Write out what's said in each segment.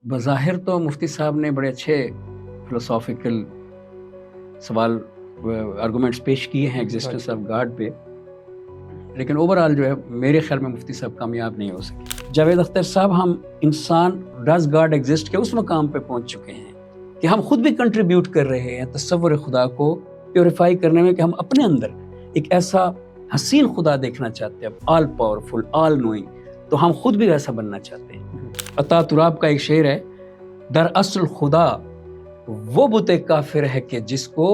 بظاہر تو مفتی صاحب نے بڑے اچھے فلسافیکل سوال آرگومنٹس پیش کیے ہیں ایگزسٹنس آف گاڈ پہ، لیکن اوورآل جو ہے میرے خیال میں مفتی صاحب کامیاب نہیں ہو سکے۔ جاوید اختر صاحب، ہم انسان ڈز گاڈ ایگزسٹ کے اس مقام پہ پہنچ چکے ہیں کہ ہم خود بھی کنٹریبیوٹ کر رہے ہیں تصور خدا کو پیوریفائی کرنے میں، کہ ہم اپنے اندر ایک ایسا حسین خدا دیکھنا چاہتے ہیں، آل پاورفل، آل نوئنگ، تو ہم خود بھی ویسا بننا چاہتے ہیں۔ عطا تراب کا ایک شعر ہے، در اصل خدا وہ بت کافر ہے کہ جس کو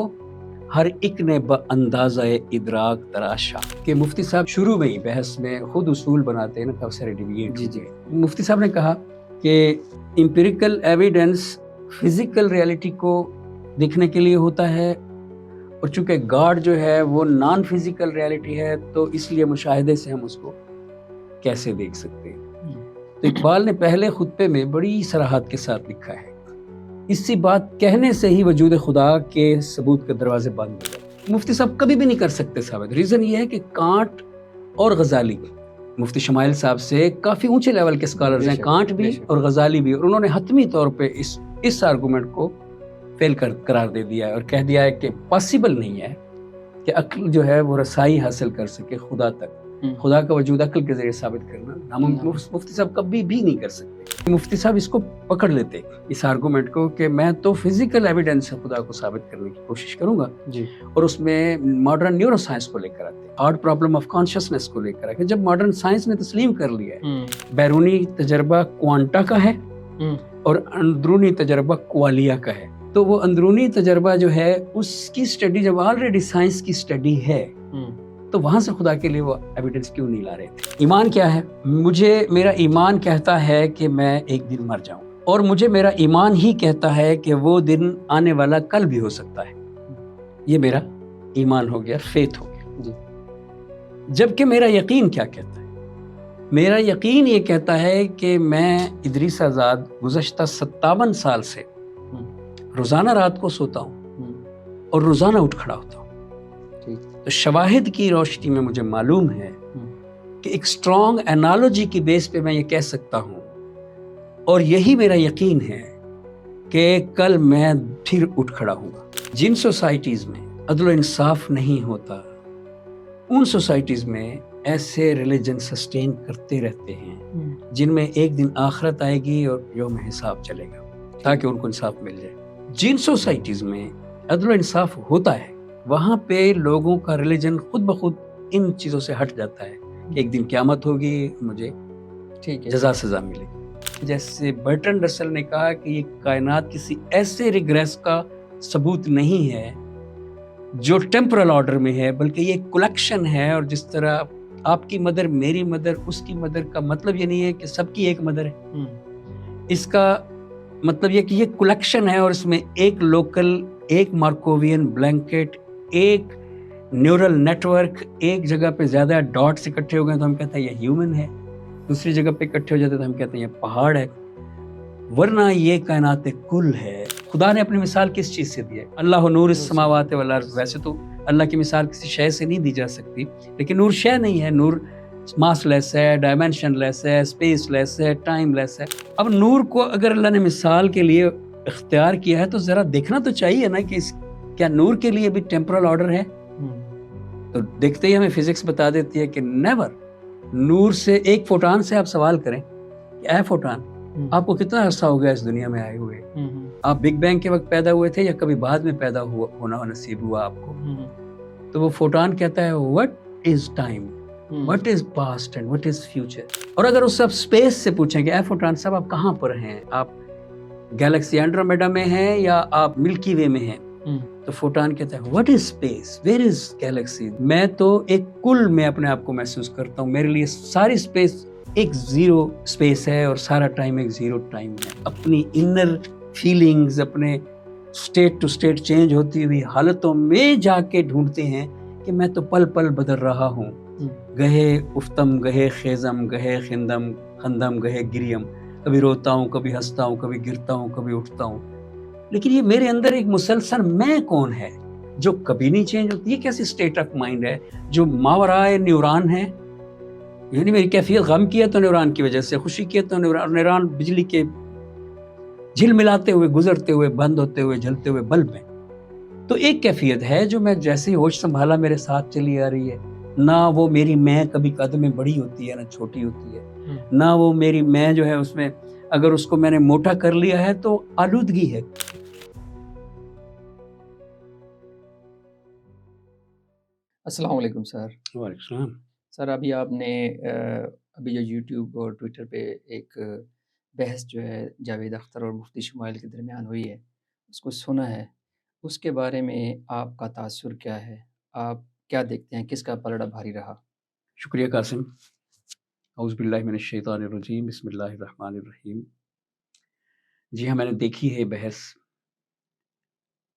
ہر ایک نے اندازہ ادراک تراشا۔ کہ مفتی صاحب شروع میں ہی بحث میں خود اصول بناتے ہیں نا، کافی سارے ڈیویٹ۔ مفتی صاحب نے کہا کہ امپیریکل ایویڈنس فزیکل ریالٹی کو دیکھنے کے لیے ہوتا ہے، اور چونکہ گاڈ جو ہے وہ نان فزیکل ریالٹی ہے، تو اس لیے مشاہدے سے ہم اس کو کیسے دیکھ سکتے ہیں۔ تو اقبال نے پہلے خطبے میں بڑی صراحت کے ساتھ لکھا ہے، اسی بات کہنے سے ہی وجود خدا کے ثبوت کے دروازے بند ہو گئے۔ مفتی صاحب کبھی بھی نہیں کر سکتے ثابت۔ ریزن یہ ہے کہ کانٹ اور غزالی، مفتی شمائل صاحب سے کافی اونچے لیول کے اسکالرز ہیں، کانٹ بھی اور غزالی بھی، اور انہوں نے حتمی طور پہ اس آرگومنٹ کو فیل قرار دے دیا ہے اور کہہ دیا ہے کہ پاسبل نہیں ہے کہ عقل جو ہے وہ رسائی حاصل کر سکے خدا تک، خدا کا وجود عقل کے ذریعے ثابت کرنا ناممکن۔ مفتی صاحب کبھی بھی نہیں کر سکتے۔ مفتی صاحب اس کو پکڑ لیتے، اس آرگومنٹ کو، کہ میں تو فزیکل ایویڈنس سے خدا کو ثابت کرنے کی کوشش کروں گا، اور اس میں ماڈرن نیورو سائنس کو لے کر آتے، ہارڈ پرابلم آف کانشسنس کو لے کر آتے۔ جب ماڈرن سائنس نے تسلیم کر لیا ہے بیرونی تجربہ کوانٹا کا ہے اور اندرونی تجربہ کوالیا کا ہے، تو وہ اندرونی تجربہ جو ہے اس کی سٹڈی جب آلریڈی سائنس کی سٹڈی ہے، تو وہاں سے خدا کے لیے وہ ایویڈنس کیوں نہیں لا رہے تھے؟ ایمان کیا ہے؟ میرا ایمان کہتا ہے کہ میں ایک دن مر جاؤں، اور مجھے میرا ایمان ہی کہتا ہے کہ وہ دن آنے والا کل بھی ہو سکتا ہے۔ یہ میرا ایمان ہو گیا، فیتھ ہو گیا۔ جبکہ میرا یقین کیا کہتا ہے؟ میرا یقین یہ کہتا ہے کہ میں ادریس آزاد گزشتہ 57 سال سے روزانہ رات کو سوتا ہوں اور روزانہ اٹھ کھڑا ہوتا ہوں۔ تو شواہد کی روشنی میں مجھے معلوم ہے کہ ایک اسٹرانگ انالوجی کی بیس پہ میں یہ کہہ سکتا ہوں، اور یہی میرا یقین ہے کہ کل میں پھر اٹھ کھڑا ہوں گا۔ جن سوسائٹیز میں عدل و انصاف نہیں ہوتا، ان سوسائٹیز میں ایسے ریلیجن سسٹین کرتے رہتے ہیں جن میں ایک دن آخرت آئے گی اور یوم حساب چلے گا، تاکہ ان کو انصاف مل جائے۔ جن سوسائٹیز میں عدل و انصاف ہوتا ہے، وہاں پہ لوگوں کا ریلیجن خود بخود ان چیزوں سے ہٹ جاتا ہے کہ ایک دن قیامت ہوگی، مجھے جزا سزا ملے گی۔ جیسے برٹرنڈ رسل نے کہا کہ یہ کائنات کسی ایسے ریگریس کا ثبوت نہیں ہے جو ٹیمپرل آرڈر میں ہے، بلکہ یہ کلیکشن ہے، اور جس طرح آپ کی مدر، میری مدر، اس کی مدر کا مطلب یہ نہیں ہے کہ سب کی ایک مدر ہے، اس کا مطلب یہ کہ یہ کلیکشن ہے، اور اس میں ایک لوکل، ایک مارکووین بلینکٹ، ایک نیورل نیٹ ورک، ایک جگہ پہ زیادہ ڈاٹس اکٹھے ہو گئے تو ہم کہتے ہیں یہ ہیومن ہے، دوسری جگہ پہ اکٹھے ہو جاتے تو ہم کہتے ہیں یہ پہاڑ ہے، ورنہ یہ کائنات کل ہے۔ خدا نے اپنی مثال کس چیز سے دی ہے؟ اللہ نور السماوات والارض۔ ویسے تو اللہ کی مثال کسی شے سے نہیں دی جا سکتی، لیکن نور شے نہیں ہے، نور ماس لیس ہے، ڈائمینشن لیس ہے، اسپیس لیس ہے، ٹائم لیس ہے۔ اب نور کو اگر اللہ نے مثال کے لیے اختیار کیا ہے تو ذرا دیکھنا تو چاہیے نا کہ کیا نور کے لیے بھی ٹیمپرل آرڈر ہے؟ تو دیکھتے ہی ہمیں فزکس بتا دیتی ہے کہ نیور۔ نور سے ایک فوٹان سے آپ سوال کریں کہ اے فوٹان، آپ کو کتنا عرصہ ہو گیا اس دنیا میں آئے ہوئے؟ آپ بگ بینگ کے وقت پیدا ہوئے تھے یا کبھی بعد میں پیدا ہونا نصیب ہوا آپ کو؟ تو وہ فوٹان کہتا ہے what is time, what is past and what is future۔ اور اگر اس سے آپ اسپیس سے پوچھیں کہ اے فوٹان صاحب آپ کہاں پر ہیں، آپ گیلیکسی اینڈرومیڈا میں ہیں یا آپ ملکی وے میں ہیں، تو فوٹان کہتا ہے what is space, where is galaxy۔ میں تو ایک کل میں اپنے آپ کو محسوس کرتا ہوں، میرے لیے ساری اسپیس ایک زیرو اسپیس ہے اور سارا ٹائم ایک زیرو ٹائم ہے۔ اپنی انر فیلنگز، اپنے اسٹیٹ ٹو اسٹیٹ چینج ہوتی ہوئی حالتوں میں جا کے ڈھونڈتے ہیں کہ میں تو پل پل بدل رہا ہوں، گہے افتم گہے خیزم گہے خندم گہے گریم، کبھی روتا ہوں، کبھی ہنستا ہوں، کبھی گرتا ہوں، کبھی اٹھتا ہوں، لیکن یہ میرے اندر ایک مسلسل میں کون ہے جو کبھی نہیں چینج ہوتی؟ یہ کیسی اسٹیٹ آف مائنڈ ہے جو ماورائے نیوران ہے؟ یعنی میری کیفیت غم کی ہے تو نیوران کی وجہ سے، خوشی کی ہے تو نیوران بجلی کے جھلملاتے ہوئے گزرتے ہوئے بند ہوتے ہوئے جلتے ہوئے بلب ہیں. تو ایک کیفیت ہے جو میں جیسے ہی ہوش سنبھالا میرے ساتھ چلی آ رہی ہے. نہ وہ میری میں کبھی قد میں بڑی ہوتی ہے نہ چھوٹی ہوتی ہے. نہ وہ میری میں جو ہے اس میں اگر اس کو میں نے موٹا کر لیا ہے تو آلودگی ہے. السلام علیکم سر. وعلیکم السلام. سر ابھی آپ نے ابھی جو یوٹیوب اور ٹویٹر پہ ایک بحث جو ہے جاوید اختر اور مفتی شمائل کے درمیان ہوئی ہے اس کو سنا ہے. اس کے بارے میں آپ کا تاثر کیا ہے؟ آپ کیا دیکھتے ہیں کس کا پلڑا بھاری رہا؟ شکریہ قاسم. اعوذ باللہ من الشیطان الرجیم بسم اللہ الرحمن الرحیم. جی ہاں، میں نے دیکھی ہے بحث،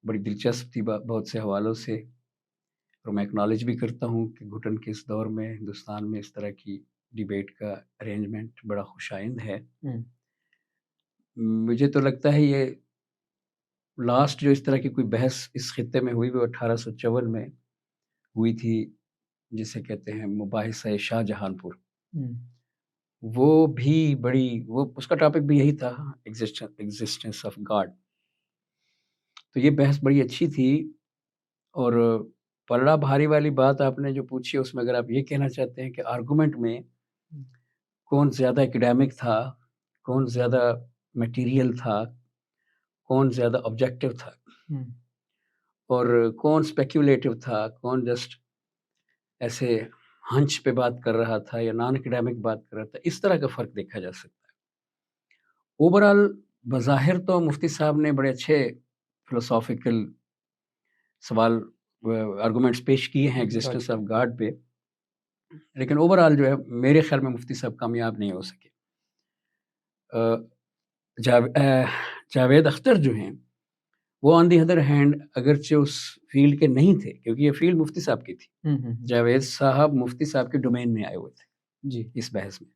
بڑی دلچسپ تھی بہت سے حوالوں سے، اور میں اکنالج بھی کرتا ہوں کہ گھٹن کے اس دور میں ہندوستان میں اس طرح کی ڈیبیٹ کا ارینجمنٹ بڑا خوش آئند ہے. مجھے تو لگتا ہے یہ لاسٹ جو اس طرح کی کوئی بحث اس خطے میں ہوئی وہ 1854 میں ہوئی تھی، جسے کہتے ہیں مباحثہ شاہ جہان پور. وہ بھی بڑی وہ اس کا ٹاپک بھی یہی تھا، ایگزسٹنس آف گاڈ. تو یہ بحث بڑی اچھی تھی. اور پلڑا بھاری والی بات آپ نے جو پوچھی اس میں اگر آپ یہ کہنا چاہتے ہیں کہ آرگومنٹ میں کون زیادہ ایکڈیمک تھا، کون زیادہ میٹیریل تھا، کون زیادہ آبجیکٹو تھا، اور کون اسپیکولیٹو تھا، کون جسٹ ایسے ہنچ پہ بات کر رہا تھا یا نان ایکڈیمک بات کر رہا تھا، اس طرح کا فرق دیکھا جا سکتا ہے. اوورآل بظاہر تو مفتی صاحب نے بڑے اچھے فلسافیکل سوال آرگومنٹس پیش کیے ہیں ایگزسٹنس آف گاڈ پہ، لیکن اوورآل جو ہے میرے خیال میں مفتی صاحب کامیاب نہیں ہو سکے. جاوید اختر جو ہیں وہ آن دی ادر ہینڈ اگرچہ اس فیلڈ کے نہیں تھے، کیونکہ یہ فیلڈ مفتی صاحب کی تھی. جاوید صاحب مفتی صاحب کے ڈومین میں آئے ہوئے تھے جی اس بحث میں.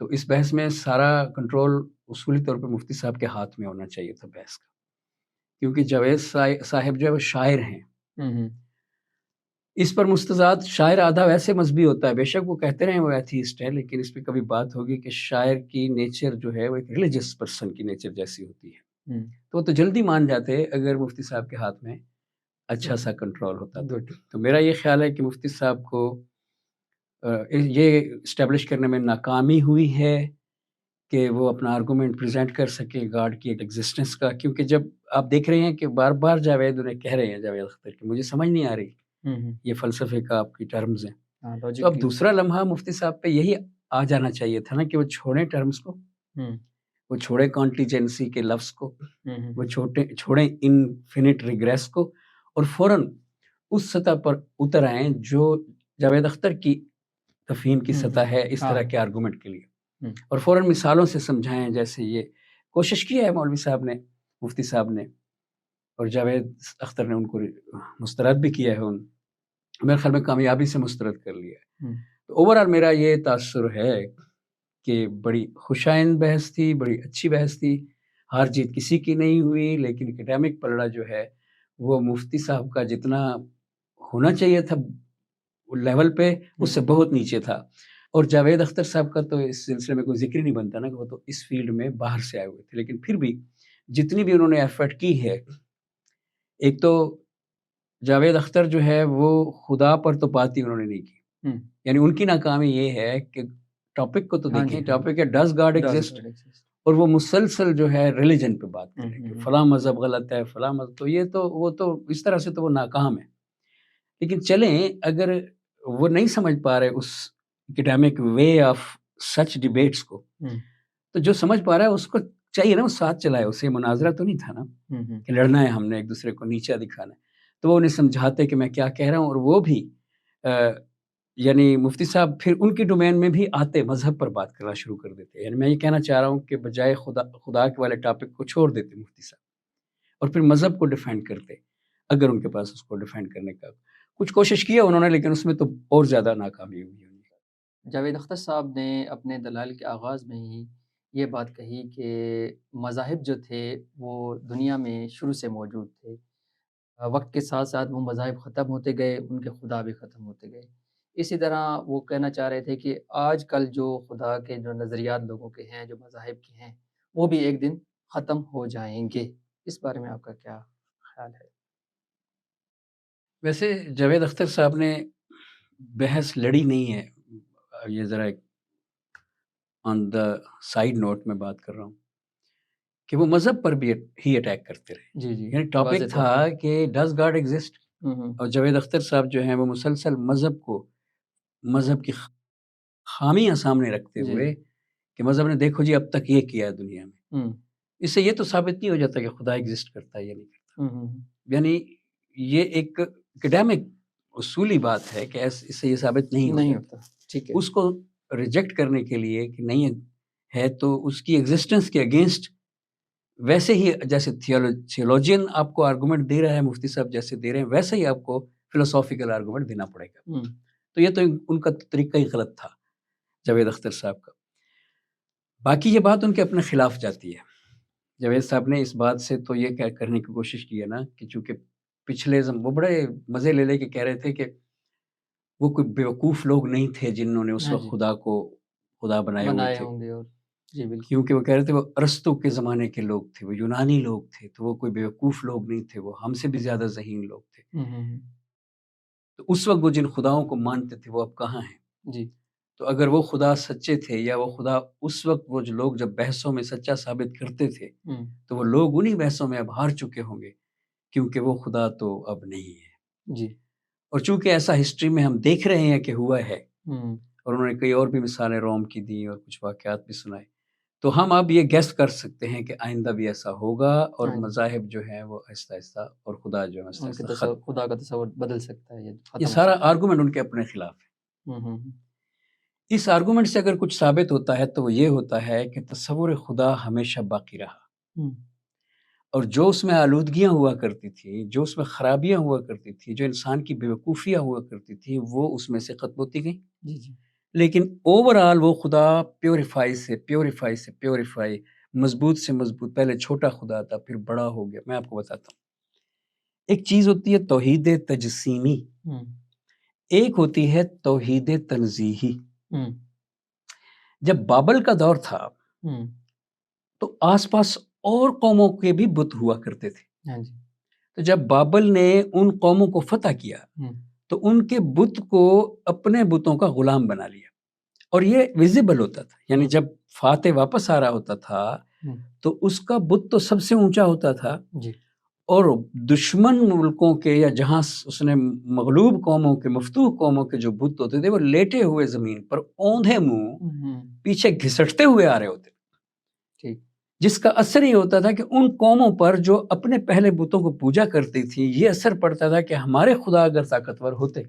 تو اس بحث میں سارا کنٹرول اصولی طور پہ مفتی صاحب کے ہاتھ میں ہونا چاہیے تھا بحث کا، کیونکہ جاوید صاحب جو ہے وہ شاعر ہیں. اس پر مستضاد شاعر آدھا ویسے مذہبی ہوتا ہے، بے شک وہ کہتے رہے وہ ایتھیسٹ ہے، لیکن اس پہ کبھی بات ہوگی کہ شاعر کی نیچر جو ہے وہ ایک ریلیجس پرسن کی نیچر جیسی ہوتی ہے. تو وہ تو جلدی مان جاتے اگر مفتی صاحب کے ہاتھ میں اچھا سا کنٹرول ہوتا. تو میرا یہ خیال ہے کہ مفتی صاحب کو یہ اسٹیبلش کرنے میں ناکامی ہوئی ہے کہ وہ اپنا آرگومنٹ پریزنٹ کر سکے گاڈ کی ایک ایگزسٹنس کا. کیونکہ جب آپ دیکھ رہے ہیں کہ بار بار جاوید انہیں کہہ رہے ہیں، جاوید اختر کہ مجھے سمجھ نہیں آ رہی یہ فلسفے کا آپ کی ٹرمز ہیں. تو اب دوسرا لمحہ مفتی صاحب پہ یہی آ جانا چاہیے تھا نا کہ وہ چھوڑیں ٹرمز کو، وہ چھوڑیں کانٹیجنسی کے لفظ کو، وہ چھوڑیں انفینٹ ریگریس کو، اور فوراً اس سطح پر اتر آئیں جو جاوید اختر کی تفہیم کی سطح ہے اس طرح کے آرگومنٹ کے لیے، اور فوراً مثالوں سے سمجھائیں. جیسے یہ کوشش کی ہے مولوی صاحب نے، مفتی صاحب نے، اور جاوید اختر نے ان کو مسترد بھی کیا ہے، میرے خیال میں کامیابی سے مسترد کر لیا ہے. تو اوورآل میرا یہ تاثر ہے کہ بڑی خوشائند بحث تھی، بڑی اچھی بحث تھی. ہار جیت کسی کی نہیں ہوئی، لیکن اکیڈیمک پلڑا جو ہے وہ مفتی صاحب کا جتنا ہونا چاہیے تھا لیول پہ اس سے بہت نیچے تھا. اور جاوید اختر صاحب کا تو اس سلسلے میں کوئی ذکر ہی نہیں بنتا نا کہ وہ تو اس فیلڈ میں باہر سے آئے ہوئے تھے، لیکن پھر بھی جتنی بھی انہوں نے ایفرٹ کی ہے، ایک تو جاوید اختر جو ہے وہ خدا پر تو بات ہی انہوں نے نہیں کی. یعنی ان کی ناکامی یہ ہے کہ ٹاپک کو تو دیکھیں، ٹاپک ہے ڈز گاڈ ایگزسٹ، اور وہ مسلسل جو ہے ریلیجن پہ بات کریں کہ فلاں مذہب غلط ہے، فلاں مذہب، تو یہ تو وہ تو اس طرح سے تو وہ ناکام ہے. لیکن چلیں اگر وہ نہیں سمجھ پا رہے اس academic way of such debates کو، تو جو سمجھ پا رہا ہے اس کو چاہیے نا وہ ساتھ چلائے. اسے مناظرہ تو نہیں تھا نا کہ لڑنا ہے ہم نے ایک دوسرے کو نیچا دکھانا ہے. تو وہ انہیں سمجھاتے کہ میں کیا کہہ رہا ہوں، اور وہ بھی یعنی مفتی صاحب پھر ان کی ڈومین میں بھی آتے مذہب پر بات کرنا شروع کر دیتے. یعنی میں یہ کہنا چاہ رہا ہوں کہ بجائے خدا کے والے ٹاپک کو چھوڑ دیتے مفتی صاحب اور پھر مذہب کو ڈیفینڈ کرتے، اگر ان کے پاس اس کو ڈیفینڈ کرنے کا کچھ کوشش کیا انہوں نے، لیکن اس میں تو اور زیادہ ناکامی ہوئی. جاوید اختر صاحب نے اپنے دلائل کے آغاز میں ہی یہ بات کہی کہ مذاہب جو تھے وہ دنیا میں شروع سے موجود تھے، وقت کے ساتھ ساتھ وہ مذاہب ختم ہوتے گئے، ان کے خدا بھی ختم ہوتے گئے. اسی طرح وہ کہنا چاہ رہے تھے کہ آج کل جو خدا کے جو نظریات لوگوں کے ہیں، جو مذاہب کے ہیں، وہ بھی ایک دن ختم ہو جائیں گے، اس بارے میں آپ کا کیا خیال ہے؟ ویسے جاوید اختر صاحب نے بحث لڑی نہیں ہے، یہ ذرا ایک آن دا سائڈ نوٹ میں بات کر رہا ہوں کہ وہ مذہب پر بھی ہی اٹیک کرتے رہے. جی جی، یعنی ٹاپک واضح طور تھا پر۔ کہ ڈز گاڈ ایگزسٹ، اور جاوید اختر صاحب جو ہیں وہ مسلسل مذہب کی خامیاں سامنے رکھتے جی ہوئے کہ مذہب نے دیکھو جی اب تک یہ کیا ہے دنیا میں، اس سے یہ تو ثابت نہیں ہو جاتا کہ خدا ایگزسٹ کرتا ہے یا نہیں کرتا. یعنی یہ ایک اکیڈیمک اصولی بات ہے کہ اس سے یہ ثابت نہیں ہوتا، ٹھیک ہے۔ اس کو ریجیکٹ کرنے کے لیے کہ نہیں ہے تو اس کی ایگزسٹنس کے اگینسٹ ویسے ہی جیسے تھیولوجین آپ کو آرگومنٹ دے رہا ہے، مفتی صاحب جیسے دے رہے ہیں، ویسے ہی آپ کو فلسافیکل آرگومنٹ دینا پڑے گا. تو یہ تو ان کا طریقہ ہی غلط تھا جاوید اختر صاحب کا. باقی یہ بات ان کے اپنے خلاف جاتی ہے. جاوید صاحب نے اس بات سے تو یہ کرنے کی کوشش کی ہے نا کہ چونکہ پچھلے وہ بڑے مزے لے کے کہہ رہے تھے کہ وہ کوئی بیوقوف لوگ نہیں تھے جنہوں نے اس وقت خدا کو خدا بنائے ہوئے تھے، ہوں گے، اور جی بالکل، کیونکہ وہ کہہ رہے تھے وہ ارسطو کے زمانے کے لوگ تھے، وہ یونانی لوگ تھے، تو وہ کوئی بیوقوف لوگ نہیں تھے، وہ ہم سے بھی زیادہ ذہین لوگ تھے. تو اس وقت وہ جن خداؤں کو مانتے تھے وہ اب کہاں ہیں؟ جی تو اگر وہ خدا سچے تھے یا وہ خدا اس وقت وہ جو لوگ جب بحثوں میں سچا ثابت کرتے تھے تو وہ لوگ انہی بحثوں میں اب ہار چکے ہوں گے، کیونکہ وہ خدا تو اب نہیں ہے. جی، اور چونکہ ایسا ہسٹری میں ہم دیکھ رہے ہیں کہ ہوا ہے، اور انہوں نے کئی اور بھی مثالیں روم کی دی اور کچھ واقعات بھی سنائے، تو ہم اب یہ گیس کر سکتے ہیں کہ آئندہ بھی ایسا ہوگا، اور مذاہب جو ہیں وہ آہستہ آہستہ اور خدا جو ہے خدا کا تصور بدل سکتا ہے، یہ سارا آرگومنٹ ان کے اپنے خلاف ہے. اس آرگومنٹ سے اگر کچھ ثابت ہوتا ہے تو وہ یہ ہوتا ہے کہ تصور خدا ہمیشہ باقی رہا، اور جو اس میں آلودگیاں ہوا کرتی تھی، جو اس میں خرابیاں ہوا کرتی تھی، جو انسان کی بیوقوفیاں ہوا کرتی تھی، وہ اس میں سے ختم ہوتی گئیں. جی جی، لیکن اوورآل وہ خدا پیوریفائی مضبوط سے مضبوط، پہلے چھوٹا خدا تھا پھر بڑا ہو گیا. میں آپ کو بتاتا ہوں، ایک چیز ہوتی ہے توحید تجسیمی، ایک ہوتی ہے توحید تنزیہی. جب بابل کا دور تھا تو آس پاس اور قوموں کے بھی بت ہوا کرتے تھے. تو جب بابل نے ان قوموں کو فتح کیا تو ان کے بت کو اپنے بتوں کا غلام بنا لیا، اور یہ ویزیبل ہوتا تھا. یعنی جب فاتح واپس آ رہا ہوتا تھا تو اس کا بت تو سب سے اونچا ہوتا تھا، اور دشمن ملکوں کے یا جہاں اس نے مغلوب قوموں کے مفتوح قوموں کے جو بت ہوتے تھے وہ لیٹے ہوئے زمین پر اوندھے منہ پیچھے گھسٹتے ہوئے آ رہے ہوتے، جس کا اثر یہ ہوتا تھا کہ ان قوموں پر جو اپنے پہلے بتوں کو پوجا کرتی تھی یہ اثر پڑتا تھا کہ ہمارے خدا اگر طاقتور ہوتے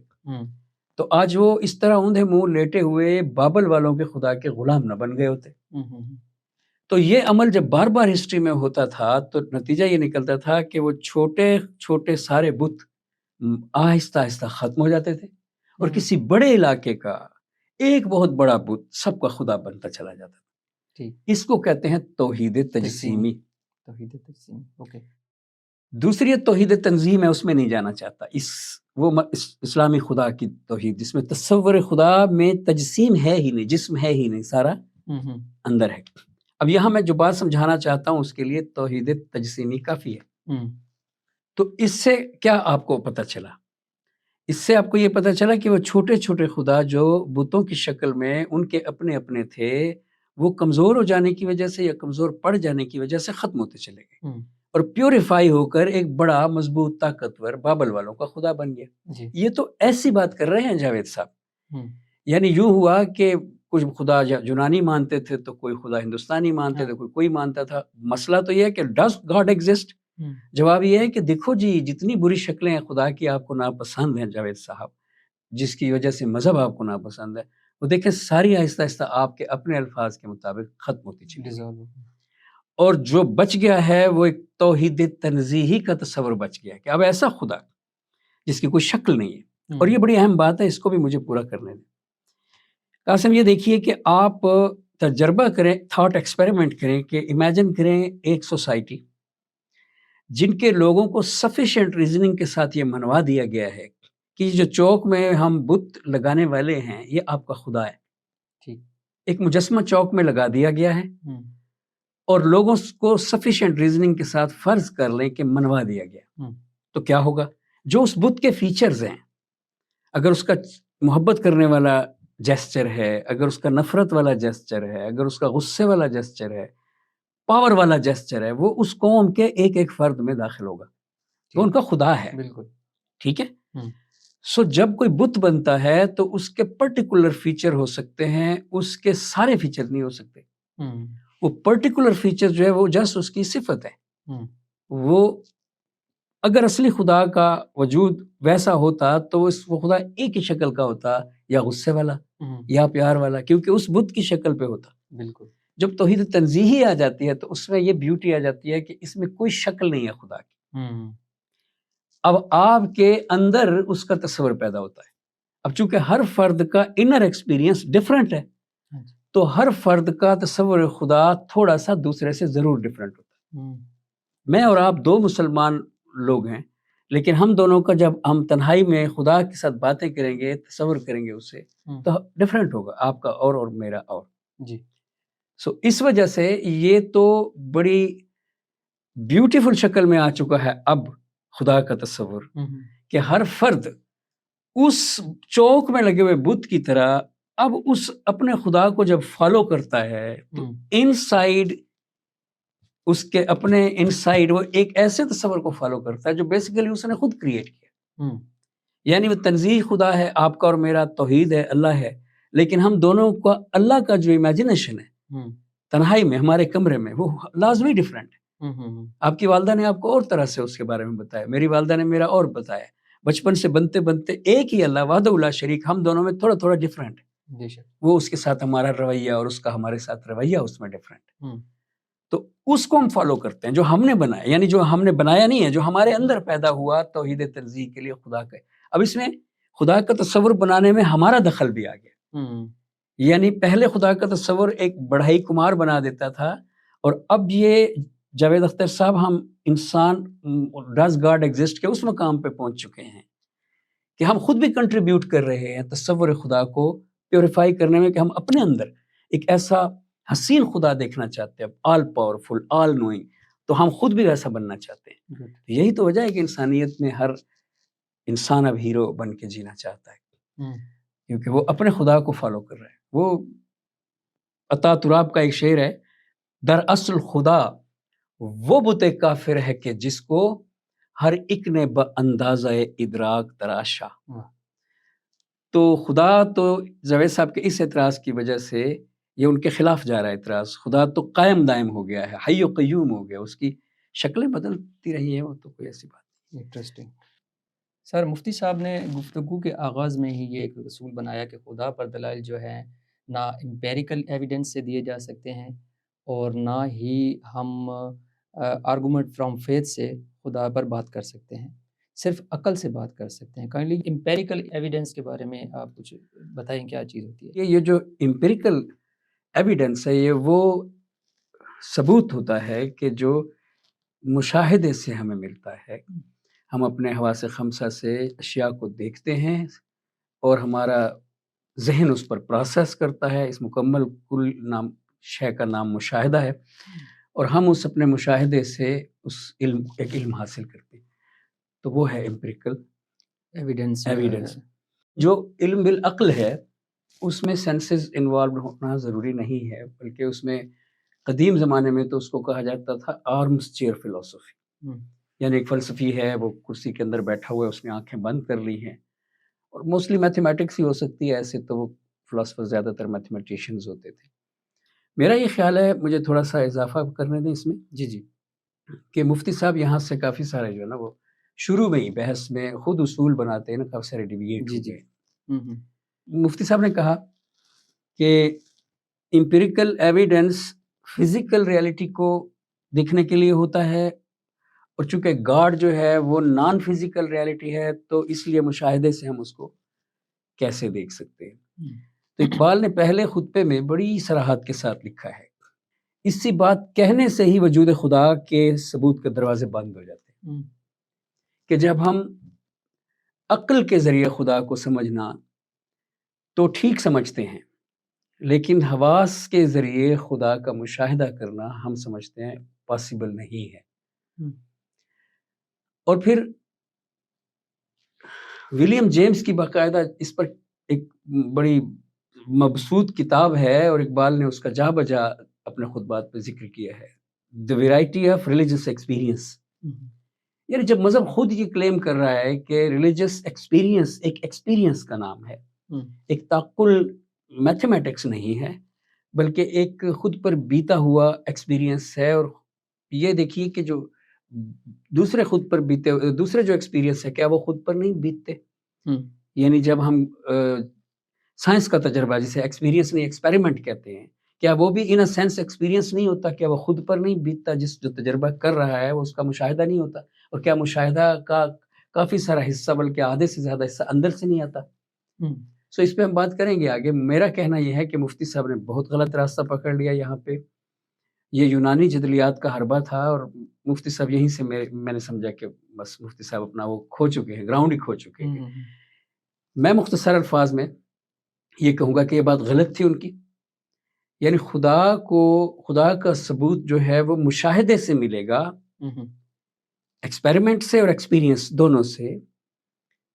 تو آج وہ اس طرح اوندھے منہ لیٹے ہوئے بابل والوں کے خدا کے غلام نہ بن گئے ہوتے. تو یہ عمل جب بار بار ہسٹری میں ہوتا تھا تو نتیجہ یہ نکلتا تھا کہ وہ چھوٹے چھوٹے سارے بت آہستہ آہستہ ختم ہو جاتے تھے، اور کسی بڑے علاقے کا ایک بہت بڑا بت سب کا خدا بنتا چلا جاتا تھا. اس کو کہتے ہیں توحید تجسیمی. دوسری توحید تنظیم ہے، اس میں نہیں جانا چاہتا. وہ اسلامی خدا کی توحید جس میں تصور خدا میں تجسیم ہے ہی نہیں، جسم ہے ہی نہیں، سارا اندر ہے. اب یہاں میں جو بات سمجھانا چاہتا ہوں اس کے لیے توحید تجسیمی کافی ہے. تو اس سے کیا آپ کو پتہ چلا؟ اس سے آپ کو یہ پتہ چلا کہ وہ چھوٹے چھوٹے خدا جو بتوں کی شکل میں ان کے اپنے اپنے تھے، وہ کمزور ہو جانے کی وجہ سے یا کمزور پڑ جانے کی وجہ سے ختم ہوتے چلے گئے، اور پیوریفائی ہو کر ایک بڑا مضبوط طاقتور بابل والوں کا خدا بن گیا. یہ تو ایسی بات کر رہے ہیں جاوید صاحب. یعنی یوں ہوا کہ کچھ خدا یونانی مانتے تھے تو کوئی خدا ہندوستانی مانتے تھے، کوئی مانتا تھا. مسئلہ تو یہ ہے کہ ڈز گاڈ ایگزسٹ؟ جواب یہ ہے کہ دیکھو جی جتنی بری شکلیں ہیں خدا کی آپ کو ناپسند ہیں جاوید صاحب، جس کی وجہ سے مذہب آپ کو ناپسند ہے، وہ دیکھیں ساری آہستہ آہستہ آپ کے اپنے الفاظ کے مطابق ختم ہوتی چلی گئی. اور جو بچ گیا ہے وہ ایک توحید تنزیہی کا تصور بچ گیا کہ اب ایسا خدا جس کی کوئی شکل نہیں ہے. اور یہ بڑی اہم بات ہے، اس کو بھی مجھے پورا کرنے دیں. قاسم یہ دیکھیے کہ آپ تجربہ کریں، تھاٹ ایکسپیریمنٹ کریں کہ امیجن کریں ایک سوسائٹی جن کے لوگوں کو سفیشینٹ ریزننگ کے ساتھ یہ منوا دیا گیا ہے کہ جو چوک میں ہم بت لگانے والے ہیں یہ آپ کا خدا ہے. ایک مجسمہ چوک میں لگا دیا گیا ہے، اور لوگوں کو سفیشینٹ ریزننگ کے ساتھ فرض کر لیں کہ منوا دیا گیا، تو کیا ہوگا؟ جو اس بت کے فیچرز ہیں، اگر اس کا محبت کرنے والا جیسچر ہے، اگر اس کا نفرت والا جیسچر ہے، اگر اس کا غصے والا جیسچر ہے، پاور والا جیسچر ہے، وہ اس قوم کے ایک ایک فرد میں داخل ہوگا، تو ان کا خدا ہے۔ بالکل ٹھیک ہے، سو جب کوئی بت بنتا ہے تو اس کے پرٹیکولر فیچر ہو سکتے ہیں، اس کے سارے فیچر نہیں ہو سکتے۔ وہ پرٹیکولر فیچر جو ہے وہ جسٹ اس کی صفت ہے۔ وہ اگر اصلی خدا کا وجود ویسا ہوتا تو وہ خدا ایک ہی شکل کا ہوتا، یا غصے والا یا پیار والا، کیونکہ اس بت کی شکل پہ ہوتا۔ بالکل۔ جب توحید تنزیہی آ جاتی ہے تو اس میں یہ بیوٹی آ جاتی ہے کہ اس میں کوئی شکل نہیں ہے خدا کی۔ اب آپ کے اندر اس کا تصور پیدا ہوتا ہے۔ اب چونکہ ہر فرد کا انر ایکسپیرینس ڈیفرنٹ ہے، تو ہر فرد کا تصور خدا تھوڑا سا دوسرے سے ضرور ڈیفرنٹ ہوتا ہے۔ میں اور آپ دو مسلمان لوگ ہیں، لیکن ہم دونوں کا جب ہم تنہائی میں خدا کے ساتھ باتیں کریں گے، تصور کریں گے اس سے، تو ڈیفرنٹ ہوگا، آپ کا اور میرا اور۔ جی۔ سو اس وجہ سے یہ تو بڑی بیوٹیفل شکل میں آ چکا ہے اب خدا کا تصور، کہ ہر فرد اس چوک میں لگے ہوئے بت کی طرح اب اس اپنے خدا کو جب فالو کرتا ہے تو انسائیڈ اس کے اپنے انسائیڈ وہ ایک ایسے تصور کو فالو کرتا ہے جو بیسیکلی اس نے خود کریٹ کیا۔ یعنی وہ تنزیہ خدا ہے، آپ کا اور میرا توحید ہے، اللہ ہے، لیکن ہم دونوں کا اللہ کا جو امیجنیشن ہے تنہائی میں ہمارے کمرے میں، وہ لازمی ڈیفرنٹ ہے۔ آپ کی والدہ نے آپ کو اور طرح سے اس کے بارے میں بتایا، میری والدہ نے میرا اور بتایا۔ بچپن سے بنتے بنتے ایک ہی اللہ وحدہ لا شریک، ہم دونوں میں تھوڑا تھوڑا ڈیفرنٹ ہے۔ وہ اس کے ساتھ ہمارا رویہ اور اس کا ہمارے ساتھ رویہ اس میں ڈیفرنٹ ہے، تو اس کو ہم فالو کرتے ہیں جو ہم نے بنایا، یعنی جو ہم نے بنایا نہیں ہے، جو ہمارے اندر پیدا ہوا توحید تنزیہ کے لیے خدا کا۔ اب اس میں خدا کا تصور بنانے میں ہمارا دخل بھی آ گیا، یعنی پہلے خدا کا تصور ایک بڑھئی کمار بنا دیتا تھا، اور اب یہ جاوید اختر صاحب ہم انسان ڈز گاڈ ایگزسٹ کے اس مقام پہ پہنچ چکے ہیں کہ ہم خود بھی کنٹریبیوٹ کر رہے ہیں تصور خدا کو پیوریفائی کرنے میں، کہ ہم اپنے اندر ایک ایسا حسین خدا دیکھنا چاہتے ہیں، آل پاورفل، آل نوئنگ، تو ہم خود بھی ویسا بننا چاہتے ہیں۔ یہی تو وجہ ہے کہ انسانیت میں ہر انسان اب ہیرو بن کے جینا چاہتا ہے، کیونکہ وہ اپنے خدا کو فالو کر رہا ہے۔ وہ عطا تراب کا ایک شعر ہے، در اصل خدا وہ بت کافر ہے کہ جس کو ہر ایک نے با اندازہ ادراک تراشا۔ تو خدا تو جاوید صاحب کے اس اعتراض کی وجہ سے یہ ان کے خلاف جا رہا ہے اعتراض، خدا تو قائم دائم ہو گیا ہے، حی و قیوم ہو گیا، اس کی شکلیں بدلتی رہی ہیں، وہ تو کوئی ایسی بات نہیں۔ انٹرسٹنگ سر، مفتی صاحب نے گفتگو کے آغاز میں ہی یہ ایک اصول بنایا کہ خدا پر دلائل جو ہیں نہ امپیریکل ایویڈنس سے دیے جا سکتے ہیں، اور نہ ہی ہم آرگومنٹ فرام فیتھ سے خدا پر بات کر سکتے ہیں، صرف عقل سے بات کر سکتے ہیں۔ کائنڈلی امپیریکل ایویڈنس کے بارے میں آپ کچھ بتائیں، کیا چیز ہوتی ہے؟ یہ جو امپیریکل ایویڈنس ہے، یہ وہ ثبوت ہوتا ہے کہ جو مشاہدے سے ہمیں ملتا ہے۔ ہم اپنے حواس خمسہ سے اشیاء کو دیکھتے ہیں اور ہمارا ذہن اس پر پروسیس کرتا ہے، اس مکمل کل نام شے کا نام مشاہدہ ہے، اور ہم اس اپنے مشاہدے سے ایک علم حاصل کرتے ہیں، تو وہ ہے امپیریکل ایویڈنس۔ جو علم بالعقل ہے اس میں سینسز انوالوڈ ہونا ضروری نہیں ہے، بلکہ اس میں قدیم زمانے میں تو اس کو کہا جاتا تھا آرمز چیئر فلسفی، یعنی ایک فلسفی ہے، وہ کرسی کے اندر بیٹھا ہوا ہے، اس نے آنکھیں بند کر لی ہیں، اور موسٹلی میتھمیٹکس ہی ہو سکتی ہے، ایسے تو وہ فلاسفر زیادہ تر میتھمیٹیشینز ہوتے تھے۔ میرا یہ خیال ہے، مجھے تھوڑا سا اضافہ کرنے دیں اس میں، جی کہ مفتی صاحب یہاں سے کافی سارے جو ہے نا وہ شروع میں ہی بحث میں خود اصول بناتے ہیں نا، کافی سارے ڈیویٹ ہو گئے۔ مفتی صاحب نے کہا کہ امپیریکل ایویڈنس فزیکل ریالٹی کو دیکھنے کے لیے ہوتا ہے، اور چونکہ گاڈ جو ہے وہ نان فزیکل ریالٹی ہے، تو اس لیے مشاہدے سے ہم اس کو کیسے دیکھ سکتے ہیں۔ تو اقبال نے پہلے خطبے میں بڑی صراحت کے ساتھ لکھا ہے، اسی بات کہنے سے ہی وجود خدا کے ثبوت کے دروازے بند ہو جاتے ہیں، کہ جب ہم عقل کے ذریعے خدا کو سمجھنا تو ٹھیک سمجھتے ہیں، لیکن حواس کے ذریعے خدا کا مشاہدہ کرنا ہم سمجھتے ہیں پاسبل نہیں ہے. اور پھر ولیم جیمز کی باقاعدہ اس پر ایک بڑی مبسوط کتاب ہے، اور اقبال نے اس کا جا بجا اپنے خطبات پہ ذکر کیا ہے، دی ویرائٹی آف ریلیجس ایکسپیرینس. یعنی جب مذہب خود یہ کلیم کر رہا ہے کہ ریلیجس ایکسپیرینس ایک ایکسپیرینس کا نام ہے، ایک تعقل میتھمیٹکس نہیں ہے، بلکہ ایک خود پر بیتا ہوا ایکسپیرینس ہے. اور یہ دیکھیے کہ جو دوسرے خود پر بیتے دوسرے جو ایکسپیرینس ہے، کیا وہ خود پر نہیں بیتتے؟ یعنی جب ہم سائنس کا تجربہ جسے ایکسپیرینس نہیں ایکسپیریمنٹ کہتے ہیں، کیا وہ بھی ان سینس ایکسپیرینس نہیں ہوتا؟ کیا وہ خود پر نہیں بیتتا؟ جو تجربہ کر رہا ہے وہ اس کا مشاہدہ نہیں ہوتا؟ اور کیا مشاہدہ کا کافی سارا حصہ بلکہ آدھے سے زیادہ حصہ اندر سے نہیں آتا؟ سو اس پہ ہم بات کریں گے آگے. میرا کہنا یہ ہے کہ مفتی صاحب نے بہت غلط راستہ پکڑ لیا یہاں پہ. یہ یونانی جدلیات کا حربہ تھا، اور مفتی صاحب یہیں سے میں نے سمجھا کہ بس مفتی صاحب اپنا وہ کھو چکے ہیں، گراؤنڈ ہی کھو چکے ہیں. میں مختصر الفاظ میں یہ کہوں گا کہ یہ بات غلط تھی ان کی. یعنی خدا کا ثبوت جو ہے وہ مشاہدے سے ملے گا، ایکسپیریمنٹ سے اور ایکسپیرینس دونوں سے.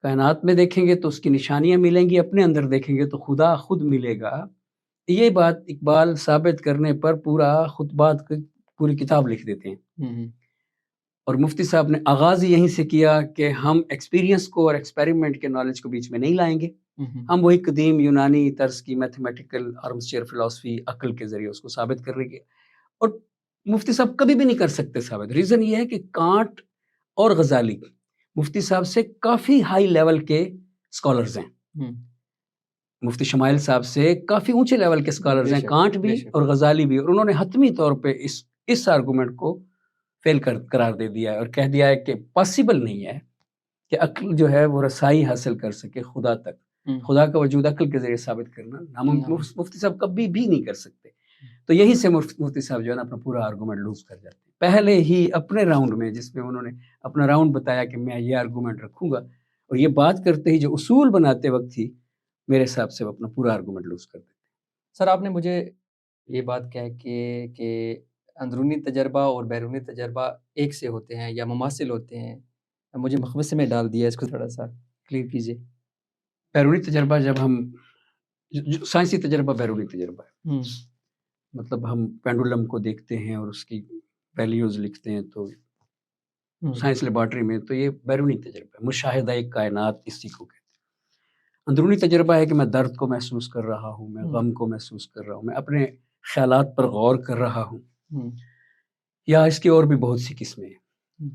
کائنات میں دیکھیں گے تو اس کی نشانیاں ملیں گی، اپنے اندر دیکھیں گے تو خدا خود ملے گا. یہ بات اقبال ثابت کرنے پر پورا خطبات کی پوری کتاب لکھ دیتے ہیں. اور مفتی صاحب نے آغاز یہیں سے کیا کہ ہم ایکسپیرینس کو اور ایکسپیریمنٹ کے نالج کو بیچ میں نہیں لائیں گے. ہم وہی قدیم یونانی طرز کی میتھمیٹیکل آرمسچیئر فلسفی عقل کے ذریعے اس کو ثابت کر رہے گے. اور مفتی صاحب کبھی بھی نہیں کر سکتے ثابت. ریزن یہ ہے کہ کانٹ اور غزالی مفتی صاحب سے کافی ہائی لیول کے اسکالرز ہیں. مفتی شمائل صاحب سے کافی اونچے لیول کے اسکالرز ہیں، کانٹ بھی اور غزالی بھی. اور انہوں نے حتمی طور پہ اس آرگومنٹ کو فیل قرار دے دیا ہے اور کہہ دیا ہے کہ پاسبل نہیں ہے کہ عقل جو ہے وہ رسائی حاصل کر سکے خدا تک. خدا کا وجود عقل کے ذریعے ثابت کرنا ناممکن، مفتی صاحب کبھی بھی نہیں کر سکتے. تو یہی سے مفتی صاحب جو ہے نا اپنا پورا آرگومنٹ لوز کر جاتے ہیں پہلے ہی اپنے راؤنڈ میں، جس میں انہوں نے اپنا راؤنڈ بتایا کہ میں یہ آرگومنٹ رکھوں گا، اور یہ بات کرتے ہی جو اصول بناتے وقت ہی میرے حساب سے وہ اپنا پورا آرگومنٹ لوز کر دیتے. سر آپ نے مجھے یہ بات کہہ کہ اندرونی تجربہ اور بیرونی تجربہ ایک سے ہوتے ہیں یا مماثل ہوتے ہیں، مجھے مخمصے میں ڈال دیا، اس کو تھوڑا سا کلیئر کیجیے. بیرونی تجربہ جب ہم سائنسی تجربہ بیرونی تجربہ ہے، مطلب ہم پینڈولم کو دیکھتے ہیں اور اس کی ویلیوز لکھتے ہیں تو سائنس لیبارٹری میں، تو یہ بیرونی تجربہ ہے، مشاہدہ ایک کائنات اسی کو کہتے ہیں. اندرونی تجربہ ہے کہ میں درد کو محسوس کر رہا ہوں، میں غم کو محسوس کر رہا ہوں، میں اپنے خیالات پر غور کر رہا ہوں، یا اس کی اور بھی بہت سی قسمیں ہیں.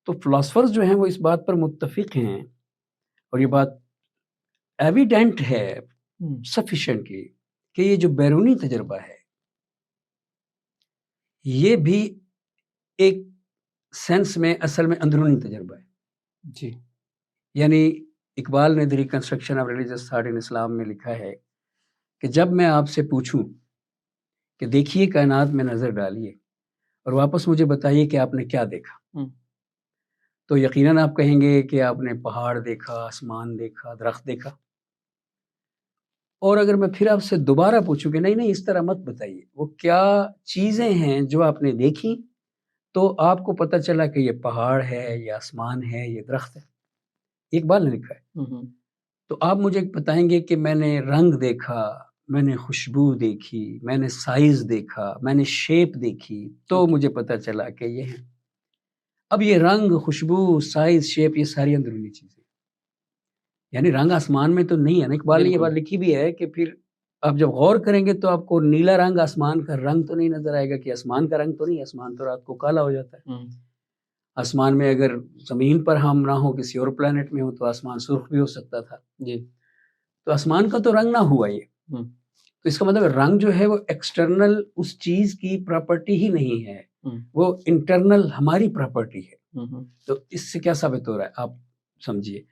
تو فلاسفرز جو ہیں وہ اس بات پر متفق ہیں، اور یہ بات ایویڈنٹ ہے سفیشینٹلی کہ یہ جو بیرونی تجربہ ہے یہ بھی ایک سینس میں اصل میں اندرونی تجربہ ہے. جی، یعنی اقبال نے the reconstruction of religious thought in Islam میں لکھا ہے کہ جب میں آپ سے پوچھوں کہ دیکھیے کائنات میں نظر ڈالیے اور واپس مجھے بتائیے کہ آپ نے کیا دیکھا، تو یقیناً آپ کہیں گے کہ آپ نے پہاڑ دیکھا، آسمان دیکھا، درخت دیکھا. اور اگر میں پھر آپ سے دوبارہ پوچھوں کہ نہیں اس طرح مت بتائیے، وہ کیا چیزیں ہیں جو آپ نے دیکھی، تو آپ کو پتہ چلا کہ یہ پہاڑ ہے، یہ آسمان ہے، یہ درخت ہے. اقبال نے لکھا ہے. تو آپ مجھے بتائیں گے کہ میں نے رنگ دیکھا، میں نے خوشبو دیکھی، میں نے سائز دیکھا، میں نے شیپ دیکھی، تو مجھے پتہ چلا کہ یہ ہے. اب یہ رنگ، خوشبو، سائز، شیپ، یہ ساری اندرونی چیزیں، یعنی رنگ آسمان میں تو نہیں ہے نا. اقبال نے یہ بات لکھی بھی ہے کہ پھر آپ جب غور کریں گے تو آپ کو نیلا رنگ آسمان کا رنگ تو نہیں نظر آئے گا کہ آسمان کا رنگ تو نہیں، آسمان تو رات کو کالا ہو جاتا ہے. آسمان میں اگر زمین پر ہم نہ ہو، کسی اور پلانٹ میں ہو، تو آسمان سرخ بھی ہو سکتا تھا. جی، تو آسمان کا تو رنگ نہ ہوا یہ. تو اس کا مطلب رنگ جو ہے وہ ایکسٹرنل اس چیز کی پراپرٹی ہی نہیں ہے، وہ انٹرنل ہماری پراپرٹی ہے. تو اس سے کیا ثابت ہو رہا ہے آپ سمجھیے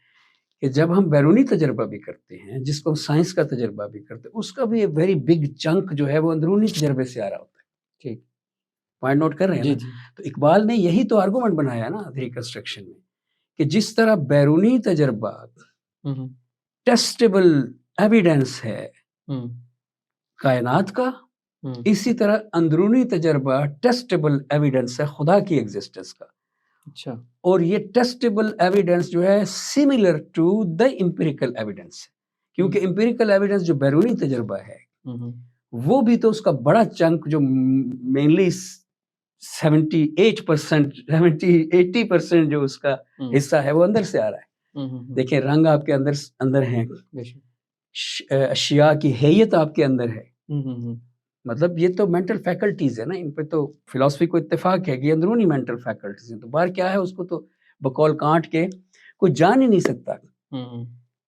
کہ جب ہم بیرونی تجربہ بھی کرتے ہیں، جس کو ہم سائنس کا تجربہ بھی کرتے ہیں، اس کا بھی ایک ویری بگ چنک جو ہے وہ اندرونی تجربے سے آ رہا ہوتا ہے. ٹھیک پوائنٹ نوٹ کر رہے ہیں نا؟ تو اقبال نے یہی تو آرگومنٹ بنایا نا ریکنسٹرکشن میں کہ جس طرح بیرونی تجربہ ٹیسٹیبل ایویڈنس ہے کائنات کا، ہوں، اسی طرح اندرونی تجربہ ٹیسٹیبل ایویڈنس ہے خدا کی ایگزسٹنس کا، اچھا، اور یہ ٹیسٹیبل ایویڈنس جو ہے similar to the empirical evidence, کیونکہ امپیریکل ایویڈنس جو بیرونی تجربہ ہے ہوں، ہوں، وہ بھی تو اس کا بڑا چنک جو مینلی 80% جو اس کا ہوں، حصہ ہے وہ اندر سے آ رہا ہے۔ ہوں، ہوں، دیکھیں رنگ آپ کے اندر ہیں، بے شک، اشیاء کی حیت آپ کے اندر ہے، ہوں، ہوں، ہوں، مطلب یہ تو مینٹل فیکلٹیز ہے نا، ان پہ تو فلاسفی کو اتفاق ہے کہ یہ اندرونی مینٹل فیکلٹیز ہیں، تو باہر کیا ہے اس کو تو بقول کانٹ کے کوئی جان ہی نہیں سکتا۔ ہوں، ہوں،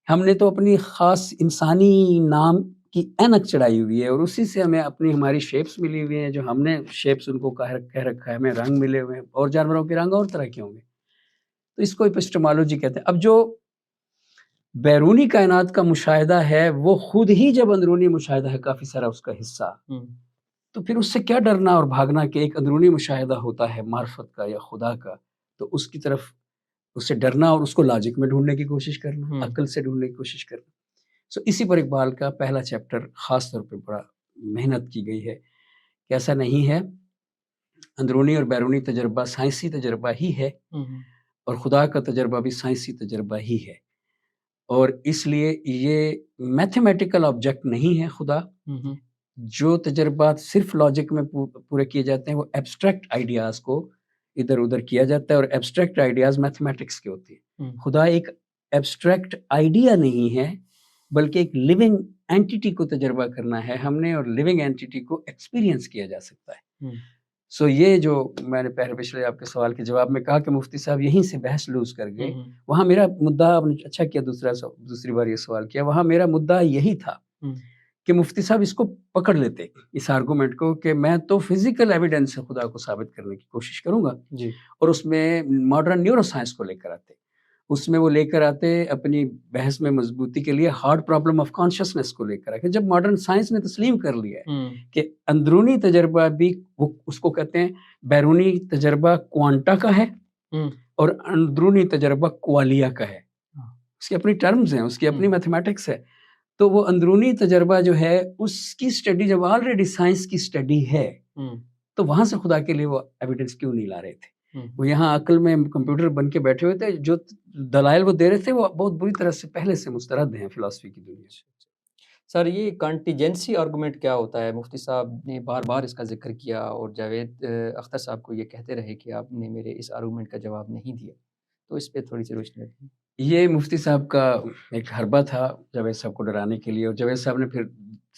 ہم نے تو اپنی خاص انسانی نام کی اینک چڑھائی ہوئی ہے، اور اسی سے ہمیں ہماری شیپس ملی ہوئی ہیں، جو ہم نے شیپس ان کو کہہ رکھا ہے، ہمیں رنگ ملے ہوئے ہیں، اور جانوروں کے رنگ اور طرح کے ہوں گے، تو اس کو ایپسٹمالوجی کہتے ہیں۔ اب جو بیرونی کائنات کا مشاہدہ ہے وہ خود ہی جب اندرونی مشاہدہ ہے کافی سارا اس کا حصہ، ہوں، تو پھر اس سے کیا ڈرنا اور بھاگنا کہ ایک اندرونی مشاہدہ ہوتا ہے معرفت کا یا خدا کا، تو اس کی طرف اس سے ڈرنا اور اس کو لاجک میں ڈھونڈنے کی کوشش کرنا، ہوں، عقل سے ڈھونڈنے کی کوشش کرنا۔ سو اسی پر اقبال کا پہلا چیپٹر خاص طور پہ بڑا محنت کی گئی ہے کہ ایسا نہیں ہے، اندرونی اور بیرونی تجربہ سائنسی تجربہ ہی ہے، ہوں، اور خدا کا تجربہ بھی سائنسی تجربہ ہی ہے، اور اس لیے یہ میتھمیٹیکل آبجیکٹ نہیں ہے خدا۔ ہوں، جو تجربات صرف لاجک میں پورے کیے جاتے ہیں وہ ایبسٹریکٹ آئیڈیاز کو ادھر ادھر کیا جاتا ہے، اور ایبسٹریکٹ آئیڈیاز میتھمیٹکس کے ہوتے ہیں۔ خدا ایک ایبسٹریکٹ آئیڈیا نہیں ہے، بلکہ ایک لیونگ اینٹیٹی کو تجربہ کرنا ہے ہم نے، اور لیونگ اینٹیٹی کو ایکسپیرینس کیا جا سکتا ہے۔ سو یہ جو میں نے پچھلے آپ کے سوال کے جواب میں کہا کہ مفتی صاحب یہیں سے بحث لوز کر گئے، وہاں میرا مدعا، آپ نے اچھا کیا دوسری بار یہ سوال کیا، وہاں میرا مدعا یہی تھا کہ مفتی صاحب اس کو پکڑ لیتے، اس آرگومنٹ کو، کہ میں تو فزیکل ایویڈنس سے خدا کو ثابت کرنے کی کوشش کروں گا، جی، اور اس میں ماڈرن نیورو سائنس کو لے کر آتے، اس میں وہ لے کر آتے اپنی بحث میں مضبوطی کے لیے ہارڈ پرابلم آف کانشسنس کو لے کر آتے، جب ماڈرن سائنس نے تسلیم کر لیا ہے کہ اندرونی تجربہ بھی وہ اس کو کہتے ہیں بیرونی تجربہ کوانٹا کا ہے اور اندرونی تجربہ کوالیا کا ہے، اس کی اپنی ٹرمز ہیں، اس کی اپنی میتھمیٹکس ہے، تو وہ اندرونی تجربہ جو ہے اس کی سٹڈی جب آلریڈی سائنس کی سٹڈی ہے تو وہاں سے خدا کے لیے وہ ایویڈنس کیوں نہیں لا رہے تھے؟ وہ یہاں عقل میں کمپیوٹر بن کے بیٹھے ہوئے تھے، جو دلائل وہ دے رہے تھے وہ بہت بری طرح سے پہلے سے مسترد ہیں فلسفی کی دنیا سے۔ سر یہ کانٹیجنسی آرگومنٹ کیا ہوتا ہے؟ مفتی صاحب نے بار بار اس کا ذکر کیا، اور جاوید اختر صاحب کو یہ کہتے رہے کہ آپ نے میرے اس آرگومنٹ کا جواب نہیں دیا، تو اس پہ تھوڑی سی روشنی رکھیں۔ یہ مفتی صاحب کا ایک حربہ تھا جاوید صاحب کو ڈرانے کے لیے، اور جاوید صاحب نے پھر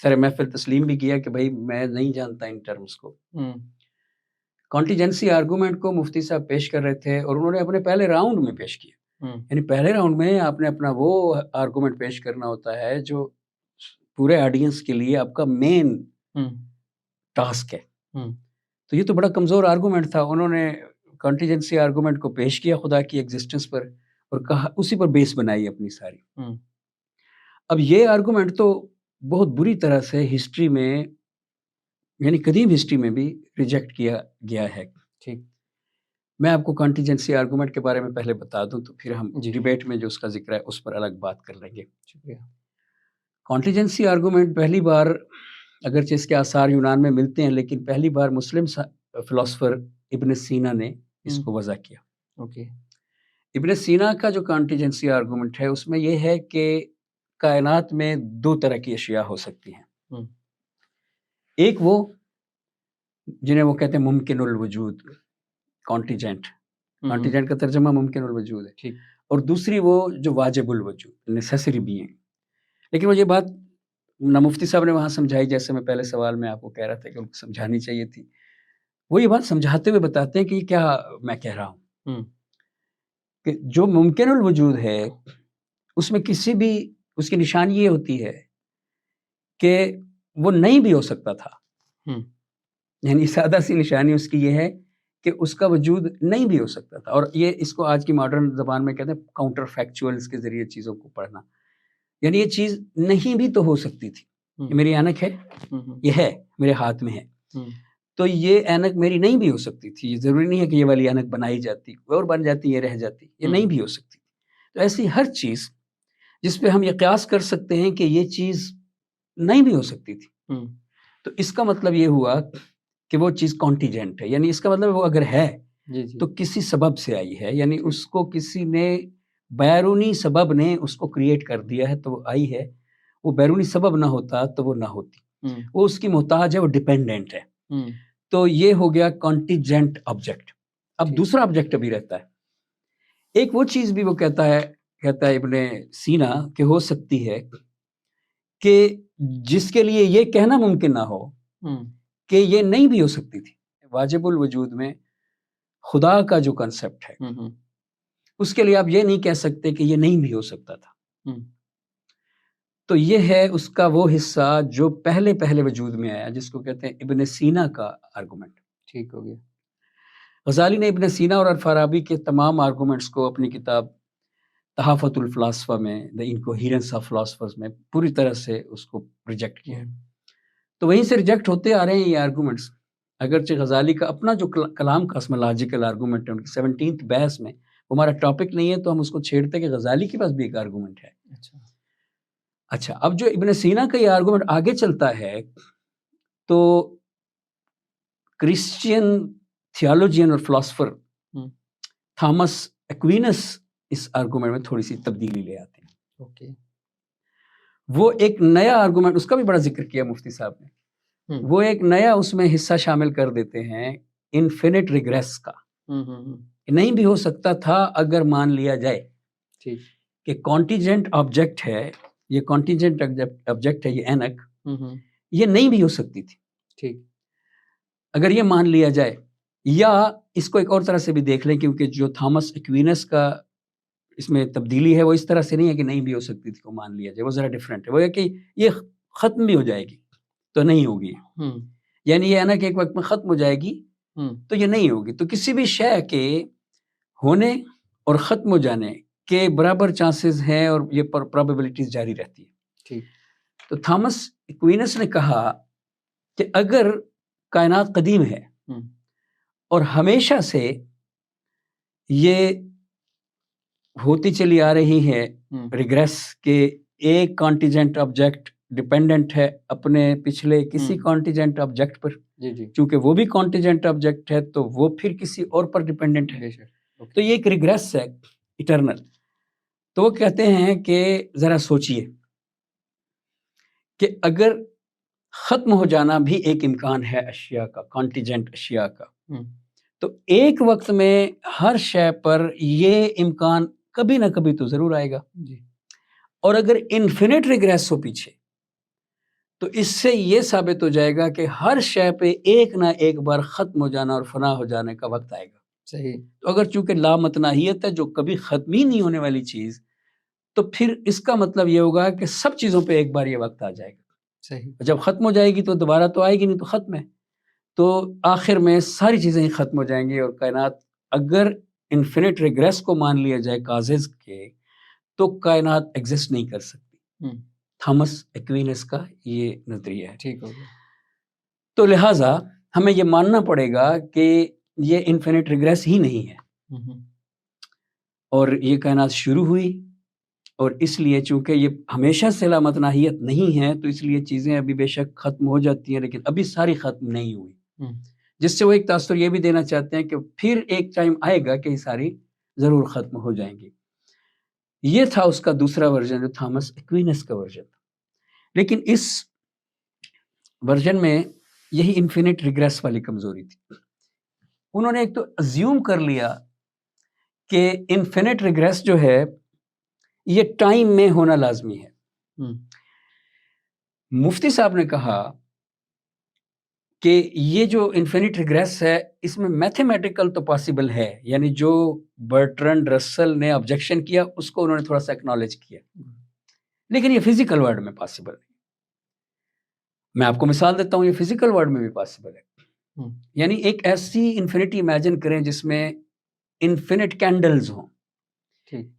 سر محفل تسلیم بھی کیا کہ بھائی میں نہیں جانتا ان ٹرمز کو۔ کانٹیجنسی آرگومنٹ کو مفتی صاحب پیش کر رہے تھے، اور انہوں نے اپنے پہلے راؤنڈ میں پیش کیا، یعنی پہلے راؤنڈ میں آپ نے اپنا وہ آرگومنٹ پیش کرنا ہوتا ہے جو پورے آڈینس کے لیے آپ کا مین ٹاسک ہے، تو یہ تو بڑا کمزور آرگومنٹ تھا۔ انہوں نے کانٹیجنسی آرگومنٹ کو پیش کیا خدا کی ایگزسٹنس پر، اور کہا اسی پر بیس بنائی اپنی ساری۔ اب یہ آرگومنٹ تو بہت بری طرح سے ہسٹری میں، یعنی قدیم ہسٹری میں بھی ریجیکٹ کیا گیا ہے۔ ٹھیک، میں آپ کو کانٹیجنسی آرگومنٹ کے بارے میں پہلے بتا دوں، تو پھر ہم جی، ڈیبیٹ میں جو اس کا ذکر ہے اس پر الگ بات کر لیں گے۔ شکریہ۔ کانٹیجنسی آرگومنٹ پہلی بار، اگرچہ اس کے آثار یونان میں ملتے ہیں، لیکن پہلی بار مسلم فلاسفر ابن سینا نے اس کو وضع کیا۔ اوکے، ابن سینا کا جو کانٹیجنسی آرگومنٹ ہے اس میں یہ ہے کہ کائنات میں دو طرح کی اشیاء ہو سکتی ہیں، ایک وہ جنہیں وہ کہتے ہیں ممکن الوجود، کانٹیجنٹ کا ترجمہ ممکن الوجود ہے، ٹھیک، اور دوسری وہ جو واجب الوجود، نیسیسری بھی ہیں۔ لیکن وہ یہ بات نہ مفتی صاحب نے وہاں سمجھائی، جیسے میں پہلے سوال میں آپ کو کہہ رہا تھا کہ ان کو سمجھانی چاہیے تھی، وہ یہ بات سمجھاتے ہوئے بتاتے ہیں کہ یہ کیا میں کہہ رہا ہوں، کہ جو ممکن الوجود ہے اس میں کسی بھی، اس کی نشانی یہ ہوتی ہے کہ وہ نہیں بھی ہو سکتا تھا، یعنی سادہ سی نشانی اس کی یہ ہے کہ اس کا وجود نہیں بھی ہو سکتا تھا، اور یہ اس کو آج کی ماڈرن زبان میں کہتے ہیں کاؤنٹر فیکچولز کے ذریعے چیزوں کو پڑھنا، یعنی یہ چیز نہیں بھی تو ہو سکتی تھی، یہ میری اینک ہے، یہ ہے میرے ہاتھ میں ہے، تو یہ اینک میری نہیں بھی ہو سکتی تھی، یہ ضروری نہیں ہے کہ یہ والی اینک بنائی جاتی اور بن جاتی، یہ رہ جاتی، یہ نہیں بھی ہو سکتی۔ تو ایسی ہر چیز جس پہ ہم یہ قیاس کر سکتے ہیں کہ یہ چیز نہیں بھی ہو سکتی تھی، تو اس کا مطلب یہ ہوا کہ وہ چیز کانٹیجنٹ ہے، یعنی اس کا مطلب وہ اگر ہے جی جی تو کسی سبب سے آئی ہے، یعنی اس کو کسی نے بیرونی سبب نے اس کو کریٹ کر دیا ہے تو وہ آئی ہے. وہ بیرونی سبب نہ ہوتا تو وہ نہ ہوتی، ہوں وہ اس کی محتاج ہے، وہ ڈیپینڈنٹ ہے. ہوں تو یہ ہو گیا کانٹیجنٹ آبجیکٹ. اب ٹھیک. دوسرا آبجیکٹ بھی رہتا ہے. ایک وہ چیز بھی وہ کہتا ہے ابن سینا کہ ہو سکتی ہے کہ جس کے لیے یہ کہنا ممکن نہ ہو ہوں کہ یہ نہیں بھی ہو سکتی تھی. واجب الوجود میں خدا کا جو کنسپٹ ہے ہوں اس کے لیے آپ یہ نہیں کہہ سکتے کہ یہ نہیں بھی ہو سکتا تھا. ہوں تو یہ ہے اس کا وہ حصہ جو پہلے وجود میں آیا، جس کو کہتے ہیں ابن سینا کا آرگومنٹ. ٹھیک ہو گیا. غزالی نے ابن سینا اور الفارابی کے تمام آرگومنٹس کو اپنی کتاب تحافت الفلاسفہ میں دا انکوہیرنس آف فلاسفرز میں پوری طرح سے اس کو ریجیکٹ کیا. تو وہیں سے ریجیکٹ ہوتے آ رہے ہیں یہ آرگومنٹس. اگرچہ غزالی کا اپنا جو کلام کاسمولوجیکل آرگومنٹ ہے ان کی 17th بحث میں، وہ ہمارا ٹاپک نہیں ہے تو ہم اس کو چھیڑتے کہ غزالی کے پاس بھی ایک آرگومنٹ ہے. اچھا اب جو ابن سینا کا یہ آرگومنٹ آگے چلتا ہے تو کرسچین تھیولوجین اور فلاسفر تھامس ایکوینس اس آرگومنٹ میں تھوڑی سی تبدیلی لے آتے ہیں. اوکے. وہ ایک نیا آرگومنٹ، اس کا بھی بڑا ذکر کیا مفتی صاحب نے، وہ ایک نیا اس میں حصہ شامل کر دیتے ہیں انفینٹ ریگریس کا. نہیں بھی ہو سکتا تھا اگر مان لیا جائے ٹھیک کہ کانٹیجنٹ آبجیکٹ ہے، یہ کانٹیجنٹ آبجیکٹ ہے، یہ اینک، یہ نہیں بھی ہو سکتی تھی. ٹھیک. اگر یہ مان لیا جائے، یا اس کو ایک اور طرح سے بھی دیکھ لیں، کیونکہ جو تھامس ایکوینس کا اس میں تبدیلی ہے وہ اس طرح سے نہیں ہے کہ نہیں بھی ہو سکتی تھی کو مان لیا جائے، وہ ذرا ڈیفرنٹ ہے. وہ ہے کہ یہ ختم بھی ہو جائے گی تو نہیں ہوگی، یعنی یہ اینک ایک وقت میں ختم ہو جائے گی تو یہ نہیں ہوگی. تو کسی بھی شے کے ہونے اور ختم ہو جانے کے برابر چانسز ہیں اور یہ پرابیبلٹیز جاری رہتی ہے. ٹھیک. تو تھامس ایکوینس نے کہا کہ اگر کائنات قدیم ہے اور ہمیشہ سے یہ ہوتی چلی آ رہی ہے ریگریس کے ایک کانٹیجنٹ آبجیکٹ ڈیپینڈنٹ ہے اپنے پچھلے کسی کانٹیجنٹ آبجیکٹ پر، جی جی چونکہ وہ بھی کانٹیجنٹ آبجیکٹ ہے تو وہ پھر کسی اور پر ڈیپینڈنٹ ہے. تو یہ ایک ریگریس ہے ایٹرنل. تو وہ کہتے ہیں کہ ذرا سوچئے کہ اگر ختم ہو جانا بھی ایک امکان ہے اشیاء کا، کانٹیجنٹ اشیاء کا، تو ایک وقت میں ہر شے پر یہ امکان کبھی نہ کبھی تو ضرور آئے گا. اور اگر انفینٹ ریگریس ہو پیچھے تو اس سے یہ ثابت ہو جائے گا کہ ہر شے پہ ایک نہ ایک بار ختم ہو جانا اور فنا ہو جانے کا وقت آئے گا. صحیح. تو اگر چونکہ لامتناہیت ہے جو کبھی ختم ہی نہیں ہونے والی چیز، تو پھر اس کا مطلب یہ ہوگا کہ سب چیزوں پہ ایک بار یہ وقت آ جائے گا. صحیح. جب ختم ہو جائے گی تو دوبارہ تو آئے گی نہیں، تو ختم ہے، تو آخر میں ساری چیزیں ہی ختم ہو جائیں گی. اور کائنات اگر انفینٹ ریگریس کو مان لیا جائے کازز کے، تو کائنات ایگزسٹ نہیں کر سکتی. تھامس ایکوینس کا یہ نظریہ ہے. ٹھیک ہو گیا. تو لہٰذا ہمیں یہ ماننا پڑے گا کہ یہ انفینٹ ریگریس ہی نہیں ہے اور یہ کائنات شروع ہوئی، اور اس لیے چونکہ یہ ہمیشہ سے لامتناہیت نہیں ہے تو اس لیے چیزیں ابھی بے شک ختم ہو جاتی ہیں لیکن ابھی ساری ختم نہیں ہوئی، جس سے وہ ایک تاثر یہ بھی دینا چاہتے ہیں کہ پھر ایک ٹائم آئے گا کہ یہ ساری ضرور ختم ہو جائیں گی. یہ تھا اس کا دوسرا ورژن جو تھامس ایکوینس کا ورژن تھا. لیکن اس ورژن میں یہی انفینٹ ریگریس والی کمزوری تھی. انہوں نے ایک تو ازیوم کر لیا کہ انفینٹ ریگریس جو ہے یہ ٹائم میں ہونا لازمی ہے. مفتی صاحب نے کہا کہ یہ جو انفینٹ ریگریس ہے اس میں میتھمیٹیکل تو پاسبل ہے، یعنی جو برٹرنڈ رسل نے آبجیکشن کیا اس کو انہوں نے تھوڑا سا ایکنالج کیا، لیکن یہ فزیکل ورلڈ میں پاسبل ہے. میں آپ کو مثال دیتا ہوں، یہ فزیکل ورلڈ میں بھی پاسبل ہے. یعنی ایک ایسی انفینٹی امیجن کریں جس میں انفینٹ کینڈلز ہوں،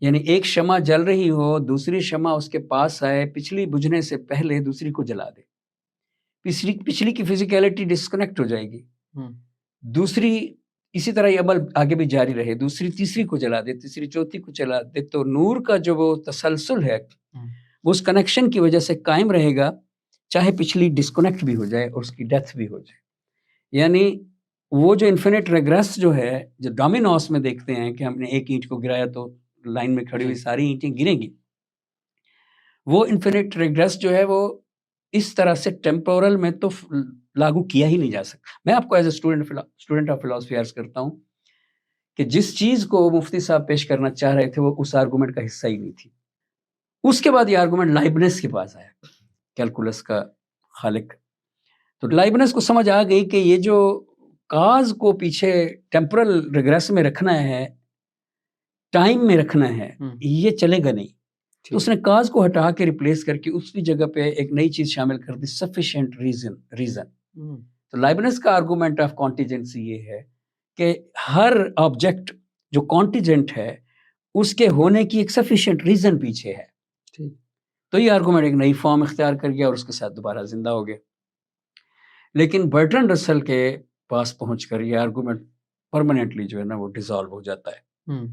یعنی ایک شمع جل رہی ہو، دوسری شمع اس کے پاس آئے، پچھلی بجھنے سے پہلے دوسری کو جلا دے، پچھلی کی فزیکیلٹی ڈسکنیکٹ ہو جائے گی، دوسری اسی طرح یہ عمل آگے بھی جاری رہے، دوسری تیسری کو جلا دے، تیسری چوتھی کو جلا دے، تو نور کا جو وہ تسلسل ہے وہ اس کنیکشن کی وجہ سے قائم رہے گا چاہے پچھلی ڈسکنیکٹ بھی ہو جائے اور اس کی ڈیتھ بھی ہو جائے. یعنی وہ جو انفینٹ ریگریس جو ہے، جو ڈومینوس میں دیکھتے ہیں کہ ہم نے ایک اینٹ کو گرایا تو لائن میں کھڑی ہوئی ساری اینٹیں گریں گی، وہ انفینٹ ریگریس جو ہے وہ اس طرح سے ٹیمپورل میں تو لاگو کیا ہی نہیں جا سکتا. میں آپ کو as a student of philosophy عرض کرتا ہوں کہ جس چیز کو مفتی صاحب پیش کرنا چاہ رہے تھے وہ اس آرگومنٹ کا حصہ ہی نہیں تھی. اس کے بعد یہ آرگومنٹ لائبنس کے پاس آیا، کیلکولس کا خالق. تو لائبنس کو سمجھ آ گئی کہ یہ جو کاز کو پیچھے ٹیمپرل ریگریس میں رکھنا ہے، ٹائم میں رکھنا ہے، یہ چلے گا نہیں. تو اس نے کاز کو ہٹا کے ریپلیس کر کے اس کی جگہ پہ ایک نئی چیز شامل کر دی، سفیشینٹ ریزن. تو لائبنس کا آرگومنٹ آف کانٹیجنسی یہ ہے کہ ہر آبجیکٹ جو کانٹیجنٹ ہے اس کے ہونے کی ایک سفیشینٹ ریزن پیچھے ہے. تو یہ آرگومنٹ ایک نئی فارم اختیار کر گیا اور اس کے ساتھ دوبارہ زندہ ہو گیا. لیکن برٹرنڈ رسل کے پاس پہنچ کر یہ آرگومنٹ پرماننٹلی جو ہے نا وہ ڈیزالو ہو جاتا ہے.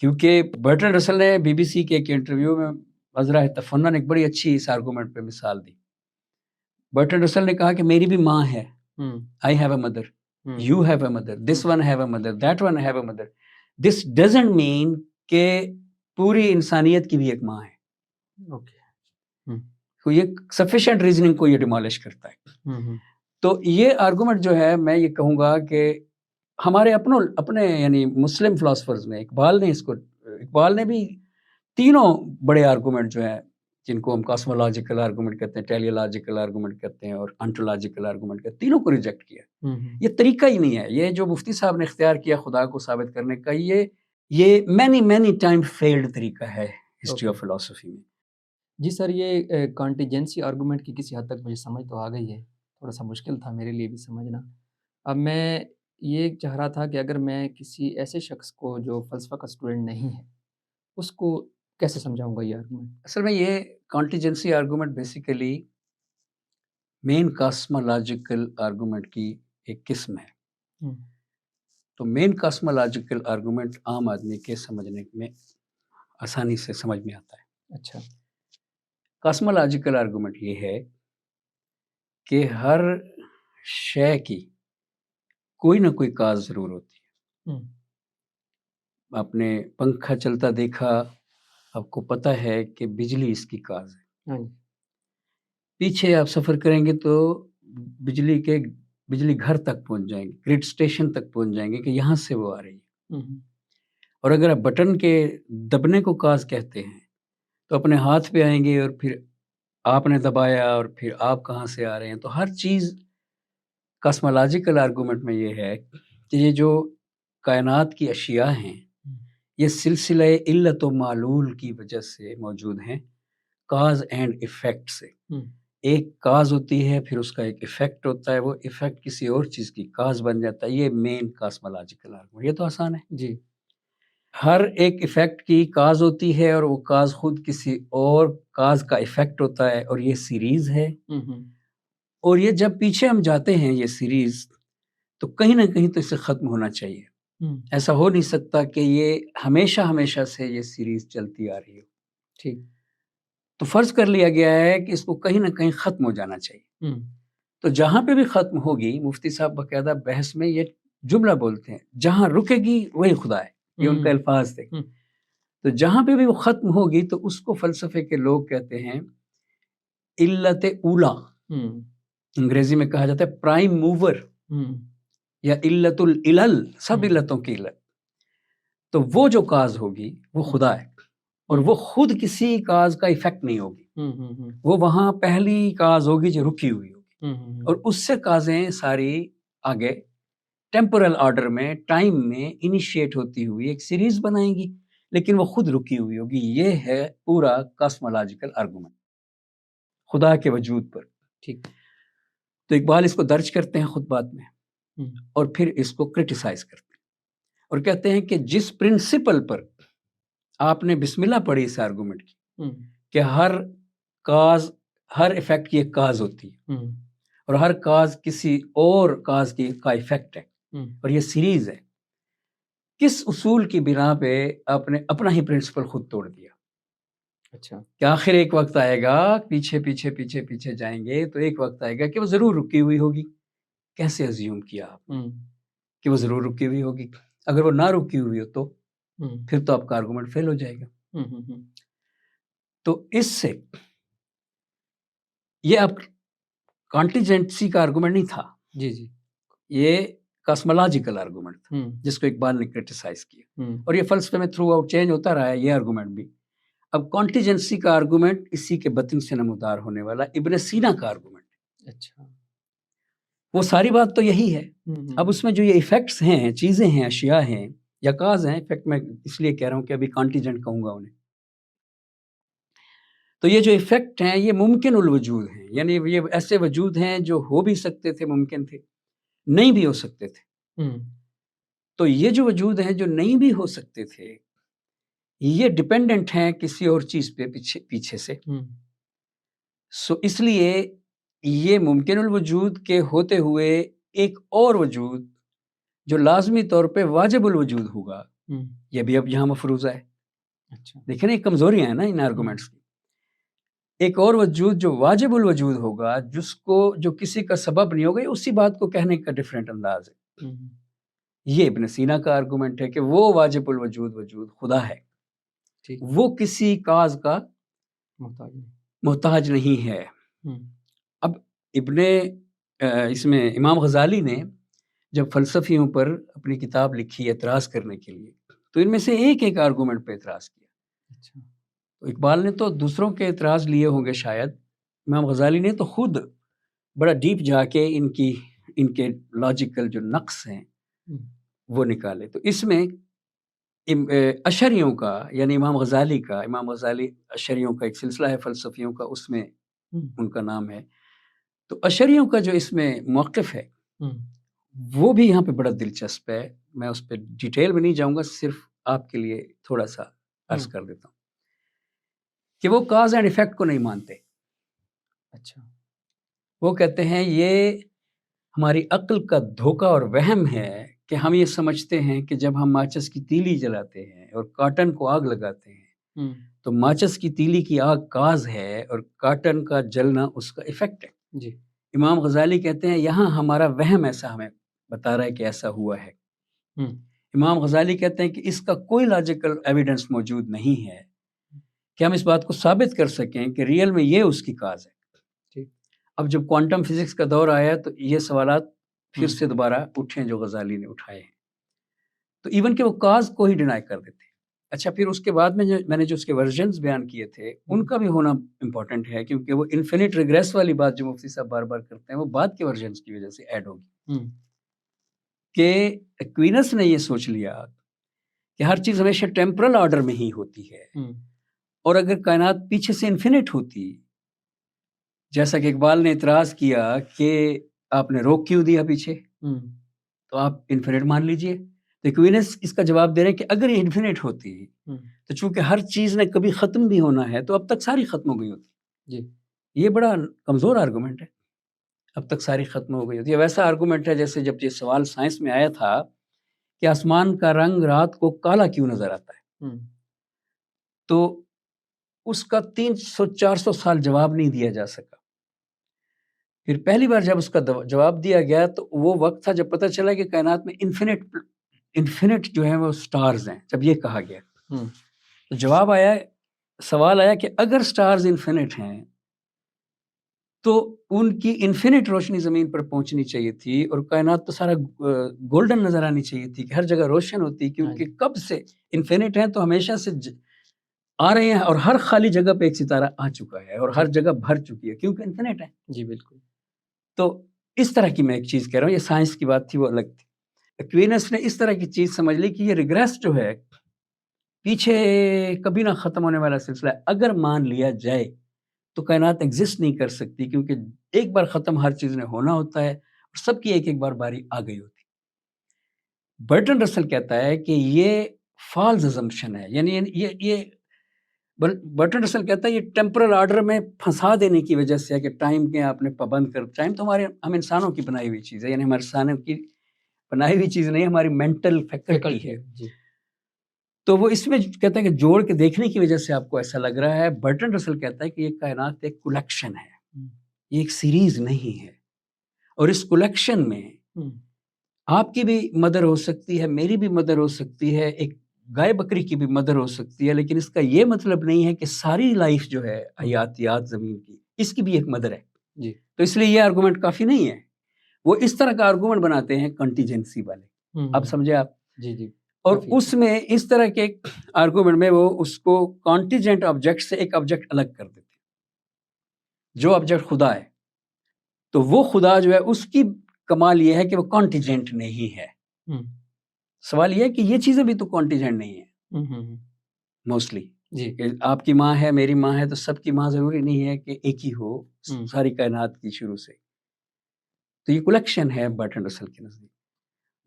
کیونکہ برٹرنڈ رسل نے بی بی سی کے ایک انٹرویو میں عذرا تفنن ایک بڑی اچھی اس آرگومنٹ پہ مثال دی. برٹرنڈ رسل نے کہا کہ میری بھی ماں ہے، I have a mother, you have a mother, this one have a mother, that one have a mother. This doesn't mean کہ پوری انسانیت کی بھی ایک ماں ہے. تو یہ سفیشینٹ ریزننگ کو یہ ڈیمالش کرتا ہے. تو یہ آرگومنٹ جو ہے میں یہ کہوں گا کہ ہمارے اپنے یعنی مسلم فلاسفرز نے، اقبال نے بھی تینوں بڑے آرگومنٹ جو ہیں جن کو ہم کاسمولوجیکل آرگومنٹ کہتے ہیں، ٹیلیولوجیکل آرگومنٹ کہتے ہیں اور انٹولوجیکل آرگومنٹ کہتے ہیں، تینوں کو ریجیکٹ کیا. یہ طریقہ ہی نہیں ہے. یہ جو مفتی صاحب نے اختیار کیا خدا کو ثابت کرنے کا، یہ مینی ٹائم فیلڈ طریقہ ہے ہسٹری آف فلاسفی میں. جی سر، یہ کانٹیجنسی آرگومنٹ کی کسی حد تک مجھے سمجھ تو آ گئی ہے، تھوڑا سا مشکل تھا میرے لیے بھی سمجھنا. اب میں یہ چاہ رہا تھا کہ اگر میں کسی ایسے شخص کو جو فلسفہ کا اسٹوڈنٹ نہیں ہے اس کو کیسے سمجھاؤں گا یہ آرگومنٹ؟ اصل میں یہ کانٹیجنسی آرگومنٹ بیسیکلی مین کاسمولوجیکل آرگومنٹ کی ایک قسم ہے. تو مین کاسمولوجیکل آرگومنٹ عام آدمی کے سمجھنے میں آسانی سے سمجھ میں آتا ہے. اچھا. کاسمولوجیکل آرگومنٹ یہ ہے کہ ہر شے کی کوئی نہ کوئی کاز ضرور ہوتی ہے. آپ نے پنکھا چلتا دیکھا، آپ کو پتہ ہے کہ بجلی اس کی کاز ہے. پیچھے آپ سفر کریں گے تو بجلی گھر تک پہنچ جائیں گے، گریڈ اسٹیشن تک پہنچ جائیں گے کہ یہاں سے وہ آ رہی ہے. اور اگر آپ بٹن کے دبنے کو کاز کہتے ہیں تو اپنے ہاتھ پہ آئیں گے اور پھر آپ نے دبایا اور پھر آپ کہاں سے آ رہے ہیں. تو ہر چیز کاسمولوجیکل آرگومنٹ میں یہ ہے کہ یہ جو کائنات کی اشیاء ہیں یہ سلسلہ علت و معلول کی وجہ سے موجود ہیں، کاز اینڈ ایفیکٹ سے. ایک کاز ہوتی ہے، پھر اس کا ایک ایفیکٹ ہوتا ہے، وہ ایفیکٹ کسی اور چیز کی کاز بن جاتا ہے. یہ مین کاسمولوجیکل آرگومنٹ. یہ تو آسان ہے جی. ہر ایک ایفیکٹ کی کاز ہوتی ہے اور وہ کاز خود کسی اور کاز کا ایفیکٹ ہوتا ہے اور یہ سیریز ہے. اور یہ جب پیچھے ہم جاتے ہیں یہ سیریز تو کہیں نہ کہیں تو اسے ختم ہونا چاہیے. ایسا ہو نہیں سکتا کہ یہ ہمیشہ سے یہ سیریز چلتی آ رہی ہو. ٹھیک. تو فرض کر لیا گیا ہے کہ اس کو کہیں نہ کہیں ختم ہو جانا چاہیے. تو جہاں پہ بھی ختم ہوگی، مفتی صاحب باقاعدہ بحث میں یہ جملہ بولتے ہیں، جہاں رکے گی وہی خدا ہے. یہ ان کا الفاظ تھے. تو جہاں پہ بھی وہ ختم ہوگی تو اس کو فلسفے کے لوگ کہتے ہیں علت اولا. انگریزی میں کہا جاتا ہے پرائم موور یا علت العلل، سب علتوں کی علت. تو وہ جو کاز ہوگی وہ خدا ہے اور وہ خود کسی کاز کا ایفیکٹ نہیں ہوگی. وہ وہاں پہلی کاز ہوگی جو رکی ہوئی ہوگی اور اس سے کازیں ساری آگے ٹیمپورل آرڈر میں، ٹائم میں انیشیٹ ہوتی ہوئی ایک سیریز بنائیں گی، لیکن وہ خود رکی ہوئی ہوگی. یہ ہے پورا کاسمولوجیکل آرگومنٹ خدا کے وجود پر. ٹھیک. تو اقبال اس کو درج کرتے ہیں خطبات میں اور پھر اس کو کرٹیسائز کرتے ہیں اور کہتے ہیں کہ جس پرنسپل پر آپ نے بسم اللہ پڑھی اس آرگومنٹ کی کہ ہر کاز، ہر ایفیکٹ کی ایک کاز ہوتی ہے اور ہر کاز کسی اور کاز کا ایفیکٹ ہے اور یہ سیریز ہے، کس اصول کی بنا پہ آپ نے اپنا ہی پرنسپل خود توڑ دیا؟ اچھا کہ آخر ایک وقت آئے گا، پیچھے پیچھے پیچھے پیچھے جائیں گے تو ایک وقت آئے گا کہ وہ ضرور رکی ہوئی ہوگی. کیسے ازیوم کیا آپ ہوں کہ وہ ضرور رکی ہوئی ہوگی؟ اگر وہ نہ رکی ہوئی ہو تو ہوں پھر تو آپ کا آرگومنٹ فیل ہو جائے گا. ہوں تو اس سے یہ اب کانٹیجنسی کا آرگومنٹ نہیں تھا، جی جی یہ کاسمولوجیکل آرگومنٹ تھا جس کو اقبال نے کرٹیسائز کیا، اور یہ فلسفے میں تھرو آؤٹ چینج ہوتا رہا ہے یہ آرگومنٹ بھی. اب کانٹیجنسی کا آرگومنٹ اسی کے بطن سے نمودار ہونے والا ابن سینا کا آرگومنٹ، اچھا وہ ساری بات تو یہی ہے. اب اس میں جو یہ ایفیکٹس ہیں، چیزیں ہیں، اشیاء ہیں یا کاز ہیں، ایفیکٹ میں اس لیے کہہ رہا ہوں کہ ابھی کانٹیجنٹ کہوں گا انہیں، تو یہ جو ایفیکٹ ہیں یہ ممکن الوجود ہیں، یعنی یہ ایسے وجود ہیں جو ہو بھی سکتے تھے، ممکن تھے، نہیں بھی ہو سکتے تھے. تو یہ جو وجود ہیں جو نہیں بھی ہو سکتے تھے یہ ڈپینڈنٹ ہیں کسی اور چیز پہ پیچھے سے. سو اس لیے یہ ممکن الوجود کے ہوتے ہوئے ایک اور وجود جو لازمی طور پہ واجب الوجود ہوگا یہ بھی اب یہاں مفروضہ ہے. اچھا دیکھیں نا، یہ کمزوریاں ہیں نا ان آرگومنٹس کی. ایک اور وجود جو واجب الوجود ہوگا، جس کو جو کسی کا سبب نہیں ہوگا، اسی بات کو کہنے کا ڈیفرنٹ انداز ہے. یہ ابن سینا کا آرگومنٹ ہے کہ وہ واجب الوجود وجود خدا ہے، وہ کسی کاز کا محتاج نہیں ہے. اب اس میں امام غزالی نے جب فلسفیوں پر اپنی کتاب لکھی اعتراض کرنے کے لیے، تو ان میں سے ایک آرگومنٹ پہ اعتراض کیا. تو اقبال نے تو دوسروں کے اعتراض لیے ہوں گے شاید، امام غزالی نے تو خود بڑا ڈیپ جا کے ان کے لاجیکل جو نقص ہیں وہ نکالے. تو اس میں اشریوں کا، یعنی امام غزالی اشریوں کا ایک سلسلہ ہے فلسفیوں کا، اس میں ان کا نام ہے. تو اشریوں کا جو اس میں موقف ہے وہ بھی یہاں پہ بڑا دلچسپ ہے. میں اس پہ ڈیٹیل میں نہیں جاؤں گا، صرف آپ کے لیے تھوڑا سا عرض کر دیتا ہوں کہ وہ کاز اینڈ ایفیکٹ کو نہیں مانتے. اچھا وہ کہتے ہیں یہ ہماری عقل کا دھوکہ اور وہم ہے کہ ہم یہ سمجھتے ہیں کہ جب ہم ماچس کی تیلی جلاتے ہیں اور کاٹن کو آگ لگاتے ہیں تو ماچس کی تیلی کی آگ کاز ہے اور کاٹن کا جلنا اس کا ایفیکٹ ہے. جی امام غزالی کہتے ہیں یہاں ہمارا وہم ایسا ہمیں بتا رہا ہے کہ ایسا ہوا ہے. امام غزالی کہتے ہیں کہ اس کا کوئی لاجیکل ایویڈنس موجود نہیں ہے کہ ہم اس بات کو ثابت کر سکیں کہ ریئل میں یہ اس کی کاز ہے. اب جب کوانٹم فزکس کا دور آیا تو یہ سوالات پھر سے دوبارہ اٹھیں جو غزالی نے اٹھائے ہیں. تو ایون کہ وہ کاز کو ہی ڈینائی کر دیتے. اچھا، پھر اس کے بعد میں نے جو اس کے ورژنز بیان کیے تھے ان کا بھی ہونا امپورٹنٹ ہے، کیونکہ وہ انفینٹ ریگریس والی بات جو مفتی صاحب بار بار کرتے ہیں وہ بعد کے ورژنز کی وجہ سے ایڈ ہوگی. کہ ایکوینس نے یہ سوچ لیا کہ ہر چیز ہمیشہ ٹیمپرل آرڈر میں ہی ہوتی ہے، اور اگر کائنات پیچھے سے انفینٹ ہوتی، جیسا کہ اقبال نے اعتراض کیا کہ آپ نے روک کیوں دیا پیچھے، تو آپ انفینٹ مان لیجئے. تو ایکوینس اس کا جواب دے رہے ہیں کہ اگر یہ انفینٹ ہوتی تو چونکہ ہر چیز نے کبھی ختم بھی ہونا ہے تو اب تک ساری ختم ہو گئی ہوتی. یہ بڑا کمزور آرگومنٹ ہے، اب تک ساری ختم ہو گئی ہوتی ہے. ویسا آرگومنٹ ہے جیسے جب یہ سوال سائنس میں آیا تھا کہ آسمان کا رنگ رات کو کالا کیوں نظر آتا ہے، تو اس کا 300-400 سال جواب نہیں دیا جا سکا. پھر پہلی بار جب اس کا جواب دیا گیا تو وہ وقت تھا جب پتہ چلا کہ کائنات میں انفینٹ جو ہیں وہ سٹارز ہیں. جب یہ کہا گیا تو جواب آیا، سوال آیا کہ اگر سٹارز انفینٹ ہیں تو ان کی انفینٹ روشنی زمین پر پہنچنی چاہیے تھی، اور کائنات تو سارا گولڈن نظر آنی چاہیے تھی کہ ہر جگہ روشن ہوتی، کیونکہ کب سے انفینٹ ہیں تو ہمیشہ سے آ رہے ہیں، اور ہر خالی جگہ پہ ایک ستارہ آ چکا ہے اور ہر جگہ بھر چکی ہے کیونکہ انفینٹ ہے. جی بالکل. تو اس طرح کی میں ایک چیز کہہ رہا ہوں، یہ سائنس کی بات تھی، وہ الگ تھی. ایکوینس نے اس طرح کی چیز سمجھ لی کہ یہ ریگریس جو ہے پیچھے کبھی نہ ختم ہونے والا سلسلہ ہے. اگر مان لیا جائے تو کائنات ایگزسٹ نہیں کر سکتی، کیونکہ ایک بار ختم ہر چیز نے ہونا ہوتا ہے اور سب کی ایک ایک بار باری آ گئی ہوتی. برٹن رسل کہتا ہے کہ یہ فالس ازمپشن ہے، یعنی یہ برٹن رسل کہتا ہے یہ ٹیمپرل آرڈر میں پھنسا دینے کی وجہ سے ہے کہ ٹائم کے آپ نے پابند کر، ٹائم تو ہم انسانوں کی بنائی ہوئی چیز ہے، یعنی ہمارے انسانوں کی بنائی ہوئی چیز نہیں، ہماری مینٹل فیکلٹی ہے. تو وہ اس میں کہتا ہے کہ جوڑ کے دیکھنے کی وجہ سے آپ کو ایسا لگ رہا ہے. برٹن رسل کہتا ہے کہ یہ کائنات ایک کلیکشن ہے, یہ ایک سیریز نہیں ہے, اور اس کلیکشن میں آپ کی بھی مدر ہو سکتی ہے, میری بھی مدر ہو سکتی ہے, ایک گائے بکری کی بھی مدر ہو سکتی ہے, لیکن اس کا یہ مطلب نہیں ہے کہ ساری لائف جو ہے حیاتیات زمین کی, اس کی بھی ایک مدر ہے. جی. تو اس لیے یہ آرگومنٹ کافی نہیں ہے. وہ اس طرح کا آرگومنٹ بناتے ہیں کنٹیجنسی والے. اب سمجھے آپ؟ جی جی. اور اس میں اس طرح کے آرگومنٹ میں وہ اس کو کانٹیجنٹ آبجیکٹ سے ایک آبجیکٹ الگ کر دیتے ہیں. جو آبجیکٹ خدا ہے, تو وہ خدا جو ہے اس کی کمال یہ ہے کہ وہ کانٹیجنٹ نہیں ہے. سوال یہ ہے کہ یہ چیزیں بھی تو کانٹیجنٹ نہیں ہیں موسٹلی. جی. آپ کی ماں ہے, میری ماں ہے, تو سب کی ماں ضروری نہیں ہے کہ ایک ہی ہو ساری کائنات کی شروع سے. تو یہ کلیکشن ہے برٹن رسل کے نزدیک.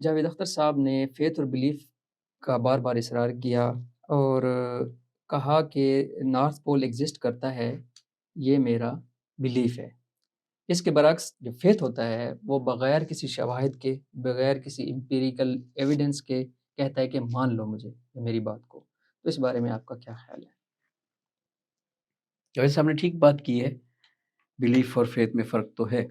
جاوید اختر صاحب نے فیتھ اور بلیف کا بار بار اصرار کیا اور کہا کہ نارتھ پول ایگزسٹ کرتا ہے, یہ میرا بلیف ہے. اس کے برعکس جو فیتھ ہوتا ہے وہ بغیر کسی شواہد کے, بغیر کسی امپیریکل ایویڈنس کے کہتا ہے کہ مان لو مجھے, میری بات کو. تو اس بارے میں آپ کا کیا خیال ہے؟ جاوید صاحب نے ٹھیک بات کی ہے. بلیف اور فیتھ میں فرق تو ہے,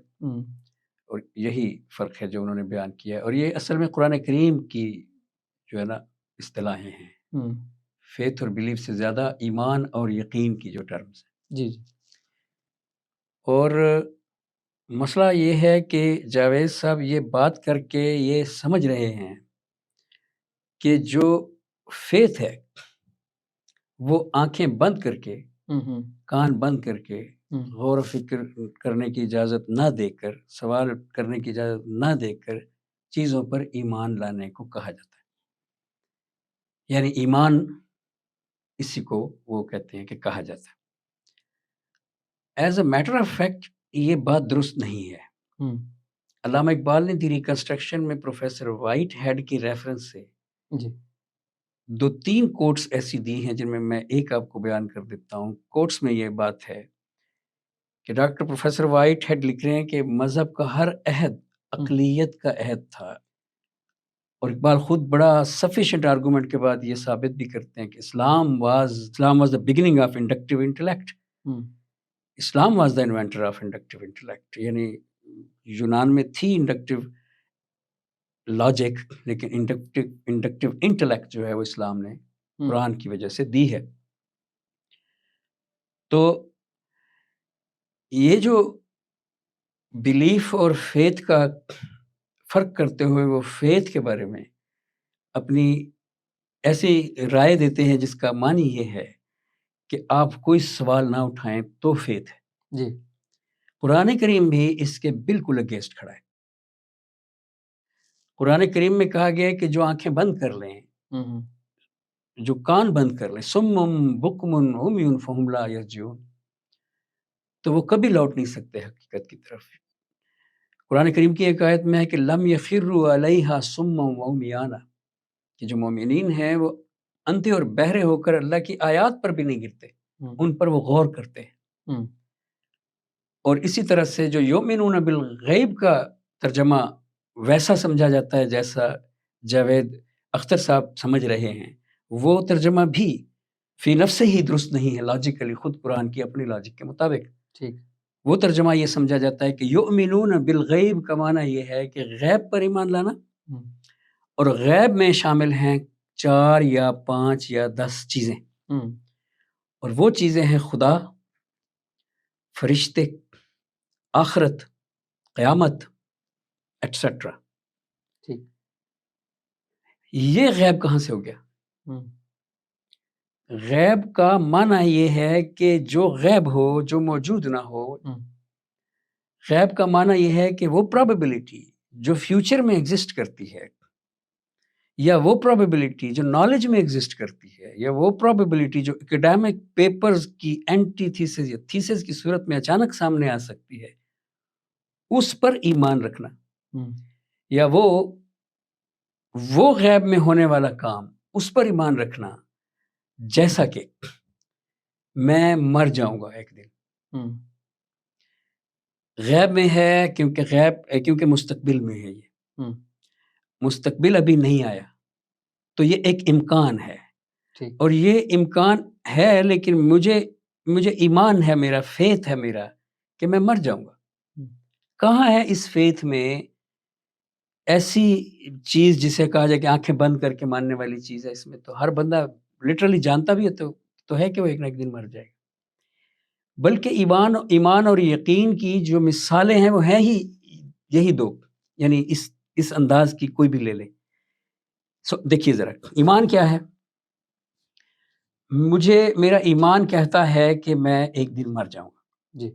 اور یہی فرق ہے جو انہوں نے بیان کیا ہے. اور یہ اصل میں قرآن کریم کی جو ہے نا اصطلاحیں ہیں. فیتھ اور بلیف سے زیادہ ایمان اور یقین کی جو ٹرمز ہیں. جی جی. اور مسئلہ یہ ہے کہ جاوید صاحب یہ بات کر کے یہ سمجھ رہے ہیں کہ جو فیتھ ہے وہ آنکھیں بند کر کے, کان بند کر کے, غور و فکر کرنے کی اجازت نہ دے کر, سوال کرنے کی اجازت نہ دے کر چیزوں پر ایمان لانے کو کہا جاتا ہے. یعنی ایمان اسی کو وہ کہتے ہیں کہ کہا جاتا ہے. As a matter of fact یہ بات درست نہیں ہے. علامہ اقبال نے دی ریکنسٹرکشن میں پروفیسر وائٹ ہیڈ کی ریفرنس سے 2-3 کوٹس ایسی دی ہیں جن میں میں ایک آپ کو بیان کر دیتا ہوں. کوٹس میں یہ بات ہے کہ ڈاکٹر پروفیسر وائٹ ہیڈ لکھ رہے ہیں کہ مذہب کا ہر عہد اقلیت کا عہد تھا. اور اقبال خود بڑا سفیشینٹ آرگومنٹ کے بعد یہ ثابت بھی کرتے ہیں کہ Islam was the beginning of inductive intellect. Islam was the inventor of inductive intellect. یعنی یونان میں تھی انڈکٹیو لاجک, لیکن انڈکٹیو انٹلیکٹ جو ہے وہ اسلام نے قرآن کی وجہ سے دی ہے. تو یہ جو بلیف اور فیتھ کا فرق کرتے ہوئے وہ فیتھ کے بارے میں اپنی ایسی رائے دیتے ہیں جس کا معنی یہ ہے کہ آپ کوئی سوال نہ اٹھائیں تو فیتھ ہے. جی. قرآن کریم بھی اس کے بالکل اگینسٹ کھڑا ہے. قرآن کریم میں کہا گیا ہے کہ جو آنکھیں بند کر لیں, جو کان بند کر لیں, سمم بکمن عمیٌ فہم لا یرجعون, تو وہ کبھی لوٹ نہیں سکتے حقیقت کی طرف. قرآن کریم کی ایک آیت میں ہے کہ لم یخروا علیہا صما وعمیانا, کہ جو مومنین ہیں وہ اندھے اور بہرے ہو کر اللہ کی آیات پر بھی نہیں گرتے, ان پر وہ غور کرتے ہیں. اور اسی طرح سے جو یؤمنون بالغیب کا ترجمہ ویسا سمجھا جاتا ہے جیسا جاوید اختر صاحب سمجھ رہے ہیں, وہ ترجمہ بھی فی نفس ہی درست نہیں ہے لاجیکلی, خود قرآن کی اپنی لاجک کے مطابق. ٹھیک. وہ ترجمہ یہ سمجھا جاتا ہے کہ یؤمنون بالغیب کا معنی یہ ہے کہ غیب پر ایمان لانا, اور غیب میں شامل ہیں 4 یا 5 یا 10 چیزیں, اور وہ چیزیں ہیں خدا, فرشتے, آخرت, قیامت ایٹسٹرا. ٹھیک. یہ غیب کہاں سے ہو گیا؟ غیب کا معنی یہ ہے کہ جو غیب ہو, جو موجود نہ ہو. غیب کا معنی یہ ہے کہ وہ پرابیبلٹی جو فیوچر میں ایگزسٹ کرتی ہے, یا وہ پرابیبلٹی جو نالج میں ایگزسٹ کرتی ہے, یا وہ پرابیبلٹی جو اکیڈیمک پیپرز کی اینٹی تھیسس یا تھیسس کی صورت میں اچانک سامنے آ سکتی ہے, اس پر ایمان رکھنا. یا وہ غیب میں ہونے والا کام, اس پر ایمان رکھنا, جیسا کہ میں مر جاؤں گا ایک دن. غیب میں ہے کیونکہ مستقبل میں ہے. یہ مستقبل ابھی نہیں آیا, تو یہ ایک امکان ہے. ٹھیک۔ اور یہ امکان ہے، لیکن مجھے ایمان ہے، میرا فیتھ ہے میرا کہ میں مر جاؤں گا۔ کہاں ہے اس فیتھ میں ایسی چیز جسے کہا جائے کہ آنکھیں بند کر کے ماننے والی چیز ہے؟ اس میں تو ہر بندہ لٹرلی جانتا بھی ہے تو ہے کہ وہ ایک نہ ایک دن مر جائے گا۔ بلکہ ایمان اور یقین کی جو مثالیں ہیں وہ ہیں ہی یہی دو، یعنی اس انداز کی کوئی بھی لے لیں۔ دیکھیے ذرا ایمان کیا ہے۔ میرا ایمان کہتا ہے کہ میں ایک دن مر جاؤں گا جی۔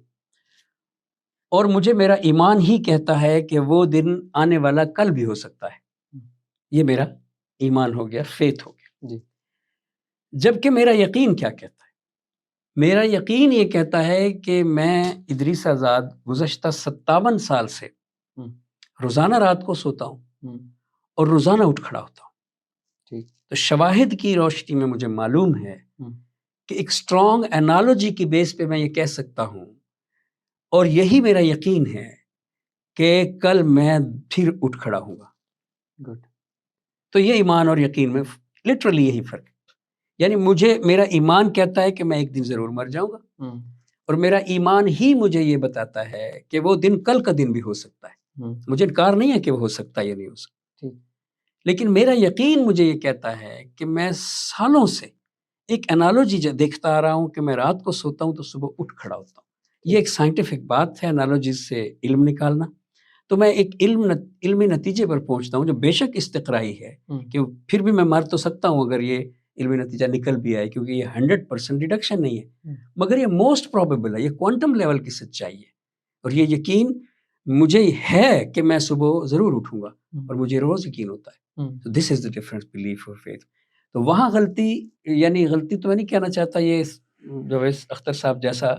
اور مجھے میرا ایمان ہی کہتا ہے کہ وہ دن آنے والا کل بھی ہو سکتا ہے۔ یہ میرا ایمان ہو گیا، فیتھ ہو گیا۔ جی۔ جبکہ میرا یقین کیا کہتا ہے؟ میرا یقین یہ کہتا ہے کہ میں ادریس آزاد گزشتہ 57 سال سے روزانہ رات کو سوتا ہوں اور روزانہ اٹھ کھڑا ہوتا ہوں۔ تو شواہد کی روشنی میں مجھے معلوم ہے کہ ایک اسٹرانگ انالوجی کی بیس پہ میں یہ کہہ سکتا ہوں، اور یہی میرا یقین ہے کہ کل میں پھر اٹھ کھڑا ہوں گا۔ گڈ۔ تو یہ ایمان اور یقین میں لٹرلی یہی فرق ہے۔ یعنی میرا ایمان کہتا ہے کہ میں ایک دن ضرور مر جاؤں گا، اور میرا ایمان ہی مجھے یہ بتاتا ہے کہ وہ دن کل کا دن بھی ہو سکتا ہے۔ مجھے انکار نہیں ہے کہ وہ ہو سکتا ہے یا نہیں ہو سکتا، لیکن میرا یقین مجھے یہ کہتا ہے کہ میں سالوں سے ایک انالوجی دیکھتا آ رہا ہوں کہ میں رات کو سوتا ہوں تو صبح اٹھ کھڑا ہوتا ہوں۔ یہ ایک سائنٹیفک بات ہے، انالوجیز سے علم نکالنا۔ تو میں ایک علمی نتیجے پر پہنچتا ہوں جو بے شک استقرائی ہے، کہ پھر بھی میں مر تو سکتا ہوں اگر یہ علمی نتیجہ نکل بھی آئے، کیونکہ یہ 100% ڈیڈکشن نہیں ہے، مگر یہ موسٹ پروبیبل ہے، یہ کوانٹم لیول کی سچائی ہے۔ اور یہ یقین مجھے ہے کہ میں صبح ضرور اٹھوں گا، اور مجھے روز یقین ہوتا ہے۔ So this is the difference, belief or faith۔ تو وہاں غلطی تو میں نہیں کہنا چاہتا، یہ جاوید اختر صاحب جیسا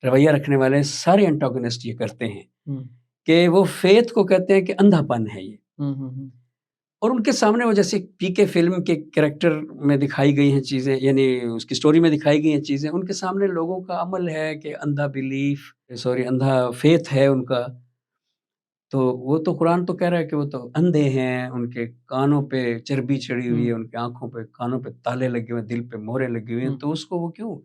رویہ رکھنے والے سارے انٹاگونسٹ یہ کرتے ہیں کہ وہ فیتھ کو کہتے ہیں کہ اندھا پن ہے یہ، اور ان کے سامنے وہ جیسے پی کے فلم کے کریکٹر میں دکھائی گئی ہیں چیزیں، یعنی اس کی سٹوری میں دکھائی گئی ہیں چیزیں، ان کے سامنے لوگوں کا عمل ہے کہ اندھا فیتھ ہے ان کا۔ تو وہ تو قرآن تو کہہ رہا ہے کہ وہ تو اندھے ہیں، ان کے کانوں پہ چربی چڑھی ہوئی ہے، ان کے آنکھوں پہ کانوں پہ تالے لگے ہوئے ہیں، دل پہ مہرے لگے ہوئے ہیں، تو اس کو وہ کیوں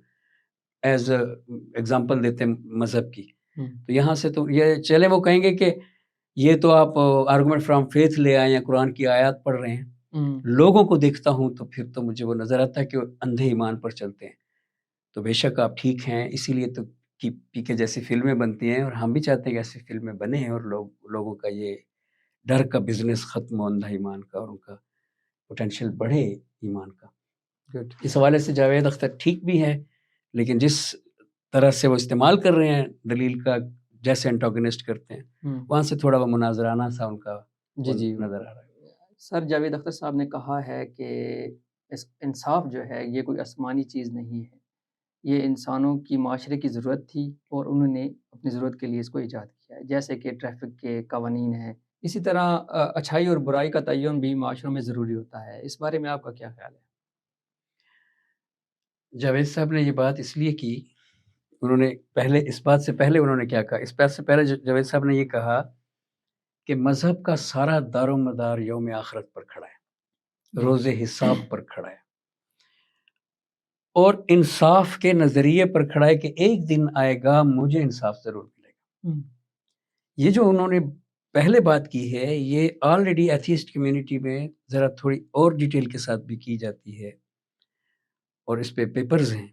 ایز ایگزامپل دیتے ہیں مذہب کی؟ تو یہاں سے تو یہ چلے وہ کہیں گے کہ یہ تو آپ آرگومنٹ فرام فیتھ لے آئے یا قرآن کی آیات پڑھ رہے ہیں۔ لوگوں کو دیکھتا ہوں تو پھر تو مجھے وہ نظر آتا ہے کہ وہ اندھے ایمان پر چلتے ہیں۔ تو بے شک آپ ٹھیک ہیں، اسی لیے تو پی کے جیسی فلمیں بنتی ہیں، اور ہم بھی چاہتے ہیں کہ ایسی فلمیں بنے ہیں، اور لوگوں کا یہ ڈر کا بزنس ختم ہو اندھا ایمان کا، اور ان کا پوٹینشیل بڑھے ایمان کا۔ اس حوالے سے جاوید اختر ٹھیک بھی ہے، لیکن جس طرح سے وہ استعمال کر رہے ہیں دلیل کا، جیسے انٹاگونسٹ کرتے ہیں، وہاں سے تھوڑا وہ مناظرانہ سا ان کا جی نظر آ رہا ہے۔ سر جاوید اختر صاحب نے کہا ہے کہ انصاف جو ہے یہ کوئی آسمانی چیز نہیں ہے، یہ انسانوں کی معاشرے کی ضرورت تھی، اور انہوں نے اپنی ضرورت کے لیے اس کو ایجاد کیا ہے، جیسے کہ ٹریفک کے قوانین ہیں۔ اسی طرح اچھائی اور برائی کا تعین بھی معاشروں میں ضروری ہوتا ہے۔ اس بارے میں آپ کا کیا خیال ہے؟ جاوید صاحب نے یہ بات اس لیے کی، انہوں نے اس بات سے پہلے انہوں نے کیا کہا؟ اس بات سے پہلے جاوید صاحب نے یہ کہا کہ مذہب کا سارا دار و مدار یوم آخرت پر کھڑا ہے، روز حساب پر کھڑا ہے، اور انصاف کے نظریے پر کھڑا ہے کہ ایک دن آئے گا مجھے انصاف ضرور ملے گا۔ یہ جو انہوں نے پہلے بات کی ہے، یہ آلریڈی ایتھیسٹ کمیونٹی میں ذرا تھوڑی اور ڈیٹیل کے ساتھ بھی کی جاتی ہے، اور اس پہ پیپرز ہیں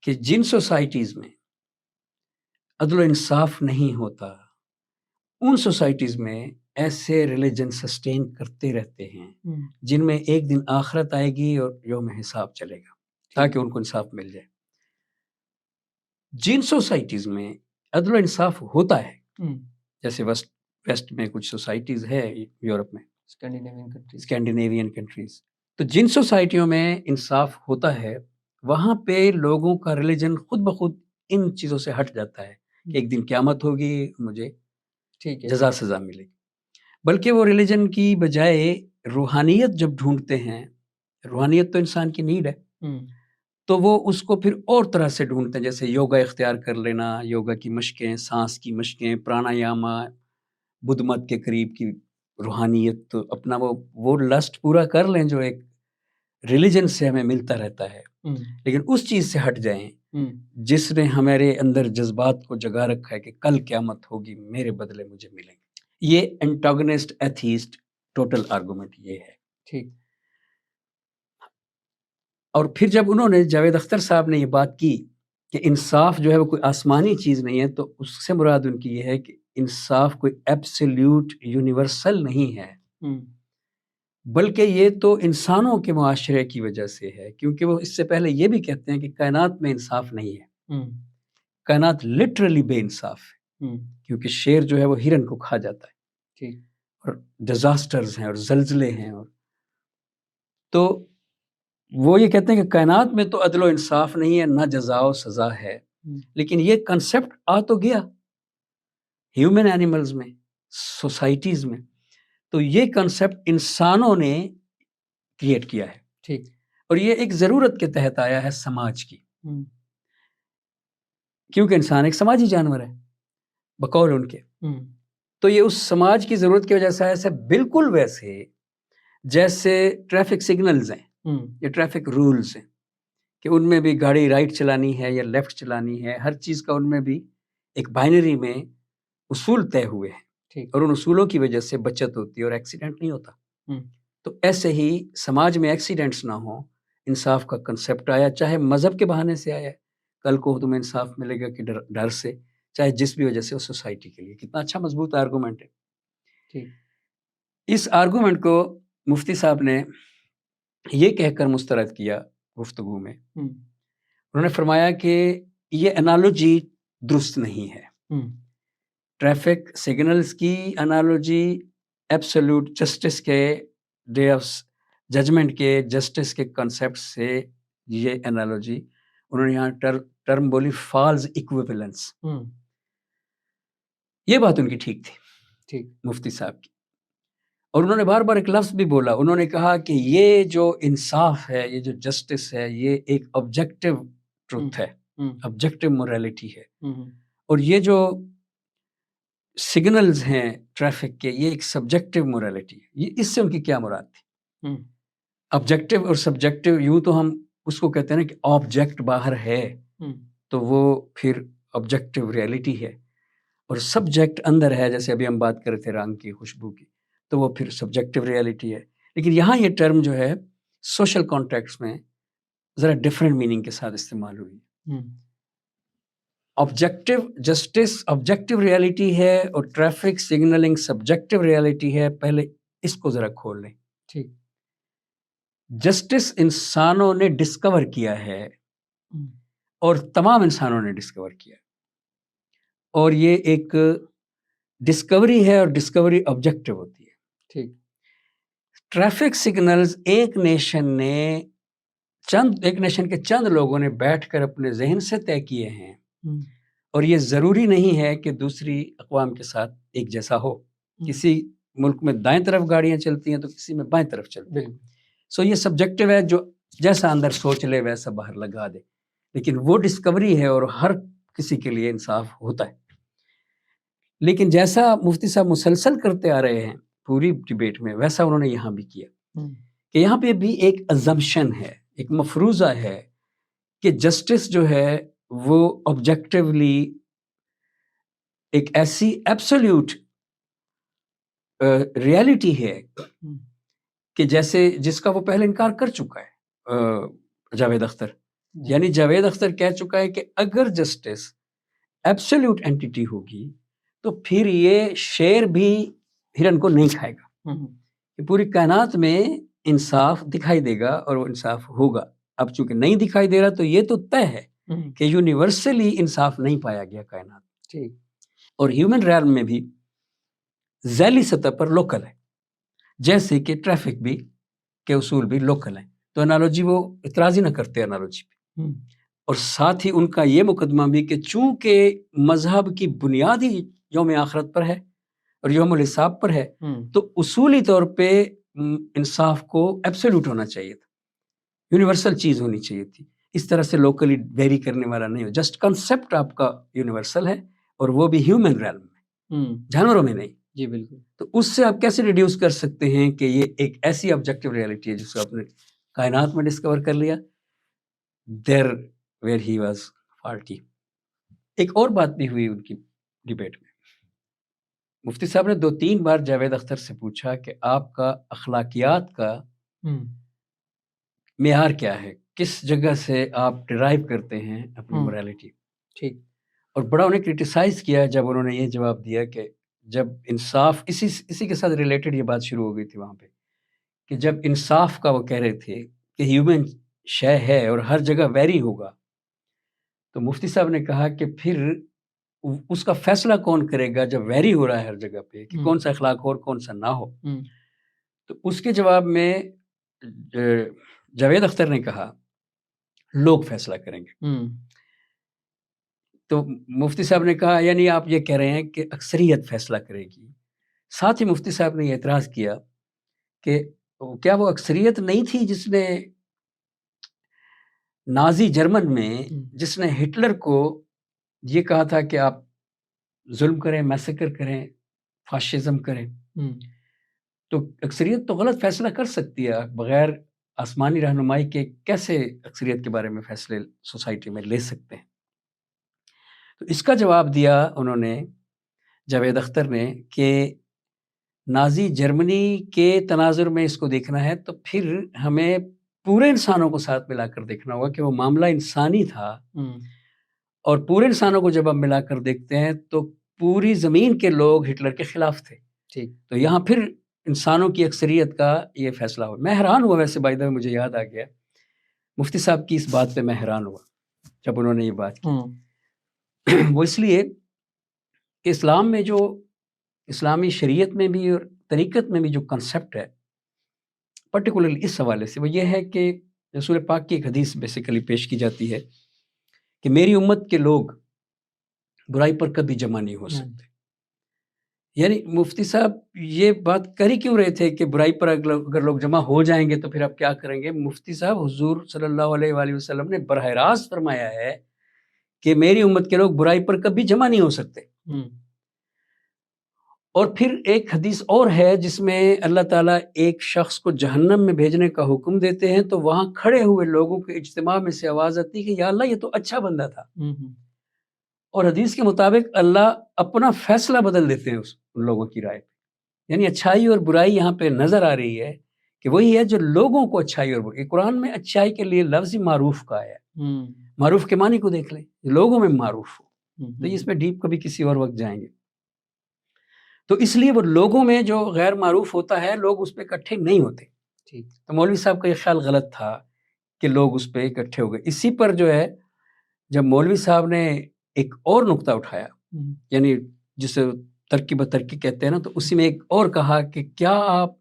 کہ جن سوسائٹیز میں عدل و انصاف نہیں ہوتا، ان سوسائٹیز میں ایسے ریلیجن سسٹین کرتے رہتے ہیں جن میں ایک دن آخرت آئے گی اور یوم حساب چلے گا، تاکہ ان کو انصاف مل جائے۔ جن سوسائٹیز میں عدل و انصاف ہوتا ہے، جیسے ویسٹ میں کچھ سوسائٹیز ہے، یورپ میں اسکینڈینیوین کنٹریز، تو جن سوسائٹیوں میں انصاف ہوتا ہے وہاں پہ لوگوں کا ریلیجن خود بخود ان چیزوں سے ہٹ جاتا ہے کہ ایک دن قیامت ہوگی، مجھے جزا سزا ملے گی۔ بلکہ وہ ریلیجن کی بجائے روحانیت جب ڈھونڈتے ہیں، روحانیت تو انسان کی نیڈ ہے، تو وہ اس کو پھر اور طرح سے ڈھونڈتے ہیں، جیسے یوگا اختیار کر لینا، یوگا کی مشقیں، سانس کی مشقیں، پرانایاما، بدھ مت کے قریب کی روحانیت، تو اپنا وہ لسٹ پورا کر لیں جو ایک ریلیجن سے ہمیں ملتا رہتا ہے، لیکن اس چیز سے ہٹ جائیں جس نے ہمارے اندر جذبات کو جگا رکھا ہے کہ کل قیامت ہوگی، میرے بدلے مجھے ملیں گے. یہ انٹاگنسٹ ایتھیسٹ ٹوٹل آرگومنٹ یہ ہے. ٹھیک. اور پھر جب انہوں نے جاوید اختر صاحب نے یہ بات کی کہ انصاف جو ہے وہ کوئی آسمانی چیز نہیں ہے، تو اس سے مراد ان کی یہ ہے کہ انصاف کوئی ایبسلیوٹ یونیورسل نہیں ہے، بلکہ یہ تو انسانوں کے معاشرے کی وجہ سے ہے، کیونکہ وہ اس سے پہلے یہ بھی کہتے ہیں کہ کائنات میں انصاف نہیں ہے. کائنات لٹرلی بے انصاف ہے، کیونکہ شیر جو ہے وہ ہرن کو کھا جاتا ہے، اور ڈیزاسٹرز ہیں اور زلزلے ہیں. اور تو وہ یہ کہتے ہیں کہ کائنات میں تو عدل و انصاف نہیں ہے، نہ جزا و سزا ہے، لیکن یہ کنسپٹ آ تو گیا ہیومن اینیملز میں، سوسائٹیز میں. تو یہ کنسپٹ انسانوں نے کریٹ کیا ہے. ٹھیک. اور یہ ایک ضرورت کے تحت آیا ہے سماج کی، کیونکہ انسان ایک سماجی جانور ہے بقول ان کے. تو یہ اس سماج کی ضرورت کی وجہ سے آیا ہے، بالکل ویسے جیسے ٹریفک سگنلز ہیں یا ٹریفک رولز ہیں کہ ان میں بھی گاڑی رائٹ چلانی ہے یا لیفٹ چلانی ہے، ہر چیز کا ان میں بھی ایک بائنری میں اصول طے ہوئے ہیں، اور ان اصولوں کی وجہ سے بچت ہوتی ہے اور ایکسیڈنٹ نہیں ہوتا. تو ایسے ہی سماج میں ایکسیڈنٹس نہ ہوں، انصاف کا کنسپٹ آیا، چاہے مذہب کے بہانے سے آیا، کل کو تمہیں انصاف ملے گا کہ ڈر سے، چاہے جس بھی وجہ سے وہ سوسائٹی کے لیے. کتنا اچھا مضبوط آرگومنٹ ہے. اس آرگومنٹ کو مفتی صاحب نے یہ کہہ کر مسترد کیا گفتگو میں، انہوں نے فرمایا کہ یہ انالوجی درست نہیں ہے. ٹریفک سگنلز کی انالوجی ایبسولوٹ جسٹس کے، ڈے آف ججمنٹ کے جسٹس کے کنسپٹ سے یہ انالوجی، انہوں نے یہاں ٹرم بولی فالز ایکویولنس. یہ بات ان کی ٹھیک تھی، مفتی صاحب کی. اور انہوں نے بار بار ایک لفظ بھی بولا، انہوں نے کہا کہ یہ جو انصاف ہے، یہ جو جسٹس ہے، یہ ایک آبجیکٹو ٹروتھ ہے، آبجیکٹو موریلٹی ہے. اور یہ جو سگنلز ہیں ٹریفک کے، یہ ایک سبجیکٹو موریلٹی ہے. یہ اس سے ان کی کیا مراد تھی؟ آبجیکٹو اور سبجیکٹو، یوں تو ہم اس کو کہتے ہیں نا کہ آبجیکٹ باہر ہے تو وہ پھر آبجیکٹو ریئلٹی ہے، اور سبجیکٹ اندر ہے، جیسے ابھی ہم بات کر رہے تھے رنگ کی، خوشبو کی، تو وہ پھر سبجیکٹو ریئلٹی ہے. لیکن یہاں یہ ٹرم جو ہے سوشل کانٹیکسٹ میں ذرا ڈفرینٹ میننگ کے ساتھ استعمال ہوئی. آبجیکٹو جسٹس آبجیکٹو ریئلٹی ہے اور ٹریفک سگنلنگ سبجیکٹو ریئلٹی ہے. پہلے اس کو ذرا کھول لیں. ٹھیک. جسٹس انسانوں نے ڈسکور کیا ہے، اور تمام انسانوں نے ڈسکور کیا، اور یہ ایک ڈسکوری ہے، اور ڈسکوری آبجیکٹو ہوتی ہے. ٹھیک. ٹریفک سگنلز ایک نیشن کے چند لوگوں نے بیٹھ کر اپنے ذہن سے طے کیے ہیں، اور یہ ضروری نہیں ہے کہ دوسری اقوام کے ساتھ ایک جیسا ہو. کسی ملک میں دائیں طرف گاڑیاں چلتی ہیں تو کسی میں بائیں طرف چلتی ہیں. سو یہ سبجیکٹو ہے، جو جیسا اندر سوچ لے ویسا باہر لگا دے، لیکن وہ ڈسکوری ہے اور ہر کسی کے لیے انصاف ہوتا ہے. لیکن جیسا مفتی صاحب مسلسل کرتے آ رہے ہیں پوری ڈیبیٹ میں، ویسا انہوں نے یہاں بھی کیا کہ یہاں پہ بھی ایک ازمپشن ہے، ایک مفروضہ ہے کہ جسٹس جو ہے وہ آبجیکٹیولی ایک ایسی ایبسولوٹ ریئلٹی ہے کہ جیسے جس کا وہ پہلے انکار کر چکا ہے جاوید اختر. یعنی جاوید اختر کہہ چکا ہے کہ اگر جسٹس ایبسولوٹ اینٹیٹی ہوگی تو پھر یہ شیر بھی ہرن کو نہیں کھائے گا، کہ پوری کائنات میں انصاف دکھائی دے گا اور وہ انصاف ہوگا. اب چونکہ نہیں دکھائی دے رہا تو یہ تو طے ہے کہ یونیورسلی انصاف نہیں پایا گیا کائنات. ٹھیک. اور ہیومن ریئلم میں بھی ذیلی سطح پر لوکل ہے، جیسے کہ ٹریفک بھی کے اصول بھی لوکل ہیں. تو انالوجی وہ اعتراض ہی نہ کرتے انالوجی پہ. اور ساتھ ہی ان کا یہ مقدمہ بھی کہ چونکہ مذہب کی بنیاد ہی یوم آخرت پر ہے اور یوم الحساب پر ہے، تو اصولی طور پہ انصاف کو ایبسولوٹ ہونا چاہیے تھا، یونیورسل چیز ہونی چاہیے تھی. اس طرح سے لوکلی ویری کرنے والا نہیں ہو. جسٹ کنسپٹ آپ کا یونیورسل ہے، اور وہ بھی ہیومن ریلم میں، جانوروں میں نہیں. جی بالکل. تو اس سے آپ کیسے ریڈیوس کر سکتے ہیں کہ یہ ایک ایسی آبجیکٹو ریئلٹی ہے جس کو آپ نے کائنات میں ڈسکور کر لیا, دیر ویئر ہی واز فالٹی. ایک اور بات بھی ہوئی ان کی ڈبیٹ میں. مفتی صاحب نے 2-3 بار جاوید اختر سے پوچھا کہ آپ کا اخلاقیات کا معیار کیا ہے, کس جگہ سے آپ ڈرائیو کرتے ہیں اپنی مورالٹی. ٹھیک. اور بڑا انہیں کرٹیسائز کیا جب انہوں نے یہ جواب دیا کہ جب انصاف, اسی کے ساتھ ریلیٹڈ یہ بات شروع ہو گئی تھی وہاں پہ, کہ جب انصاف کا وہ کہہ رہے تھے کہ ہیومن شے ہے اور ہر جگہ ویری ہوگا, تو مفتی صاحب نے کہا کہ پھر اس کا فیصلہ کون کرے گا جب ویری ہو رہا ہے ہر جگہ پہ, کہ کون سا اخلاق ہو اور کون سا نہ ہو. تو اس کے جواب میں جاوید اختر نے کہا لوگ فیصلہ کریں گے. تو مفتی صاحب نے کہا یعنی آپ یہ کہہ رہے ہیں کہ اکثریت فیصلہ کرے گی. ساتھ ہی مفتی صاحب نے یہ اعتراض کیا کہ کیا وہ اکثریت نہیں تھی جس نے نازی جرمن میں, جس نے ہٹلر کو یہ کہا تھا کہ آپ ظلم کریں, میسیکر کریں, فاشزم کریں. تو اکثریت تو غلط فیصلہ کر سکتی ہے, بغیر آسمانی رہنمائی کے کیسے اکثریت کے بارے میں فیصلے سوسائٹی میں لے سکتے ہیں. تو اس کا جواب دیا انہوں نے, جاوید اختر نے, کہ نازی جرمنی کے تناظر میں اس کو دیکھنا ہے تو پھر ہمیں پورے انسانوں کو ساتھ ملا کر دیکھنا ہوگا کہ وہ معاملہ انسانی تھا, اور پورے انسانوں کو جب ہم ملا کر دیکھتے ہیں تو پوری زمین کے لوگ ہٹلر کے خلاف تھے. ٹھیک. تو یہاں پھر انسانوں کی اکثریت کا یہ فیصلہ ہوا. میں حیران ہوا, ویسے بائی دا وے مجھے یاد آ گیا مفتی صاحب کی اس بات پہ, میں حیران ہوا جب انہوں نے یہ بات کی. وہ اس لیے کہ اسلام میں جو, اسلامی شریعت میں بھی اور طریقت میں بھی جو کنسپٹ ہے پرٹیکولرلی اس حوالے سے, وہ یہ ہے کہ رسول پاک کی ایک حدیث بیسیکلی پیش کی جاتی ہے کہ میری امت کے لوگ برائی پر کبھی جمع نہیں ہو سکتے. یعنی مفتی صاحب یہ بات کر ہی کیوں رہے تھے کہ برائی پر اگر لوگ جمع ہو جائیں گے تو پھر آپ کیا کریں گے. مفتی صاحب حضور صلی اللہ علیہ وآلہ وسلم نے براہ راست فرمایا ہے کہ میری امت کے لوگ برائی پر کبھی جمع نہیں ہو سکتے. اور پھر ایک حدیث اور ہے جس میں اللہ تعالیٰ ایک شخص کو جہنم میں بھیجنے کا حکم دیتے ہیں تو وہاں کھڑے ہوئے لوگوں کے اجتماع میں سے آواز آتی کہ یا اللہ یہ تو اچھا بندہ تھا. اور حدیث کے مطابق اللہ اپنا فیصلہ بدل دیتے ہیں ان لوگوں کی رائے پہ. یعنی اچھائی اور برائی یہاں پہ نظر آ رہی ہے کہ وہی ہے جو لوگوں کو اچھائی اور برائی. قرآن میں اچھائی کے لیے لفظ معروف کا ہے. معروف کے معنی کو دیکھ لیں, لوگوں میں معروف ہو. تو اس میں ڈیپ کبھی کسی اور وقت جائیں گے. تو اس لیے وہ لوگوں میں جو غیر معروف ہوتا ہے لوگ اس پہ اکٹھے نہیں ہوتے. تو مولوی صاحب کا یہ خیال غلط تھا کہ لوگ اس پہ اکٹھے ہو گئے. اسی پر جو ہے جب مولوی صاحب نے ایک اور نقطہ اٹھایا, یعنی جسے ترقی بترقی کہتے ہیں نا, تو اسی میں ایک اور کہا کہ کیا آپ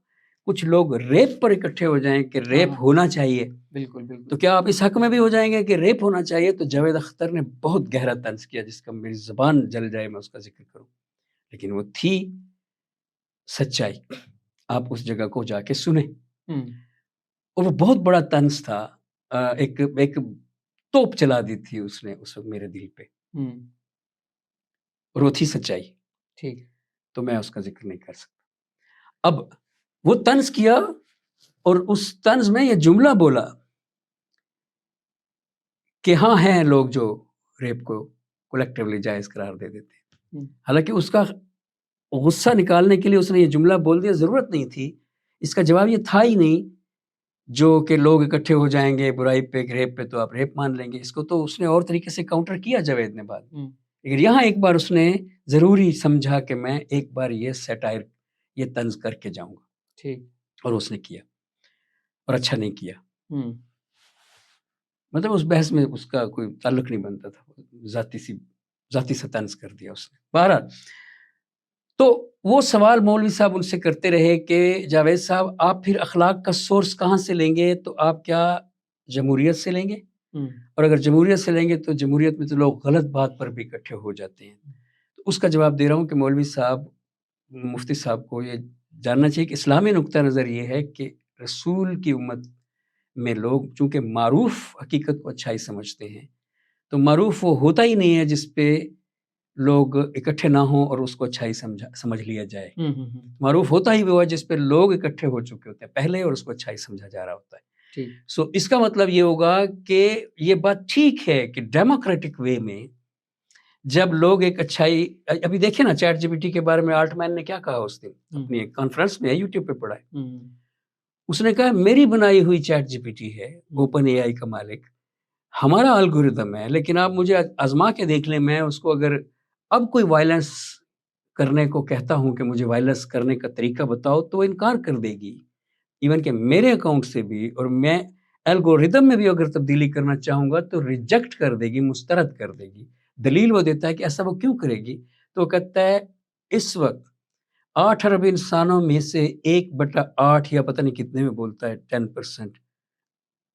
کچھ لوگ ریپ پر اکٹھے ہو جائیں کہ ریپ ہونا چاہیے. بالکل. تو کیا آپ اس حق میں بھی ہو جائیں گے کہ ریپ ہونا چاہیے. تو جاوید اختر نے بہت گہرا طنز کیا جس کا میری زبان جل جائے میں اس کا ذکر کروں, لیکن وہ تھی سچائی. آپ اس جگہ کو جا کے سنیں. اور وہ بہت بڑا طنز تھا, ایک توپ چلا دی تھی اس نے اس وقت میرے دل پہ, اور وہ تھی سچائی. ٹھیک. تو میں اس کا ذکر نہیں کر سکتا. اب وہ طنز کیا اور اس طنز میں یہ جملہ بولا کہ ہاں ہیں لوگ جو ریپ کو کولیکٹیولی جائز قرار دے دیتے ہیں. حالانکہ اس کا غصہ نکالنے کے لیے اس نے یہ جملہ بول دیا, ضرورت نہیں تھی. اس کا جواب یہ تھا ہی نہیں جو کہ لوگ اکٹھے ہو جائیں گے برائی پہ, ریپ پہ, تو آپ ریپ مان لیں گے. اس کو تو اس نے اور طریقے سے کاؤنٹر کیا جاوید نے بعد میں. لیکن یہاں ایک بار اس نے ضروری سمجھا کہ میں ایک بار یہ سیٹائر, یہ طنز کر کے جاؤں گا. ٹھیک. اور اس نے کیا اور اچھا نہیں کیا. مطلب اس بحث میں اس کا کوئی تعلق نہیں بنتا تھا, ذاتی سے طنز کر دیا اس نے. بہرحال تو وہ سوال مولوی صاحب ان سے کرتے رہے کہ جاوید صاحب آپ پھر اخلاق کا سورس کہاں سے لیں گے. تو آپ کیا جمہوریت سے لیں گے؟ اور اگر جمہوریت سے لیں گے تو جمہوریت میں تو لوگ غلط بات پر بھی اکٹھے ہو جاتے ہیں. تو اس کا جواب دے رہا ہوں کہ مولوی صاحب, مفتی صاحب کو یہ جاننا چاہیے کہ اسلامی نقطہ نظر یہ ہے کہ رسول کی امت میں لوگ چونکہ معروف حقیقت کو اچھائی سمجھتے ہیں, تو معروف وہ ہوتا ہی نہیں ہے جس پہ لوگ اکٹھے نہ ہوں اور اس کو اچھائی سمجھ لیا جائے. معروف ہوتا ہی وہ ہے جس پہ لوگ اکٹھے ہو چکے ہوتے ہیں پہلے اور اس کو اچھائی سمجھا جا رہا ہوتا ہے. ٹھیک سو اس کا مطلب یہ ہوگا کہ یہ بات ٹھیک ہے کہ ڈیموکریٹک وے میں جب لوگ ایک اچھائی، ابھی دیکھیں نا چیٹ جی پی ٹی کے بارے میں آلٹ مین نے کیا کہا اس دن اپنی ایک کانفرنس میں، یوٹیوب پہ پڑھا ہے، اس نے کہا میری بنائی ہوئی چیٹ جی پی ٹی ہے، اوپن اے آئی کا مالک، ہمارا الگوریدم ہے، لیکن آپ مجھے آزما کے دیکھ لیں، میں اس کو اگر اب کوئی وائلنس کرنے کو کہتا ہوں کہ مجھے وائلنس کرنے کا طریقہ بتاؤ تو وہ انکار کر دے گی، ایون کہ میرے اکاؤنٹ سے بھی، اور میں الگوریدم میں بھی اگر تبدیلی کرنا چاہوں گا تو ریجیکٹ کر دے گی، مسترد کر دے گی۔ دلیل وہ دیتا ہے کہ ایسا وہ کیوں کرے گی، تو وہ کہتا ہے اس وقت 8 ارب انسانوں میں سے 1/8 یا پتہ نہیں کتنے میں بولتا ہے 10%،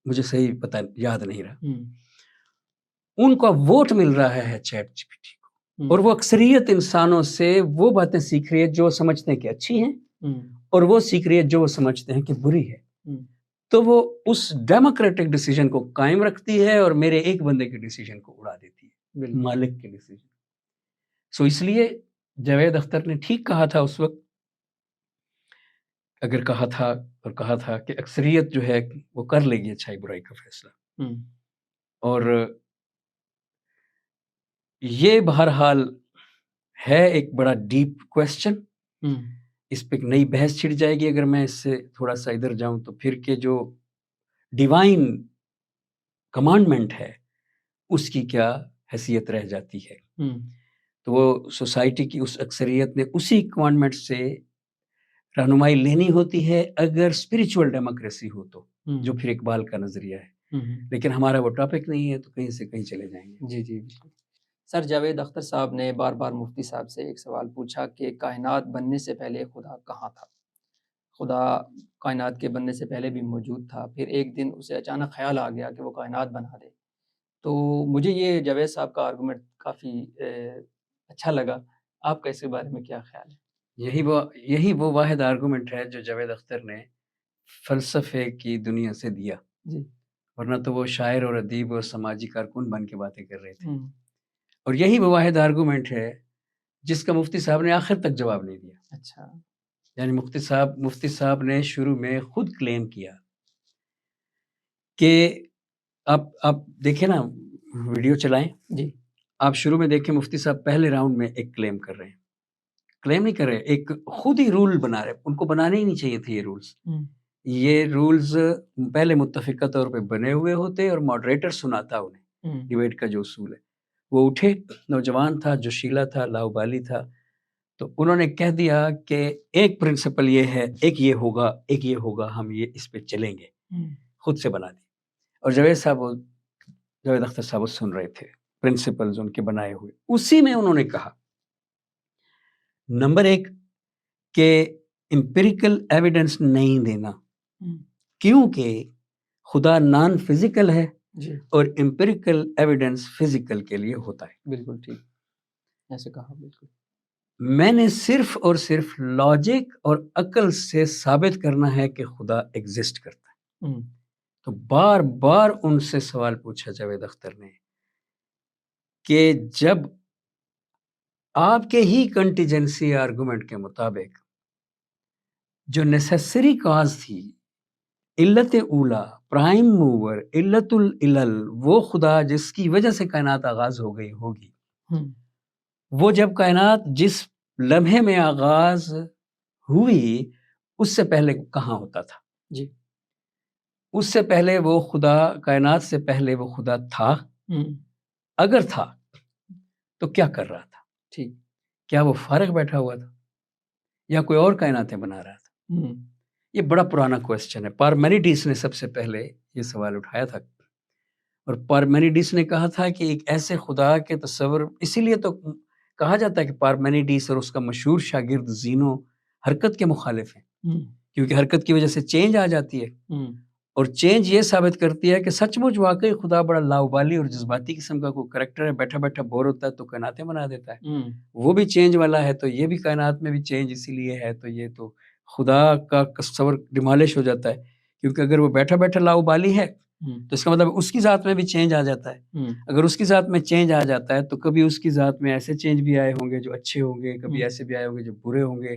مجھے صحیح پتہ یاد نہیں رہا، ان کا ووٹ مل رہا ہے چیٹ جی پی ٹی کو، اور وہ اکثریت انسانوں سے وہ باتیں سیکھ رہی ہے جو سمجھتے ہیں کہ اچھی ہیں، اور وہ سیکھ رہی ہے جو وہ سمجھتے ہیں کہ بری ہے، تو وہ اس ڈیموکریٹک ڈیسیجن کو قائم رکھتی ہے اور میرے ایک بندے کے ڈیسیجن کو اڑا دیتی ہے، مالک کے ڈیسیجن۔ سو اس لیے جاوید اختر نے ٹھیک کہا تھا اس وقت، اگر کہا تھا کہ اکثریت جو ہے وہ کر لے گی اچھائی برائی کا فیصلہ، اور یہ بہرحال ہے ایک بڑا ڈیپ کویسچن، اس پہ ایک نئی بحث چھڑ جائے گی اگر میں اس سے تھوڑا سا ادھر جاؤں تو، پھر کہ جو ڈیوائن کمانڈمنٹ ہے اس کی کیا حیثیت رہ جاتی ہے، تو وہ سوسائٹی کی اس اکثریت نے اسی کمانڈمنٹ سے رہنمائی لینی ہوتی ہے اگر اسپریچول ڈیموکریسی ہو تو، جو پھر اقبال کا نظریہ ہے، لیکن ہمارا وہ ٹاپک نہیں ہے تو کہیں سے کہیں چلے جائیں گے۔ جی بالکل۔ سر جاوید اختر صاحب نے بار بار مفتی صاحب سے ایک سوال پوچھا کہ کائنات بننے سے پہلے خدا کہاں تھا؟ خدا کائنات کے بننے سے پہلے بھی موجود تھا، پھر ایک دن اسے اچانک خیال آ گیا کہ وہ کائنات بنا دے۔ تو مجھے یہ جاوید صاحب کا آرگومنٹ کافی اچھا لگا، آپ کا اس کے بارے میں کیا خیال ہے؟ یہی وہ واحد آرگومنٹ ہے جو جاوید اختر نے فلسفے کی دنیا سے دیا، ورنہ تو وہ شاعر اور ادیب اور سماجی کارکن بن کے باتیں کر رہے تھے، اور یہی وہ واحد آرگومنٹ ہے جس کا مفتی صاحب نے آخر تک جواب نہیں دیا۔ اچھا، یعنی مفتی صاحب نے شروع میں خود کلیم کیا کہ آپ دیکھیں نا، ویڈیو چلائیں جی، آپ شروع میں دیکھیں، مفتی صاحب پہلے راؤنڈ میں ایک کلیم کر رہے ہیں، کلیم نہیں کر رہے، ایک خود ہی رول بنا رہے، ان کو بنانے ہی نہیں چاہیے تھے یہ رولز پہلے متفقہ طور پہ بنے ہوئے ہوتے اور ماڈریٹر سناتا انہیں ڈیبیٹ کا جو اصول ہے، وہ اٹھے، نوجوان تھا، جوشیلا تھا، لاؤبالی تھا، تو انہوں نے کہہ دیا کہ ایک پرنسپل یہ ہے، ایک یہ ہوگا، ہم یہ اس پہ چلیں گے، خود سے بنا دی، اور جاوید اختر صاحب سن رہے تھے پرنسپلز ان کے بنائے ہوئے، اسی میں انہوں نے کہا نمبر 1 کہ امپیریکل ایویڈنس نہیں دینا، کیونکہ خدا نان فزیکل ہے اور امپیریکل ایویڈنس فزیکل کے لیے ہوتا ہے۔ بالکل ٹھیک، ایسے کہا، بالکل۔ میں نے صرف اور صرف لاجک اور عقل سے ثابت کرنا ہے کہ خدا ایگزسٹ کرتا ہے، تو بار بار ان سے سوال پوچھا جاوید اختر نے کہ جب آپ کے ہی کنٹیجنسی آرگومنٹ کے مطابق جو نیسیسری کاز تھی، علت اولا، پرائم موور، علت العلل، وہ خدا جس کی وجہ سے کائنات آغاز ہو گئی ہوگی، وہ جب کائنات جس لمحے میں آغاز ہوئی اس سے پہلے کہاں ہوتا تھا؟ جی، اس سے پہلے وہ خدا، کائنات سے پہلے وہ خدا تھا؟ اگر تھا تو کیا کر رہا تھا؟ ٹھیک، کیا وہ فارغ بیٹھا ہوا تھا یا کوئی اور کائناتیں بنا رہا تھا؟ یہ بڑا پرانا کویسچن ہے، پارمیڈیس نے سب سے پہلے یہ سوال اٹھایا تھا، اور پارمیڈیس نے کہا تھا کہ ایک ایسے خدا کے تصور، اسی لیے تو کہا جاتا ہے کہ پارمیڈیس اور اس کا مشہور شاگرد زینو حرکت کے مخالف ہیں، کیونکہ حرکت کی وجہ سے چینج آ جاتی ہے، اور چینج یہ ثابت کرتی ہے کہ سچ مچ واقعی خدا بڑا لاؤبالی اور جذباتی قسم کا کوئی کریکٹر ہے، بیٹھا بیٹھا بور ہوتا ہے تو کائناتیں بنا دیتا ہے، وہ بھی چینج والا ہے تو یہ بھی کائنات میں بھی چینج اسی لیے ہے، تو یہ تو خدا کا تصور ڈیمالش ہو جاتا ہے، کیونکہ اگر وہ بیٹھا بیٹھا لاؤبالی ہے تو اس کا مطلب اس کی ذات میں بھی چینج آ جاتا ہے، اگر اس کی ذات میں چینج آ جاتا ہے تو کبھی اس کی ذات میں ایسے چینج بھی آئے ہوں گے جو اچھے ہوں گے، کبھی ایسے بھی آئے ہوں گے جو برے ہوں گے،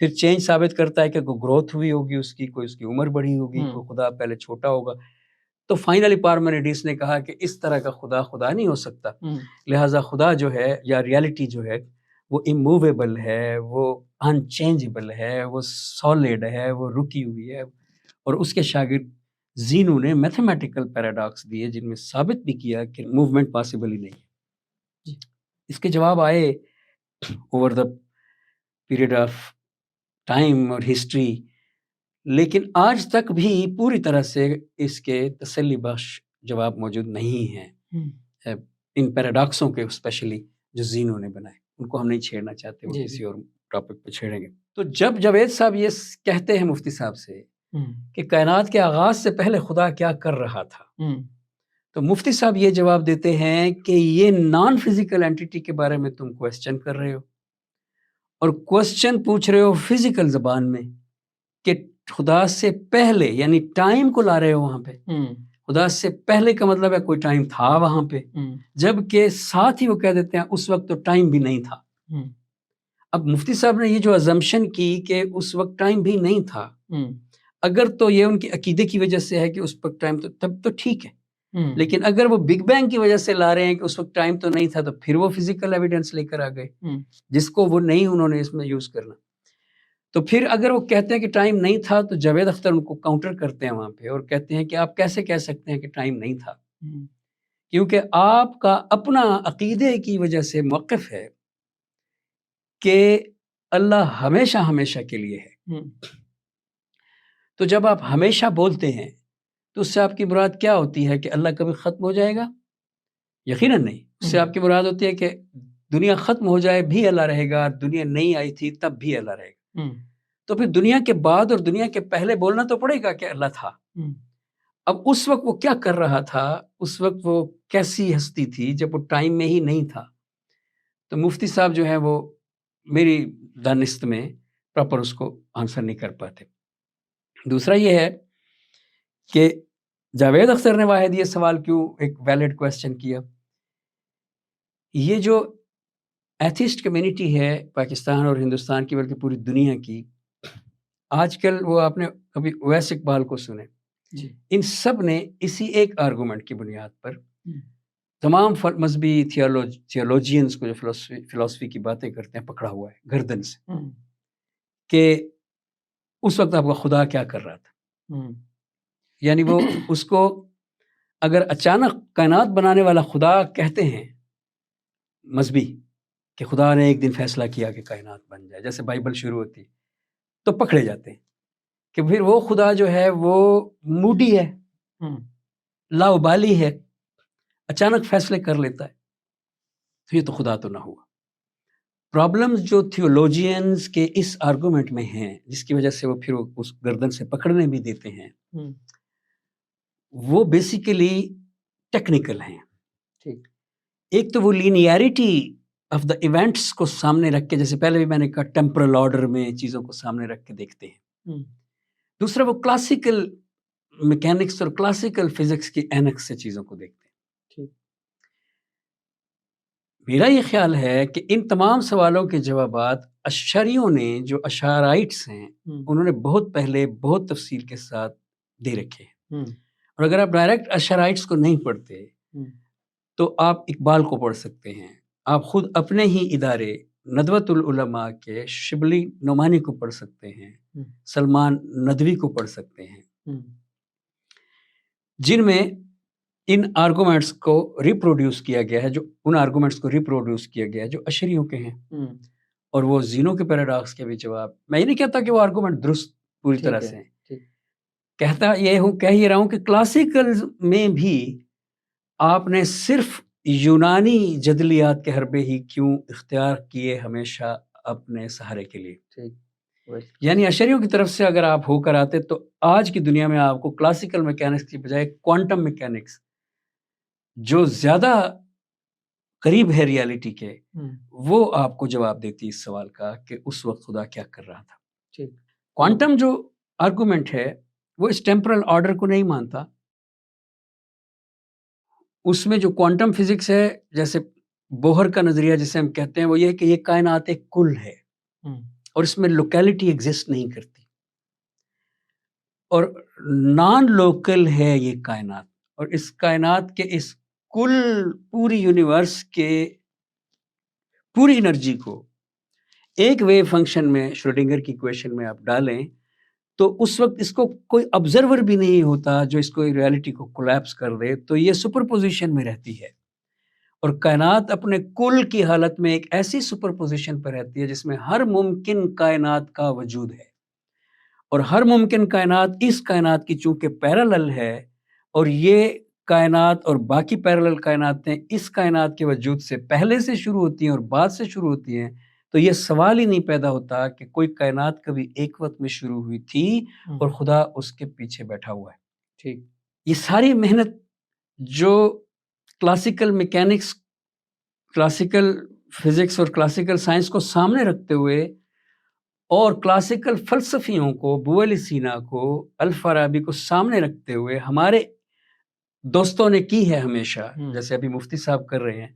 پھر چینج ثابت کرتا ہے کہ کوئی گروتھ ہوئی ہوگی اس کی، کوئی اس کی عمر بڑھی ہوگی، ہوں۔ کوئی خدا پہلے چھوٹا ہوگا. تو فائنلی پارمینیڈیس نے کہا کہ اس طرح کا خدا نہیں ہو سکتا، لہٰذا خدا جو ہے یا ریالٹی جو ہے وہ اموویبل ہے، وہ انچینجبل ہے، وہ سالڈ ہے، وہ رکی ہوئی ہے. اور اس کے شاگرد زینو نے میتھمیٹیکل پیراڈاکس دیے جن میں ثابت بھی کیا کہ موومنٹ پاسبل ہی نہیں ہے. اس کے جواب آئے over the period of time اور ہسٹری، لیکن آج تک بھی پوری طرح سے اس کے تسلی بخش جواب موجود نہیں ہیں ان پیراڈاکسوں کے، اسپیشلی جو زینو نے بنائے. ان کو ہم نہیں چھیڑنا چاہتے، وہ کسی اور ٹاپک پہ چھیڑیں گے. تو جب جاوید صاحب یہ کہتے ہیں مفتی صاحب سے کہ کائنات کے آغاز سے پہلے خدا کیا کر رہا تھا، تو مفتی صاحب یہ جواب دیتے ہیں کہ یہ نان فزیکل اینٹیٹی کے بارے میں تم کوسچن کر رہے ہو، اور کوسچن پوچھ رہے ہو فزیکل زبان میں کہ خدا سے پہلے، یعنی ٹائم کو لا رہے ہو وہاں پہ. خدا سے پہلے کا مطلب ہے کوئی ٹائم تھا وہاں پہ، جبکہ ساتھ ہی وہ کہہ دیتے ہیں اس وقت تو ٹائم بھی نہیں تھا. اب مفتی صاحب نے یہ جو ازمپشن کی کہ اس وقت ٹائم بھی نہیں تھا، اگر تو یہ ان کے عقیدے کی وجہ سے ہے کہ اس وقت ٹائم تو تب تو ٹھیک ہے، لیکن اگر وہ بگ بینگ کی وجہ سے لا رہے ہیں کہ اس وقت ٹائم تو نہیں تھا، تو پھر وہ فزیکل ایویڈنس لے کر آ گئے جس کو وہ نہیں انہوں نے اس میں یوز کرنا. تو پھر اگر وہ کہتے ہیں کہ ٹائم نہیں تھا تو جاوید اختر ان کو کاؤنٹر کرتے ہیں وہاں پہ اور کہتے ہیں کہ آپ کیسے کہہ سکتے ہیں کہ ٹائم نہیں تھا، کیونکہ آپ کا اپنا عقیدے کی وجہ سے موقف ہے کہ اللہ ہمیشہ ہمیشہ کے لیے ہے. تو جب آپ ہمیشہ بولتے ہیں تو اس سے آپ کی مراد کیا ہوتی ہے کہ اللہ کبھی ختم ہو جائے گا؟ یقیناً نہیں. اس سے آپ کی مراد ہوتی ہے کہ دنیا ختم ہو جائے بھی اللہ رہے گا، دنیا نہیں آئی تھی تب بھی اللہ رہے گا. تو پھر دنیا کے بعد اور دنیا کے پہلے بولنا تو پڑے گا کہ اللہ تھا. اب اس وقت وہ کیا کر رہا تھا، اس وقت وہ کیسی ہستی تھی جب وہ ٹائم میں ہی نہیں تھا؟ تو مفتی صاحب جو ہے وہ میری دانست میں پراپر اس کو آنسر نہیں کر پاتے. دوسرا یہ ہے کہ جاوید اختر نے واحد یہ سوال کیوں ایک ویلڈ کویسچن کیا. یہ جو ایتھیسٹ کمیونٹی ہے پاکستان اور ہندوستان کی بلکہ پوری دنیا کی، آج کل وہ آپ نے کبھی اویس اقبال کو سنے، ان سب نے اسی ایک آرگومنٹ کی بنیاد پر تمام مذہبی تھیولوجینز کو جو فلسفی کی باتیں کرتے ہیں پکڑا ہوا ہے گردن سے کہ اس وقت آپ کا خدا کیا کر رہا تھا. یعنی وہ اس کو اگر اچانک کائنات بنانے والا خدا کہتے ہیں مذہبی کہ خدا نے ایک دن فیصلہ کیا کہ کائنات بن جائے، جیسے بائبل شروع ہوتی، تو پکڑے جاتے ہیں کہ پھر وہ خدا جو ہے وہ موڈی ہے، لاؤبالی ہے، اچانک فیصلے کر لیتا ہے. تو یہ تو خدا تو نہ ہوا. پرابلمز جو تھیولوجینز کے اس آرگومنٹ میں ہیں جس کی وجہ سے وہ پھر اس گردن سے پکڑنے بھی دیتے ہیں، وہ بیسیکلی ٹیکنیکل ہیں. ایک تو وہ لینیئرٹی آف دا ایونٹس کو سامنے رکھ کے، جیسے پہلے بھی میں نے کہا ٹیمپرل آرڈر میں چیزوں کو سامنے رکھ کے دیکھتے ہیں. دوسرا وہ کلاسیکل میکینکس اور کلاسیکل فزکس کی اینکس سے چیزوں کو دیکھتے ہیں. میرا یہ خیال ہے کہ ان تمام سوالوں کے جوابات اشعریوں نے، جو اشعرائٹس ہیں، انہوں نے بہت پہلے بہت تفصیل کے ساتھ دے رکھے ہیں. اور اگر آپ ڈائریکٹ اشعرائٹس کو نہیں پڑھتے تو آپ اقبال کو پڑھ سکتے ہیں، آپ خود اپنے ہی ادارے ندوۃ العلماء کے شبلی نعمانی کو پڑھ سکتے ہیں، سلمان ندوی کو پڑھ سکتے ہیں، جن میں ان آرگومنٹس کو ریپروڈیوس کیا گیا ہے، جو ان آرگومنٹس کو ریپروڈیوس کیا گیا ہے جو اشعریوں کے ہیں. اور وہ زینو کے پیراڈاکس کے بھی جواب، میں یہ نہیں کہتا کہ وہ آرگومنٹ درست پوری طرح سے ہیں، کہہ یہ رہا ہوں کہ کلاسیکل میں بھی آپ نے صرف یونانی جدلیات کے حربے ہی کیوں اختیار کیے ہمیشہ اپنے سہارے کے لیے. یعنی اشعریوں کی طرف سے اگر آپ ہو کر آتے تو آج کی دنیا میں آپ کو کلاسیکل میکینکس کی بجائے کوانٹم میکینکس، جو زیادہ قریب ہے ریالٹی کے، وہ آپ کو جواب دیتی اس سوال کا کہ اس وقت خدا کیا کر رہا تھا. کوانٹم جو آرگومنٹ ہے وہ اس ٹیمپرل آرڈر کو نہیں مانتا. اس میں جو کوانٹم فزکس ہے، جیسے بوہر کا نظریہ جسے ہم کہتے ہیں، وہ یہ کہ یہ کائنات ایک کل ہے اور اس میں لوکیلٹی ایگزسٹ نہیں کرتی، اور نان لوکل ہے یہ کائنات، اور اس کائنات کے اس کل پوری یونیورس کے پوری انرجی کو ایک ویو فنکشن میں شروڈنگر کی ایکویشن میں آپ ڈالیں تو اس وقت اس کو کوئی آبزرور بھی نہیں ہوتا جو اس کو ریالٹی کو کولیپس کر دے، تو یہ سپر پوزیشن میں رہتی ہے، اور کائنات اپنے کل کی حالت میں ایک ایسی سپر پوزیشن پر رہتی ہے جس میں ہر ممکن کائنات کا وجود ہے، اور ہر ممکن کائنات اس کائنات کی چونکہ پیرالل ہے، اور یہ کائنات اور باقی پیرالل کائناتیں اس کائنات کے وجود سے پہلے سے شروع ہوتی ہیں اور بعد سے شروع ہوتی ہیں، تو یہ سوال ہی نہیں پیدا ہوتا کہ کوئی کائنات کبھی ایک وقت میں شروع ہوئی تھی اور خدا اس کے پیچھے بیٹھا ہوا ہے۔ ٹھیک، یہ ساری محنت جو کلاسیکل میکینکس، کلاسیکل فزکس اور کلاسیکل سائنس کو سامنے رکھتے ہوئے اور کلاسیکل فلسفیوں کو، ابو علی سینا کو، الفارابی کو سامنے رکھتے ہوئے ہمارے دوستوں نے کی ہے ہمیشہ، جیسے ابھی مفتی صاحب کر رہے ہیں۔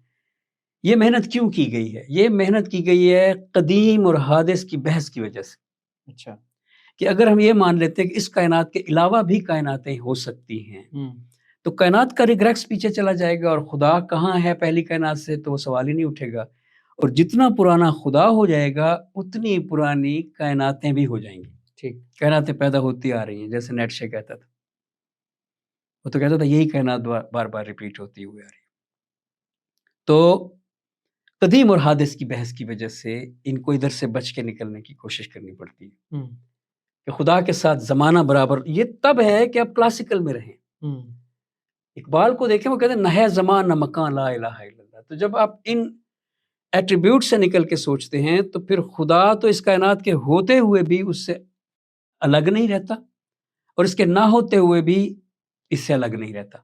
یہ محنت کیوں کی گئی ہے؟ یہ محنت کی گئی ہے قدیم اور حادث کی بحث کی وجہ سے۔ اچھا، کہ اگر ہم یہ مان لیتے ہیں کہ اس کائنات کے علاوہ بھی کائناتیں ہو سکتی ہیں تو کائنات کا ریگریکس پیچھے چلا جائے گا، اور خدا کہاں ہے پہلی کائنات سے تو وہ سوال ہی نہیں اٹھے گا، اور جتنا پرانا خدا ہو جائے گا اتنی پرانی کائناتیں بھی ہو جائیں گی۔ ٹھیک، کائناتیں پیدا ہوتی آ رہی ہیں، جیسے نیٹشے کہتا تھا، وہ تو کہتا تھا یہی کائنات بار بار ریپیٹ ہوتی ہوئی آ رہی ہے۔ تو قدیم اور حادث کی بحث کی وجہ سے ان کو ادھر سے بچ کے نکلنے کی کوشش کرنی پڑتی ہے کہ خدا کے ساتھ زمانہ برابر۔ یہ تب ہے کہ آپ کلاسیکل میں رہیں۔ اقبال کو دیکھیں، وہ کہتے ہیں نہ ہے زمان نہ مکان لا الہ الا اللہ۔ تو جب آپ ان ایٹریبیوٹ سے نکل کے سوچتے ہیں تو پھر خدا تو اس کائنات کے ہوتے ہوئے بھی اس سے الگ نہیں رہتا، اور اس کے نہ ہوتے ہوئے بھی اس سے الگ نہیں رہتا۔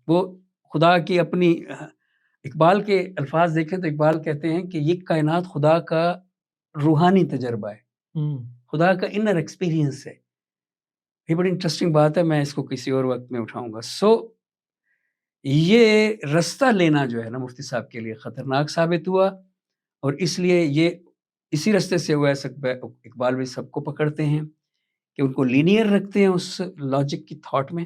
وہ خدا کی اپنی، اقبال کے الفاظ دیکھیں تو اقبال کہتے ہیں کہ یہ کائنات خدا کا روحانی تجربہ ہے، خدا کا انر ایکسپیرینس ہے۔ یہ بڑی انٹرسٹنگ بات ہے، میں اس کو کسی اور وقت میں اٹھاؤں گا۔ یہ رستہ لینا جو ہے نا مفتی صاحب کے لیے خطرناک ثابت ہوا، اور اس لیے یہ اسی رستے سے ہوا ہے۔ اقبال بھی سب کو پکڑتے ہیں کہ ان کو لینئر رکھتے ہیں اس لاجک کی تھاٹ میں،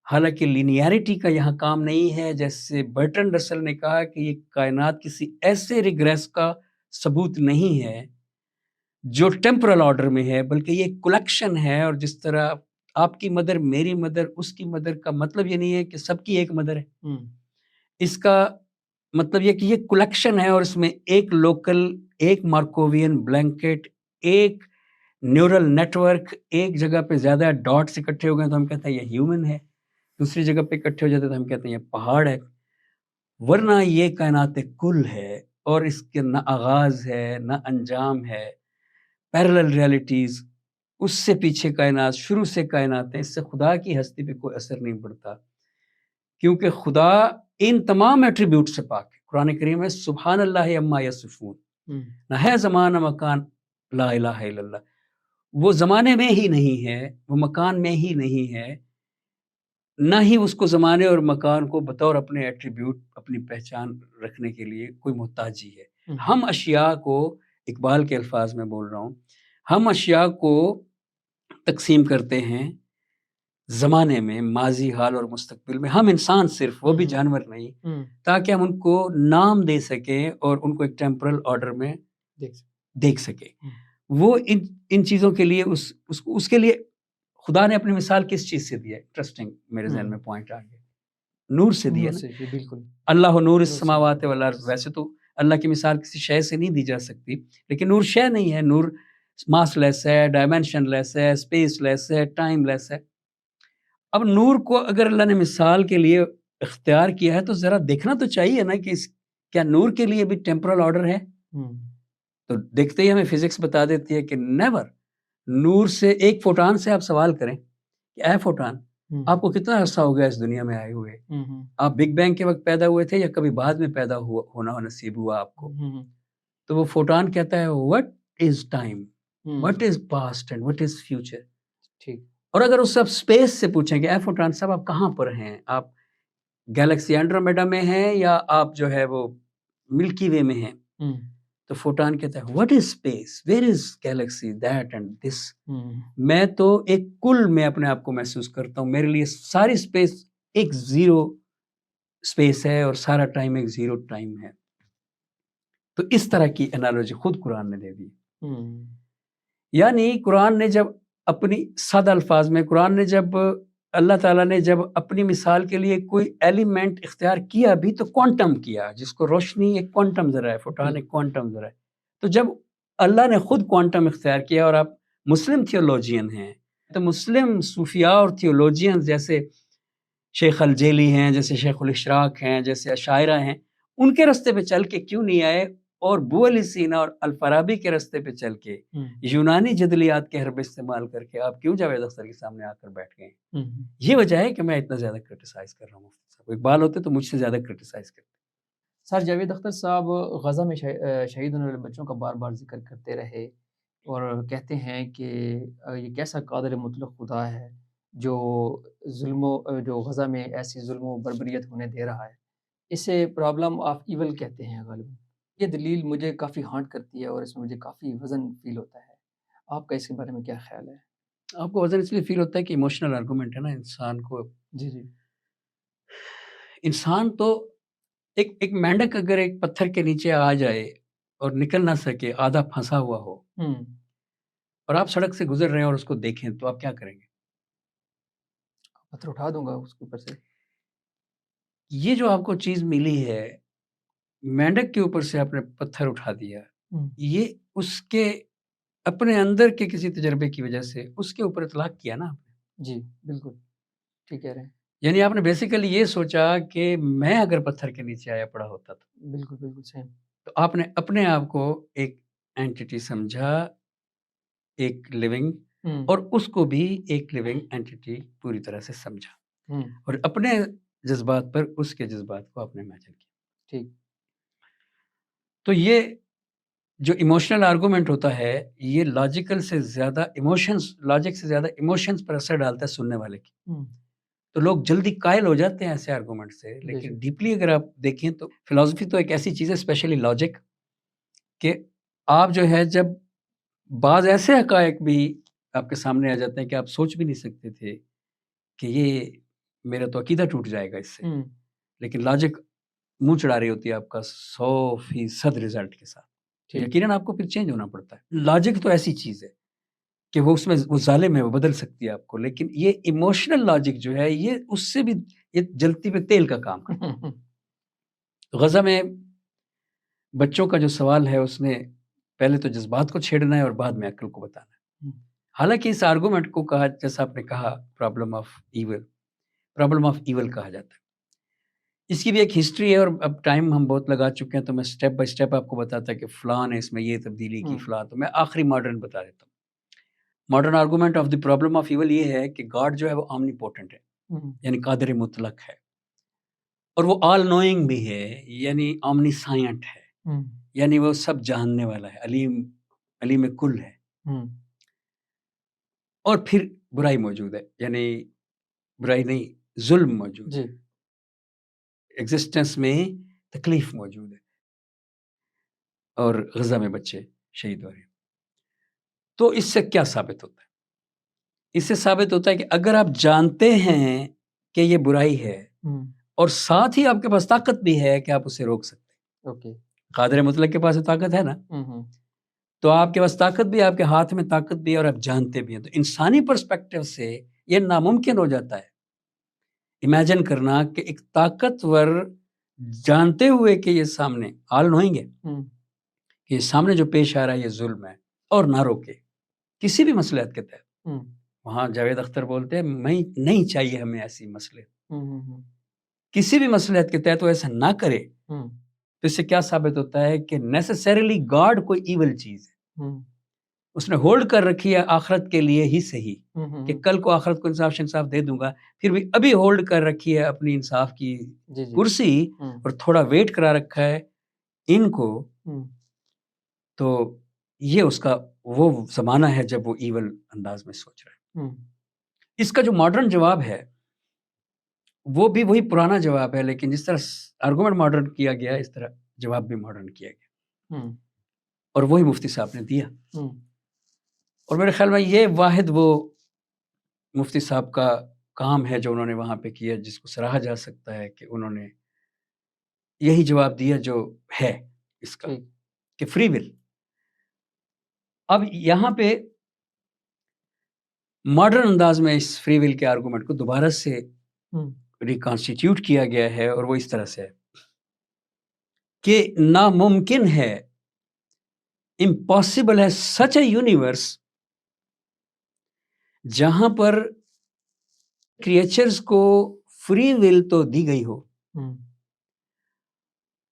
حالانکہ لینیئرٹی کا یہاں کام نہیں ہے۔ جیسے برٹرنڈ رسل نے کہا کہ یہ کائنات کسی ایسے ریگریس کا ثبوت نہیں ہے جو ٹیمپرل آرڈر میں ہے، بلکہ یہ کلیکشن ہے، اور جس طرح آپ کی مدر، میری مدر، اس کی مدر کا مطلب یہ نہیں ہے کہ سب کی ایک مدر ہے، اس کا مطلب یہ کہ یہ کلیکشن ہے، اور اس میں ایک لوکل، ایک مارکووین بلینکٹ، ایک نیورل نیٹ ورک، ایک جگہ پہ زیادہ ڈاٹس اکٹھے ہو گئے تو ہم کہتے ہیں یہ ہیومن ہے، دوسری جگہ پہ اکٹھے ہو جاتے تو ہم کہتے ہیں یہ پہاڑ ہے، ورنہ یہ کائنات کل ہے، اور اس کے نہ آغاز ہے نہ انجام ہے۔ پیرلل ریالٹیز، اس سے پیچھے کائنات، شروع سے کائنات ہے، اس سے خدا کی ہستی پہ کوئی اثر نہیں پڑتا، کیونکہ خدا ان تمام ایٹریبیوٹ سے پاک ہے۔ قرآن کریم ہے سبحان اللہ عما یصفون، نہ ہے زمان نہ مکان لا الہ الا اللہ۔ وہ زمانے میں ہی نہیں ہے، وہ مکان میں ہی نہیں ہے، نہ ہی اس کو زمانے اور مکان کو بطور اپنے ایٹریبیوٹ، اپنی پہچان رکھنے کے لیے کوئی محتاجی ہے۔ ہم اشیاء کو، اقبال کے الفاظ میں بول رہا ہوں، ہم اشیاء کو تقسیم کرتے ہیں زمانے میں، ماضی، حال اور مستقبل میں، ہم انسان صرف، وہ بھی جانور نہیں، تاکہ ہم ان کو نام دے سکیں اور ان کو ایک ٹیمپرل آرڈر میں دیکھ سکیں۔ وہ ان چیزوں کے لیے اس کے لیے خدا نے اپنی مثال کس چیز سے دی ہے؟ انٹرسٹنگ، میرے ذہن میں پوائنٹ آ گیا، نور سے دی ہے۔ بالکل، اللہ نور السماوات والارض۔ ویسے تو اللہ کی مثال کسی شے سے نہیں دی جا سکتی، لیکن نور شے نہیں ہے، نور ماس لیس ہے، ڈائمینشن لیس ہے، اسپیس لیس ہے، ٹائم لیس ہے۔ اب نور کو اگر اللہ نے مثال کے لیے اختیار کیا ہے تو ذرا دیکھنا تو چاہیے نا کہ کیا نور کے لیے بھی ٹیمپرل آرڈر ہے؟ تو دیکھتے ہی ہمیں فزکس بتا دیتی ہے کہ نیور، نور سے ایک فوٹان سے آپ سوال کریں کہ اے فوٹان، آپ کو کتنا عرصہ ہو گیا اس دنیا میں آئے ہوئے؟ آپ بگ بینگ کے وقت پیدا ہوئے تھے یا کبھی بعد میں پیدا ہونا نصیب ہوا آپ کو؟ تو وہ فوٹان کہتا ہے what is time, what is past and what is future. ٹھیک، اور اگر اس سے آپ اسپیس سے پوچھیں کہ اے فوٹان صاحب آپ کہاں پر ہیں، آپ گیلیکسی اینڈرومیڈا میں ہیں یا آپ جو ہے وہ ملکی وے میں ہیں، تو فوٹان کہتا ہے what is space, where is Galaxy that and this. ہوں، میں تو ایک کل میں اپنے آپ کو محسوس کرتا ہوں، میرے لیے ساری اسپیس ایک زیرو اسپیس ہے اور سارا ٹائم ایک زیرو ٹائم ہے. تو اس طرح کی انالوجی خود قرآن نے دے دی. ہوں، یعنی قرآن نے جب اپنی سادہ الفاظ میں قرآن نے جب اللہ تعالیٰ نے جب اپنی مثال کے لیے کوئی ایلیمنٹ اختیار کیا بھی تو کوانٹم کیا، جس کو روشنی ایک کوانٹم ذرا ہے، فوٹان ایک کوانٹم ذرا ہے. تو جب اللہ نے خود کوانٹم اختیار کیا، اور آپ مسلم تھیولوجین ہیں تو مسلم صوفیاء اور تھیولوجین جیسے شیخ الجیلی ہیں، جیسے شیخ الاشراق ہیں، جیسے اشاعرہ ہیں، ان کے راستے پہ چل کے کیوں نہیں آئے، اور بو علی سینا اور الفارابی کے راستے پہ چل کے یونانی جدلیات کے حربے استعمال کر کے آپ کیوں جاوید اختر کے سامنے آ کر بیٹھ گئے؟ یہ وجہ ہے کہ میں اتنا زیادہ کرٹیسائز کر رہا ہوں. مفتی صاحب اقبال ہوتے تو مجھ سے زیادہ کرٹیسائز کرتے. سر جاوید اختر صاحب غزہ میں شہید ہونے والے بچوں کا بار بار ذکر کرتے رہے اور کہتے ہیں کہ یہ کیسا قادر مطلق خدا ہے جو جو غزہ میں ایسی ظلم و بربریت ہونے دے رہا ہے. اسے پرابلم آف ایول کہتے ہیں غالباً. یہ دلیل مجھے کافی ہانٹ کرتی ہے اور اس میں مجھے کافی وزن فیل ہوتا ہے. آپ کا اس کے بارے میں کیا خیال ہے؟ آپ کو وزن اس لیے فیل ہوتا ہے کہ ایموشنل آرگومنٹ ہے نا انسان کو. جی جی. انسان تو ایک مینڈک اگر ایک پتھر کے نیچے آ جائے اور نکل نہ سکے، آدھا پھنسا ہوا ہو، اور آپ سڑک سے گزر رہے ہیں اور اس کو دیکھیں تو آپ کیا کریں گے؟ پتھر اٹھا دوں گا اس کے اوپر سے. یہ جو آپ کو چیز ملی ہے، مینڈک کے اوپر سے آپ نے پتھر اٹھا دیا، یہ اس کے اپنے اندر کے کسی تجربے کی وجہ سے اس کے اوپر اطلاق کیا نا آپ نے. جی بالکل ٹھیک کہہ رہے ہیں. یعنی آپ نے بیسیکلی یہ سوچا کہ میں اگر پتھر کے نیچے آیا پڑا ہوتا تو بالکل بالکل سیم. تو آپ نے اپنے آپ کو ایک اینٹیٹی سمجھا، ایک لیونگ، اور اس کو بھی ایک لیونگ اینٹیٹی پوری طرح سے سمجھا، اور اپنے جذبات پر اس کے جذبات کو آپ نے امیجن کیا. ٹھیک. تو یہ جو ایموشنل آرگومنٹ ہوتا ہے، یہ لاجیکل سے زیادہ لاجک سے زیادہ ایموشنز پر اثر ڈالتا ہے سننے والے کی. تو لوگ جلدی قائل ہو جاتے ہیں ایسے آرگومنٹ سے، لیکن ڈیپلی اگر آپ دیکھیں تو فلاسفی تو ایک ایسی چیز ہے، اسپیشلی لاجک، کہ آپ جو ہے جب بعض ایسے حقائق بھی آپ کے سامنے آ جاتے ہیں کہ آپ سوچ بھی نہیں سکتے تھے کہ یہ میرا تو عقیدہ ٹوٹ جائے گا اس سے، لیکن لاجک منہ چڑھا رہی ہوتی ہے آپ کا 100% رزلٹ کے ساتھ. یقیناً آپ کو پھر چینج ہونا پڑتا ہے. لاجک تو ایسی چیز ہے کہ وہ اس میں وہ ظالم ہے، وہ بدل سکتی ہے آپ کو، لیکن یہ ایموشنل لاجک جو ہے یہ اس سے بھی یہ جلتی پہ تیل کا کام کرتا ہے. غزہ میں بچوں کا جو سوال ہے، اس نے پہلے تو جذبات کو چھیڑنا ہے اور بعد میں عقل کو بتانا ہے. حالانکہ اس آرگومنٹ کو کہا، جیسا آپ نے کہا، پرابلم آف ایول کہا جاتا ہے. اس کی بھی ایک ہسٹری ہے، اور اب ٹائم ہم بہت لگا چکے ہیں تو میں سٹیپ بائی سٹیپ آپ کو بتاتا کہ فلاں نے اس میں یہ تبدیلی کی، فلاں. تو میں آخری ماڈرن بتا دیتا ہوں. Modern argument of the problem of evil یہ ہے کہ گاڈ جو ہے وہ آمنی پوٹنٹ ہے، یعنی قادر مطلق ہے، اور وہ آل نوئنگ بھی ہے، یعنی آمنی سائنٹ ہے، یعنی وہ سب جاننے والا ہے، علیم کل ہے. اور پھر برائی موجود ہے، یعنی برائی نہیں، ظلم موجود ہے، ایگزسٹنس میں تکلیف موجود ہے، اور غزہ میں بچے شہید ہو رہے ہیں. تو اس سے کیا ثابت ہوتا ہے؟ اس سے ثابت ہوتا ہے کہ اگر آپ جانتے ہیں کہ یہ برائی ہے، اور ساتھ ہی آپ کے پاس طاقت بھی ہے کہ آپ اسے روک سکتے ہیں، قادر مطلق کے پاس طاقت ہے نا، تو آپ کے پاس طاقت بھی، آپ کے ہاتھ میں طاقت بھی ہے، اور آپ جانتے بھی ہیں، تو انسانی پرسپیکٹیو سے یہ ناممکن ہو جاتا ہے امیجن کرنا کہ ایک طاقتور جانتے ہوئے کہ یہ سامنے آل نوئنگ ہے، کہ یہ سامنے جو پیش آ رہا ہے یہ ظلم ہے، اور نہ روکے کسی بھی مصلحت کے تحت. وہاں جاوید اختر بولتے ہیں نہیں چاہیے ہمیں ایسی مصلحت، کسی بھی مصلحت کے تحت وہ ایسا نہ کرے. تو اس سے کیا ثابت ہوتا ہے کہ نیسسریلی گاڈ کوئی ایول چیز ہے، اس نے ہولڈ کر رکھی ہے آخرت کے لیے ہی صحیح، کہ کل کو آخرت کو انصاف دے دوں گا، پھر بھی ابھی ہولڈ کر رکھی ہے اپنی انصاف کی کرسی، اور تھوڑا ویٹ کرا رکھا ہے ان کو. تو یہ اس کا وہ زمانہ ہے جب وہ ایول انداز میں سوچ رہا ہے. اس کا جو ماڈرن جواب ہے وہ بھی وہی پرانا جواب ہے، لیکن جس طرح آرگومنٹ ماڈرن کیا گیا اس طرح جواب بھی ماڈرن کیا گیا. اور وہی مفتی صاحب نے دیا. ہوں، اور میرے خیال میں یہ واحد وہ مفتی صاحب کا کام ہے جو انہوں نے وہاں پہ کیا، جس کو سراہا جا سکتا ہے کہ انہوں نے یہی جواب دیا جو ہے اس کا، ٹھیک. کہ فری ول. اب یہاں پہ ماڈرن انداز میں اس فری ول کے آرگومنٹ کو دوبارہ سے ہوں، ریکانسٹیٹیوٹ کیا گیا ہے، اور وہ اس طرح سے ہے کہ ناممکن ہے، امپاسبل ہے سچ اے یونیورس جہاں پر کریچرز کو فری ول تو دی گئی ہو ہوں،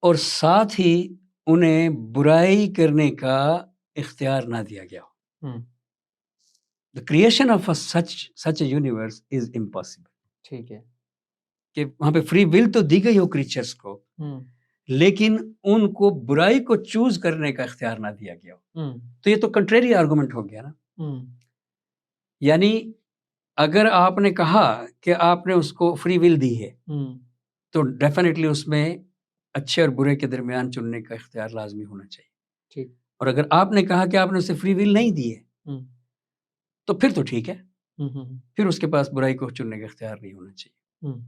اور ساتھ ہی انہیں برائی کرنے کا اختیار نہ دیا گیا ہو. ہوں، The creation of such a universe is impossible. ٹھیک ہے. کہ وہاں پہ فری ول تو دی گئی ہو کریچرز کو، ہوں، لیکن ان کو برائی کو چوز کرنے کا اختیار نہ دیا گیا ہو. ہوں، تو یہ تو کنٹریری آرگومنٹ ہو گیا نا. ہوں، یعنی اگر آپ نے کہا کہ آپ نے اس کو فری ول دی ہے ہوں، تو ڈیفینیٹلی اس میں اچھے اور برے کے درمیان چننے کا اختیار لازمی ہونا چاہیے. ٹھیک. اور اگر آپ نے کہا کہ آپ نے اسے فری ول نہیں دی ہے ہوں، تو پھر تو ٹھیک ہے، ہوں، ہوں، پھر اس کے پاس برائی کو چننے کا اختیار نہیں ہونا چاہیے. ہوں،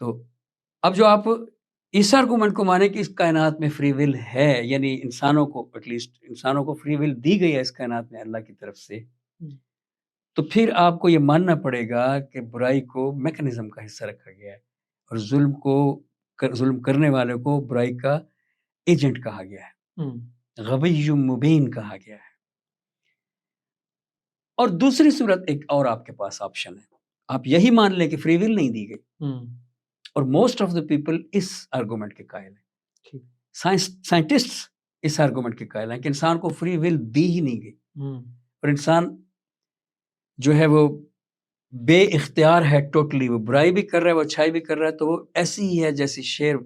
تو اب جو آپ اس آرگومنٹ کو مانیں کہ اس کائنات میں فری ول ہے، یعنی انسانوں کو ایٹ لیسٹ انسانوں کو فری ول دی گئی ہے اس کائنات میں اللہ کی طرف سے، ہوں، تو پھر آپ کو یہ ماننا پڑے گا کہ برائی کو میکنزم کا حصہ رکھا گیا ہے، اور ظلم کرنے والوں کو برائی کا ایجنٹ کہا گیا ہے، ہوں، غبی مبین کہا گیا ہے. اور دوسری صورت ایک اور آپ کے پاس آپشن ہے، آپ یہی مان لیں کہ فری ول نہیں دی گئی، ہوں، اور موسٹ آف دا پیپل اس آرگومنٹ کے قائل ہیں. ٹھیک. سائنٹسٹ اس آرگومنٹ کے قائل ہیں کہ انسان کو فری ول دی ہی نہیں گئی، ہوں، اور انسان جو ہے وہ بے اختیار ہے ٹوٹلی، وہ برائی بھی کر رہا ہے، وہ اچھائی بھی کر رہا ہے، تو وہ ایسی ہی ہے جیسی شیر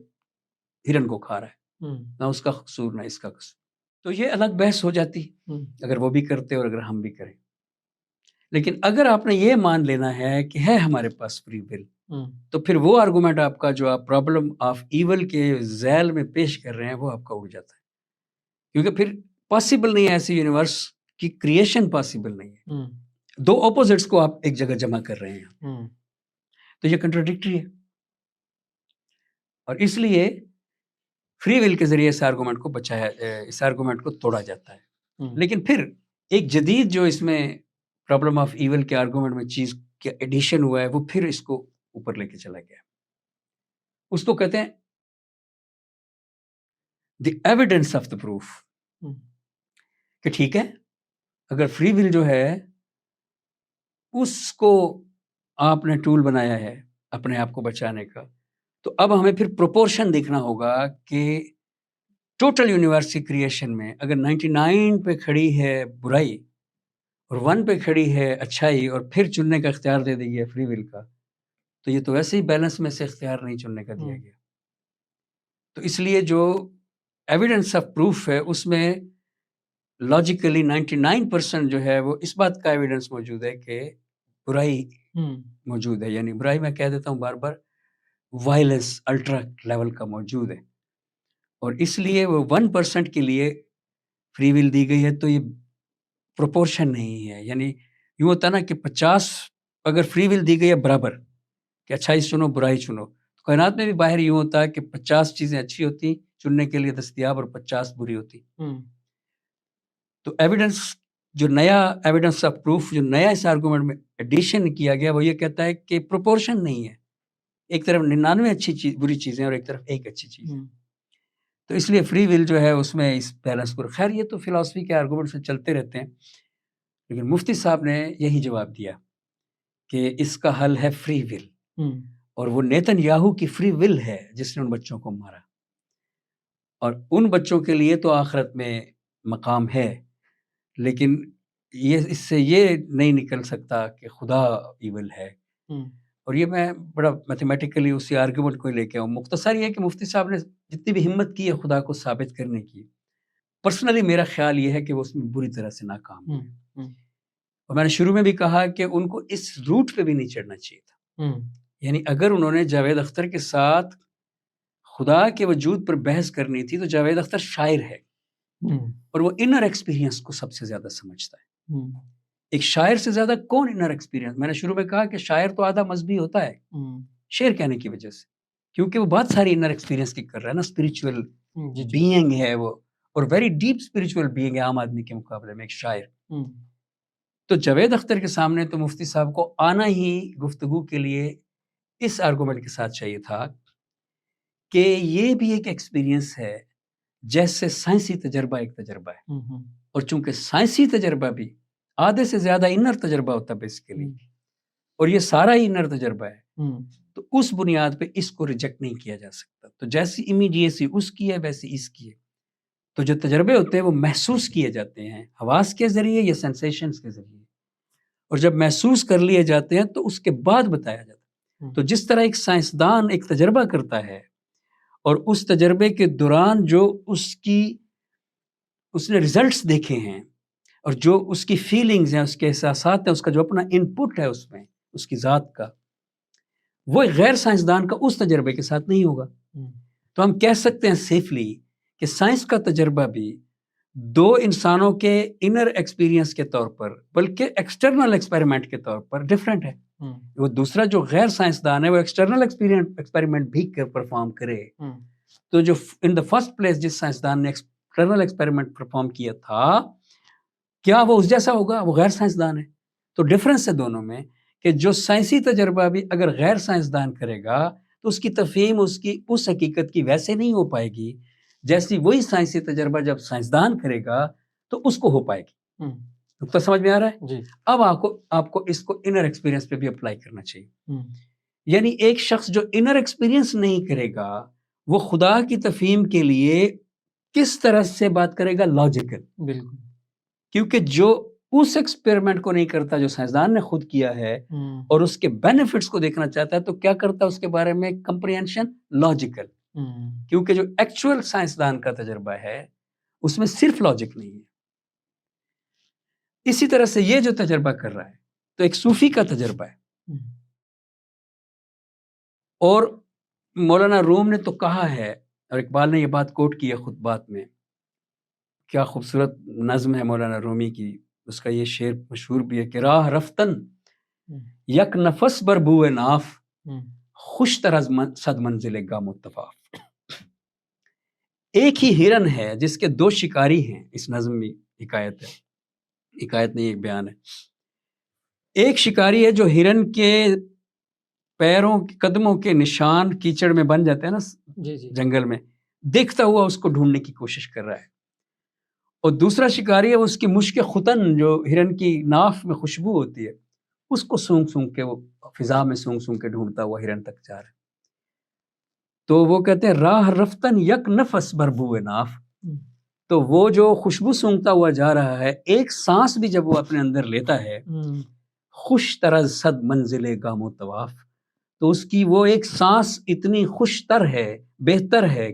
ہرن کو کھا رہا ہے، ہوں، نہ اس کا قصور نہ اس کا قصور. تو یہ الگ بحث ہو جاتی ہوں، اگر وہ بھی کرتے اور اگر ہم بھی کریں. لیکن اگر آپ نے یہ مان لینا ہے کہ ہے ہمارے پاس فری ول، ہوں، تو پھر وہ آرگومنٹ آپ کا جو آپ پرابلم آف ایول کے ذیل میں پیش کر رہے ہیں وہ آپ کا اڑ جاتا ہے، کیونکہ پھر پاسبل نہیں ہے ایسی یونیورس کی کریشن، پاسبل نہیں ہے. ہوں، دو اپوزٹس کو آپ ایک جگہ جمع کر رہے ہیں، ہوں، تو یہ کنٹراڈکٹری ہے. اور اس لیے فری ول کے ذریعے اس آرگومنٹ کو توڑا جاتا ہے. ہوں، لیکن پھر ایک جدید جو اس میں پرابلم آف ایول کے آرگومنٹ میں چیز کا ایڈیشن ہوا ہے، وہ پھر اس کو اوپر لے کے چلا گیا. اس کو کہتے ہیں the evidence of the proof, ہوں، کہ ٹھیک ہے اگر فری ول جو ہے اس کو آپ نے ٹول بنایا ہے اپنے آپ کو بچانے کا، تو اب ہمیں پھر پروپورشن دیکھنا ہوگا کہ ٹوٹل یونیورس کی کریشن میں اگر 99 پہ کھڑی ہے برائی اور 1 پہ کھڑی ہے اچھائی، اور پھر چننے کا اختیار دے دی گیا فری ول کا، تو یہ تو ویسے ہی بیلنس میں سے اختیار نہیں چننے کا دیا گیا. تو اس لیے جو ایویڈنس آف پروف ہے اس میں لاجیکلی 99% جو ہے وہ اس بات کا ایویڈنس موجود ہے کہ برائی موجود ہے. یعنی برائی میں کہہ دیتا ہوں بار بار، وائلنس الٹرا لیول کا موجود ہے، اور اس لیے وہ 1% کے لیے فری ول دی گئی ہے. تو یہ پروپورشن نہیں ہے. یعنی یوں ہوتا نا کہ 50 اگر فری ول دی گئی ہے برابر کہ اچھائی چنو برائی چنو، تو کائنات میں بھی باہر یوں ہوتا ہے کہ 50 چیزیں اچھی ہوتی چننے کے لیے دستیاب اور 50 بری ہوتی. تو ایویڈنس جو نیا ایویڈنس آف پروف جو نیا اس آرگومنٹ میں ایڈیشن کیا گیا وہ یہ کہتا ہے کہ پروپورشن نہیں ہے، ایک طرف 99 اچھی بری چیزیں اور ایک طرف ایک اچھی چیز. تو اس لیے فری ول جو ہے اس میں اس بیلنس کو، خیر یہ تو فلاسفی کے آرگومنٹ سے چلتے رہتے ہیں، لیکن مفتی صاحب نے یہی جواب دیا کہ اس کا حل ہے فری ول، اور وہ نیتن یاہو کی فری ول ہے جس نے ان بچوں کو مارا، اور ان بچوں کے لیے تو آخرت میں مقام ہے، لیکن یہ اس سے یہ نہیں نکل سکتا کہ خدا ایول ہے. اور یہ میں بڑا میتھمیٹیکلی اسی آرگومنٹ کو لے کے آؤں. مختصر یہ کہ مفتی صاحب نے جتنی بھی ہمت کی ہے خدا کو ثابت کرنے کی، پرسنلی میرا خیال یہ ہے کہ وہ اس میں بری طرح سے ناکام ہوئے. اور میں نے شروع میں بھی کہا کہ ان کو اس روٹ پہ بھی نہیں چڑھنا چاہیے تھا. یعنی اگر انہوں نے جاوید اختر کے ساتھ خدا کے وجود پر بحث کرنی تھی تو جاوید اختر شاعر ہے، اور وہ انر ایکسپیرینس کو سب سے زیادہ سمجھتا ہے. ایک شاعر سے زیادہ کون انر ایکسپیرینس؟ میں نے شروع میں کہا کہ شاعر تو آدھا مذہبی ہوتا ہے شعر کہنے کی وجہ سے، کیونکہ وہ بہت ساری انر ایکسپیرینس کی کر رہا ہے نا، اسپریچول بینگ ہے وہ، اور ویری ڈیپ اسپریچول بینگ ہے عام آدمی کے مقابلے میں ایک شاعر. تو جاوید اختر کے سامنے تو مفتی صاحب کو آنا ہی گفتگو کے لیے اس آرگومنٹ کے ساتھ چاہیے تھا کہ یہ بھی ایک ایکسپیرینس ہے جیسے سائنسی تجربہ ایک تجربہ ہے، اور چونکہ سائنسی تجربہ بھی آدھے سے زیادہ انر تجربہ ہوتا ہے بیسیکلی، اور یہ سارا ہی انر تجربہ ہے، تو اس بنیاد پہ اس کو ریجیکٹ نہیں کیا جا سکتا. تو جیسی امیڈیسی اس کی ہے ویسی اس کی ہے. تو جو تجربے ہوتے ہیں وہ محسوس کیے جاتے ہیں حواس کے ذریعے یا سینسیشنز کے ذریعے، اور جب محسوس کر لیے جاتے ہیں تو اس کے بعد بتایا جاتا ہے. تو جس طرح ایک سائنسدان ایک تجربہ کرتا ہے اور اس تجربے کے دوران جو اس نے ریزلٹس دیکھے ہیں اور جو اس کی فیلنگز ہیں، اس کے احساسات ہیں، اس کا جو اپنا انپٹ ہے اس میں اس کی ذات کا، وہ غیر سائنسدان کا اس تجربے کے ساتھ نہیں ہوگا. تو ہم کہہ سکتے ہیں سیفلی کہ سائنس کا تجربہ بھی دو انسانوں کے انر ایکسپیرینس کے طور پر بلکہ ایکسٹرنل ایکسپیریمنٹ کے طور پر ڈیفرنٹ ہے. وہ دوسرا جو غیر سائنسدان ہے وہ ایکسٹرنل ایکسپیریمنٹ بھی پرفارم کرے، تو جو ان دا فرسٹ پلیس جس سائنسدان نے ایکسٹرنل ایکسپیریمنٹ پرفارم کیا تھا، کیا وہ اس جیسا ہوگا؟ وہ غیر سائنسدان ہے. تو ڈفرنس ہے دونوں میں کہ جو سائنسی تجربہ بھی اگر غیر سائنسدان کرے گا تو اس کی تفہیم اس حقیقت کی ویسے نہیں ہو پائے گی جیسی وہی سائنسی تجربہ جب سائنسدان کرے گا تو اس کو ہو پائے گی. تو سمجھ میں آ رہا ہے؟ جی. اب آپ کو اس کو انر ایکسپیرینس پہ بھی اپلائی کرنا چاہیے. یعنی ایک شخص جو انر ایکسپیرینس نہیں کرے گا وہ خدا کی تفہیم کے لیے کس طرح سے بات کرے گا؟ لاجیکل. بالکل. کیونکہ جو اس ایکسپیریمنٹ کو نہیں کرتا جو سائنسدان نے خود کیا ہے اور اس کے بینیفٹس کو دیکھنا چاہتا ہے تو کیا کرتا ہے اس کے بارے میں کمپریہنشن لاجیکل. کیونکہ جو ایکچوئل سائنسدان کا تجربہ ہے اس میں صرف لاجک نہیں ہے. اسی طرح سے یہ جو تجربہ کر رہا ہے تو ایک صوفی کا تجربہ ہے، اور مولانا روم نے تو کہا ہے اور اقبال نے یہ بات کوٹ کی ہے خطبات میں، کیا خوبصورت نظم ہے مولانا رومی کی. اس کا یہ شعر مشہور بھی ہے کہ راہ رفتن یک نفس بر بوئے ناف، خوش تر از صد منزل گام اتفاق. ایک ہی ہرن ہے جس کے دو شکاری ہیں. اس نظم میں حکایت ہے، حکایت نہیں ایک بیان ہے. ایک شکاری ہے جو ہرن کے پیروں قدموں کے نشان کیچڑ میں بن جاتے ہیں نا جنگل میں، دیکھتا ہوا اس کو ڈھونڈنے کی کوشش کر رہا ہے. اور دوسرا شکاری ہے اس کی مشک ختن جو ہرن کی ناف میں خوشبو ہوتی ہے اس کو سونگ سونگ کے وہ فضا میں سونگ سونگ کے ڈھونڈتا ہوا ہرن تک جا رہا ہے. تو وہ کہتے ہیں راہ رفتن یک نفس بر بوئے ناف. تو وہ جو خوشبو سونگتا ہوا جا رہا ہے ایک سانس بھی جب وہ اپنے اندر لیتا ہے، خوش طرز صد منزل گام و طواف، تو اس کی وہ ایک سانس اتنی خوش تر ہے، بہتر ہے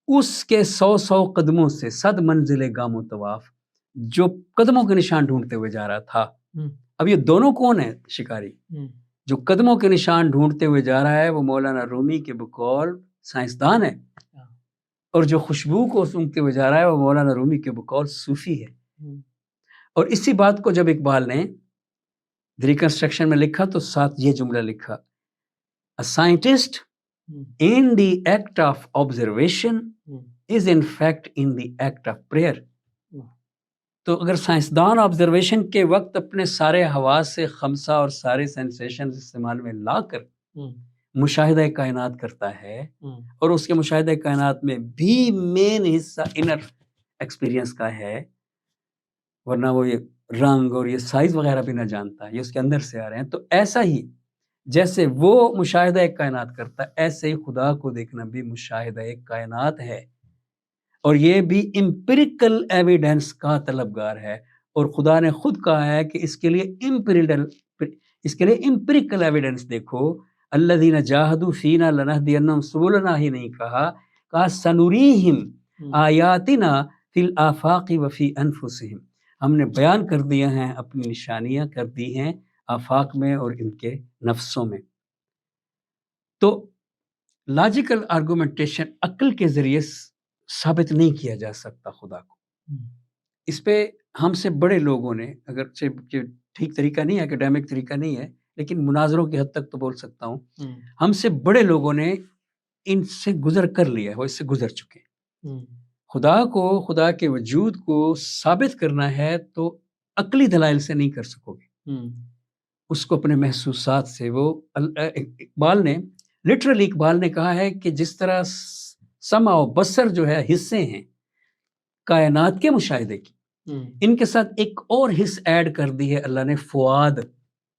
اس کے 100 قدموں سے، 100 منزل گام و طواف، جو قدموں کے نشان ڈھونڈتے ہوئے جا رہا تھا. اب یہ دونوں کون ہیں؟ شکاری. جو قدموں کے نشان ڈھونڈتے ہوئے جا رہا ہے وہ مولانا رومی کے بقول سائنسدان ہے، اور جو خوشبو کو سونگتے ہوئے جا رہا ہے وہ مولانا رومی کے بقول صوفی ہے. اور اسی بات کو جب اقبال نے ریکنسٹرکشن میں لکھا تو ساتھ یہ جملہ لکھا، A scientist in the act of observation is in fact in the act of prayer. تو اگر سائنسدان آبزرویشن کے وقت اپنے سارے حواس سے خمسہ اور سارے سینسیشن استعمال میں لا کر مشاہدہ کائنات کرتا ہے، اور اس کے مشاہدہ کائنات میں بھی مین حصہ انر ایکسپیرینس کا ہے، ورنہ وہ یہ رنگ اور یہ سائز وغیرہ بھی نہ جانتا ہے، یہ اس کے اندر سے آ رہے ہیں. تو ایسا ہی جیسے وہ مشاہدہ ایک کائنات کرتا ہے ایسے ہی خدا کو دیکھنا بھی مشاہدہ ایک کائنات ہے، اور یہ بھی امپیریکل ایویڈنس کا طلبگار ہے. اور خدا نے خود کہا ہے کہ اس کے لیے امپیریکل ایویڈنس دیکھو. الذین جاہدوا فینا لنہدینہم سبلنا ہی نہیں کہا سنریہم آیاتنا فی الآفاق وفی انفسہم. ہم نے بیان کر دیا ہیں، اپنی نشانیاں کر دی ہیں آفاق میں اور ان کے نفسوں میں. تو لاجیکل آرگومنٹیشن عقل کے ذریعے ثابت نہیں کیا جا سکتا خدا کو. اس پہ ہم سے بڑے لوگوں نے، اگرچہ ٹھیک طریقہ نہیں ہے، اکیڈیمک طریقہ نہیں ہے، لیکن مناظروں کی حد تک تو بول سکتا ہوں، ہم سے بڑے لوگوں نے ان سے گزر کر لیا ہے، وہ اس سے گزر چکے ہیں. خدا کے وجود کو ثابت کرنا ہے تو عقلی دلائل سے نہیں کر سکو گے، اس کو اپنے محسوسات سے. وہ اقبال نے کہا ہے کہ جس طرح سمع و بصر جو ہے حصے ہیں کائنات کے مشاہدے کی، ان کے ساتھ ایک اور حص ایڈ کر دی ہے اللہ نے، فؤاد،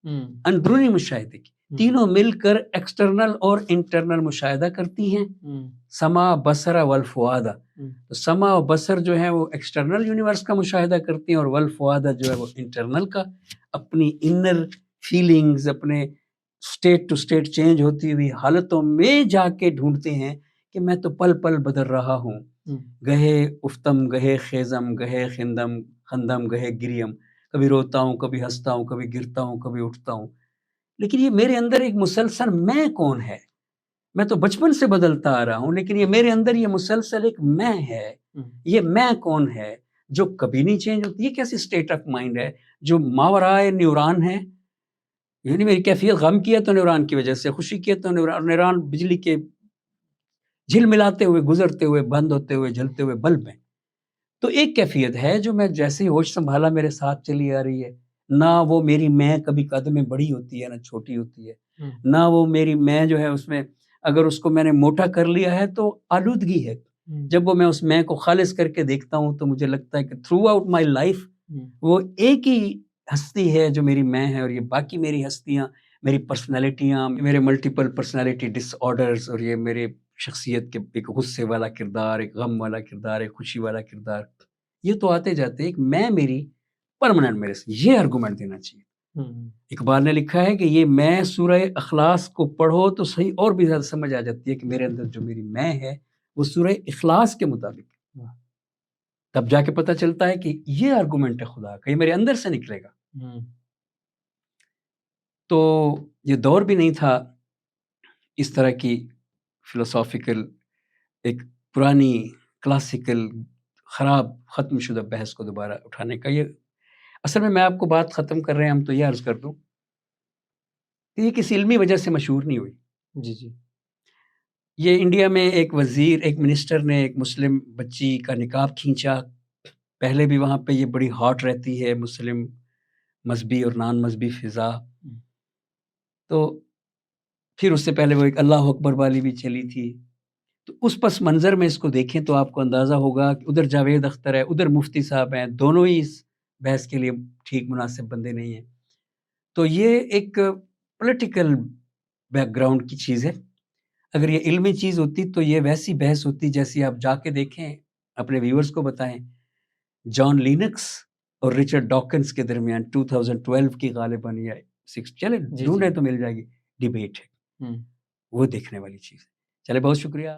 اندرونی مشاہدے کی. تینوں مل کر ایکسٹرنل اور انٹرنل مشاہدہ کرتی ہیں، سمع بصر والفؤاد. تو سمع و بصر جو ہے وہ ایکسٹرنل یونیورس کا مشاہدہ کرتی ہیں، اور والفؤاد جو ہے وہ انٹرنل کا، اپنی انر فیلنگز، اپنے سٹیٹ ٹو سٹیٹ چینج ہوتی ہوئی حالتوں میں جا کے ڈھونڈتے ہیں کہ میں تو پل پل بدل رہا ہوں، گہے افتم گہے خیزم گہے خندم گہے گریم، کبھی روتا ہوں، کبھی ہنستا ہوں، کبھی گرتا ہوں، کبھی اٹھتا ہوں. لیکن یہ میرے اندر ایک مسلسل میں کون ہے؟ میں تو بچپن سے بدلتا آ رہا ہوں، لیکن یہ میرے اندر یہ مسلسل ایک میں ہے. یہ میں کون ہے جو کبھی نہیں چینج ہوتی؟ یہ کیسی سٹیٹ آف مائنڈ ہے جو ماورائے نیوران ہے؟ یعنی میری کیفیت غم کی ہے تو نیوران کی وجہ سے، خوشی کی ہے تو نیوران بجلی کے جھل ملاتے ہوئے، گزرتے ہوئے، بند ہوتے ہوئے، جلتے ہوئے بلب ہیں. تو ایک کیفیت ہے جو میں جیسے ہی ہوش سنبھالا میرے ساتھ چلی آ رہی ہے. نہ وہ میری میں کبھی قد میں بڑی ہوتی ہے، نہ چھوٹی ہوتی ہے. نہ وہ میری میں جو ہے اس میں اگر اس کو میں نے موٹا کر لیا ہے تو آلودگی ہے. جب وہ میں اس میں کو خالص کر کے دیکھتا ہوں تو مجھے لگتا ہے کہ تھرو آؤٹ مائی لائف وہ ایک ہی ہستی ہے جو میری میں ہے، اور یہ باقی میری ہستیاں، میری پرسنالٹیاں، میرے ملٹیپل پرسنالٹی ڈس آرڈرز، اور یہ میرے شخصیت کے ایک غصے والا کردار، ایک غم والا کردار، ایک خوشی والا کردار، یہ تو آتے جاتے. ایک میں میری پرماننٹ میرے سے، یہ آرگومنٹ دینا چاہیے. اقبال نے لکھا ہے کہ یہ میں سورہ اخلاص کو پڑھو تو صحیح اور بھی زیادہ سمجھ آ جاتی ہے کہ میرے اندر جو میری میں ہے وہ سورہ اخلاص کے مطابق. تب جا کے پتہ چلتا ہے کہ یہ آرگومنٹ ہے خدا کا، یہ میرے اندر سے نکلے گا. تو یہ دور بھی نہیں تھا اس طرح کی فلسافیکل، ایک پرانی کلاسیکل خراب ختم شدہ بحث کو دوبارہ اٹھانے کا. یہ اصل میں آپ کو بات ختم کر رہے ہیں ہم تو یہ عرض کر دوں کہ یہ کسی علمی وجہ سے مشہور نہیں ہوئی. جی یہ انڈیا میں ایک وزیر، ایک منسٹر نے ایک مسلم بچی کا نقاب کھینچا. پہلے بھی وہاں پہ یہ بڑی ہاٹ رہتی ہے مسلم مذہبی اور نان مذہبی فضا. تو پھر اس سے پہلے وہ ایک اللہ اکبر والی بھی چلی تھی. تو اس پس منظر میں اس کو دیکھیں تو آپ کو اندازہ ہوگا کہ ادھر جاوید اختر ہے، ادھر مفتی صاحب ہیں، دونوں ہی اس بحث کے لیے ٹھیک مناسب بندے نہیں ہیں. تو یہ ایک پولیٹیکل بیک گراؤنڈ کی چیز ہے. اگر یہ علمی چیز ہوتی تو یہ ویسی بحث ہوتی جیسی آپ جا کے دیکھیں، اپنے ویورز کو بتائیں. جان لینکس اور رچرڈ ڈاکنز کے درمیان 2012 کی غالباً یا 6 چلے ڈھونڈے تو مل جائے گی ڈیبیٹ ہے. وہ دیکھنے والی چیز ہے. چلے، بہت شکریہ.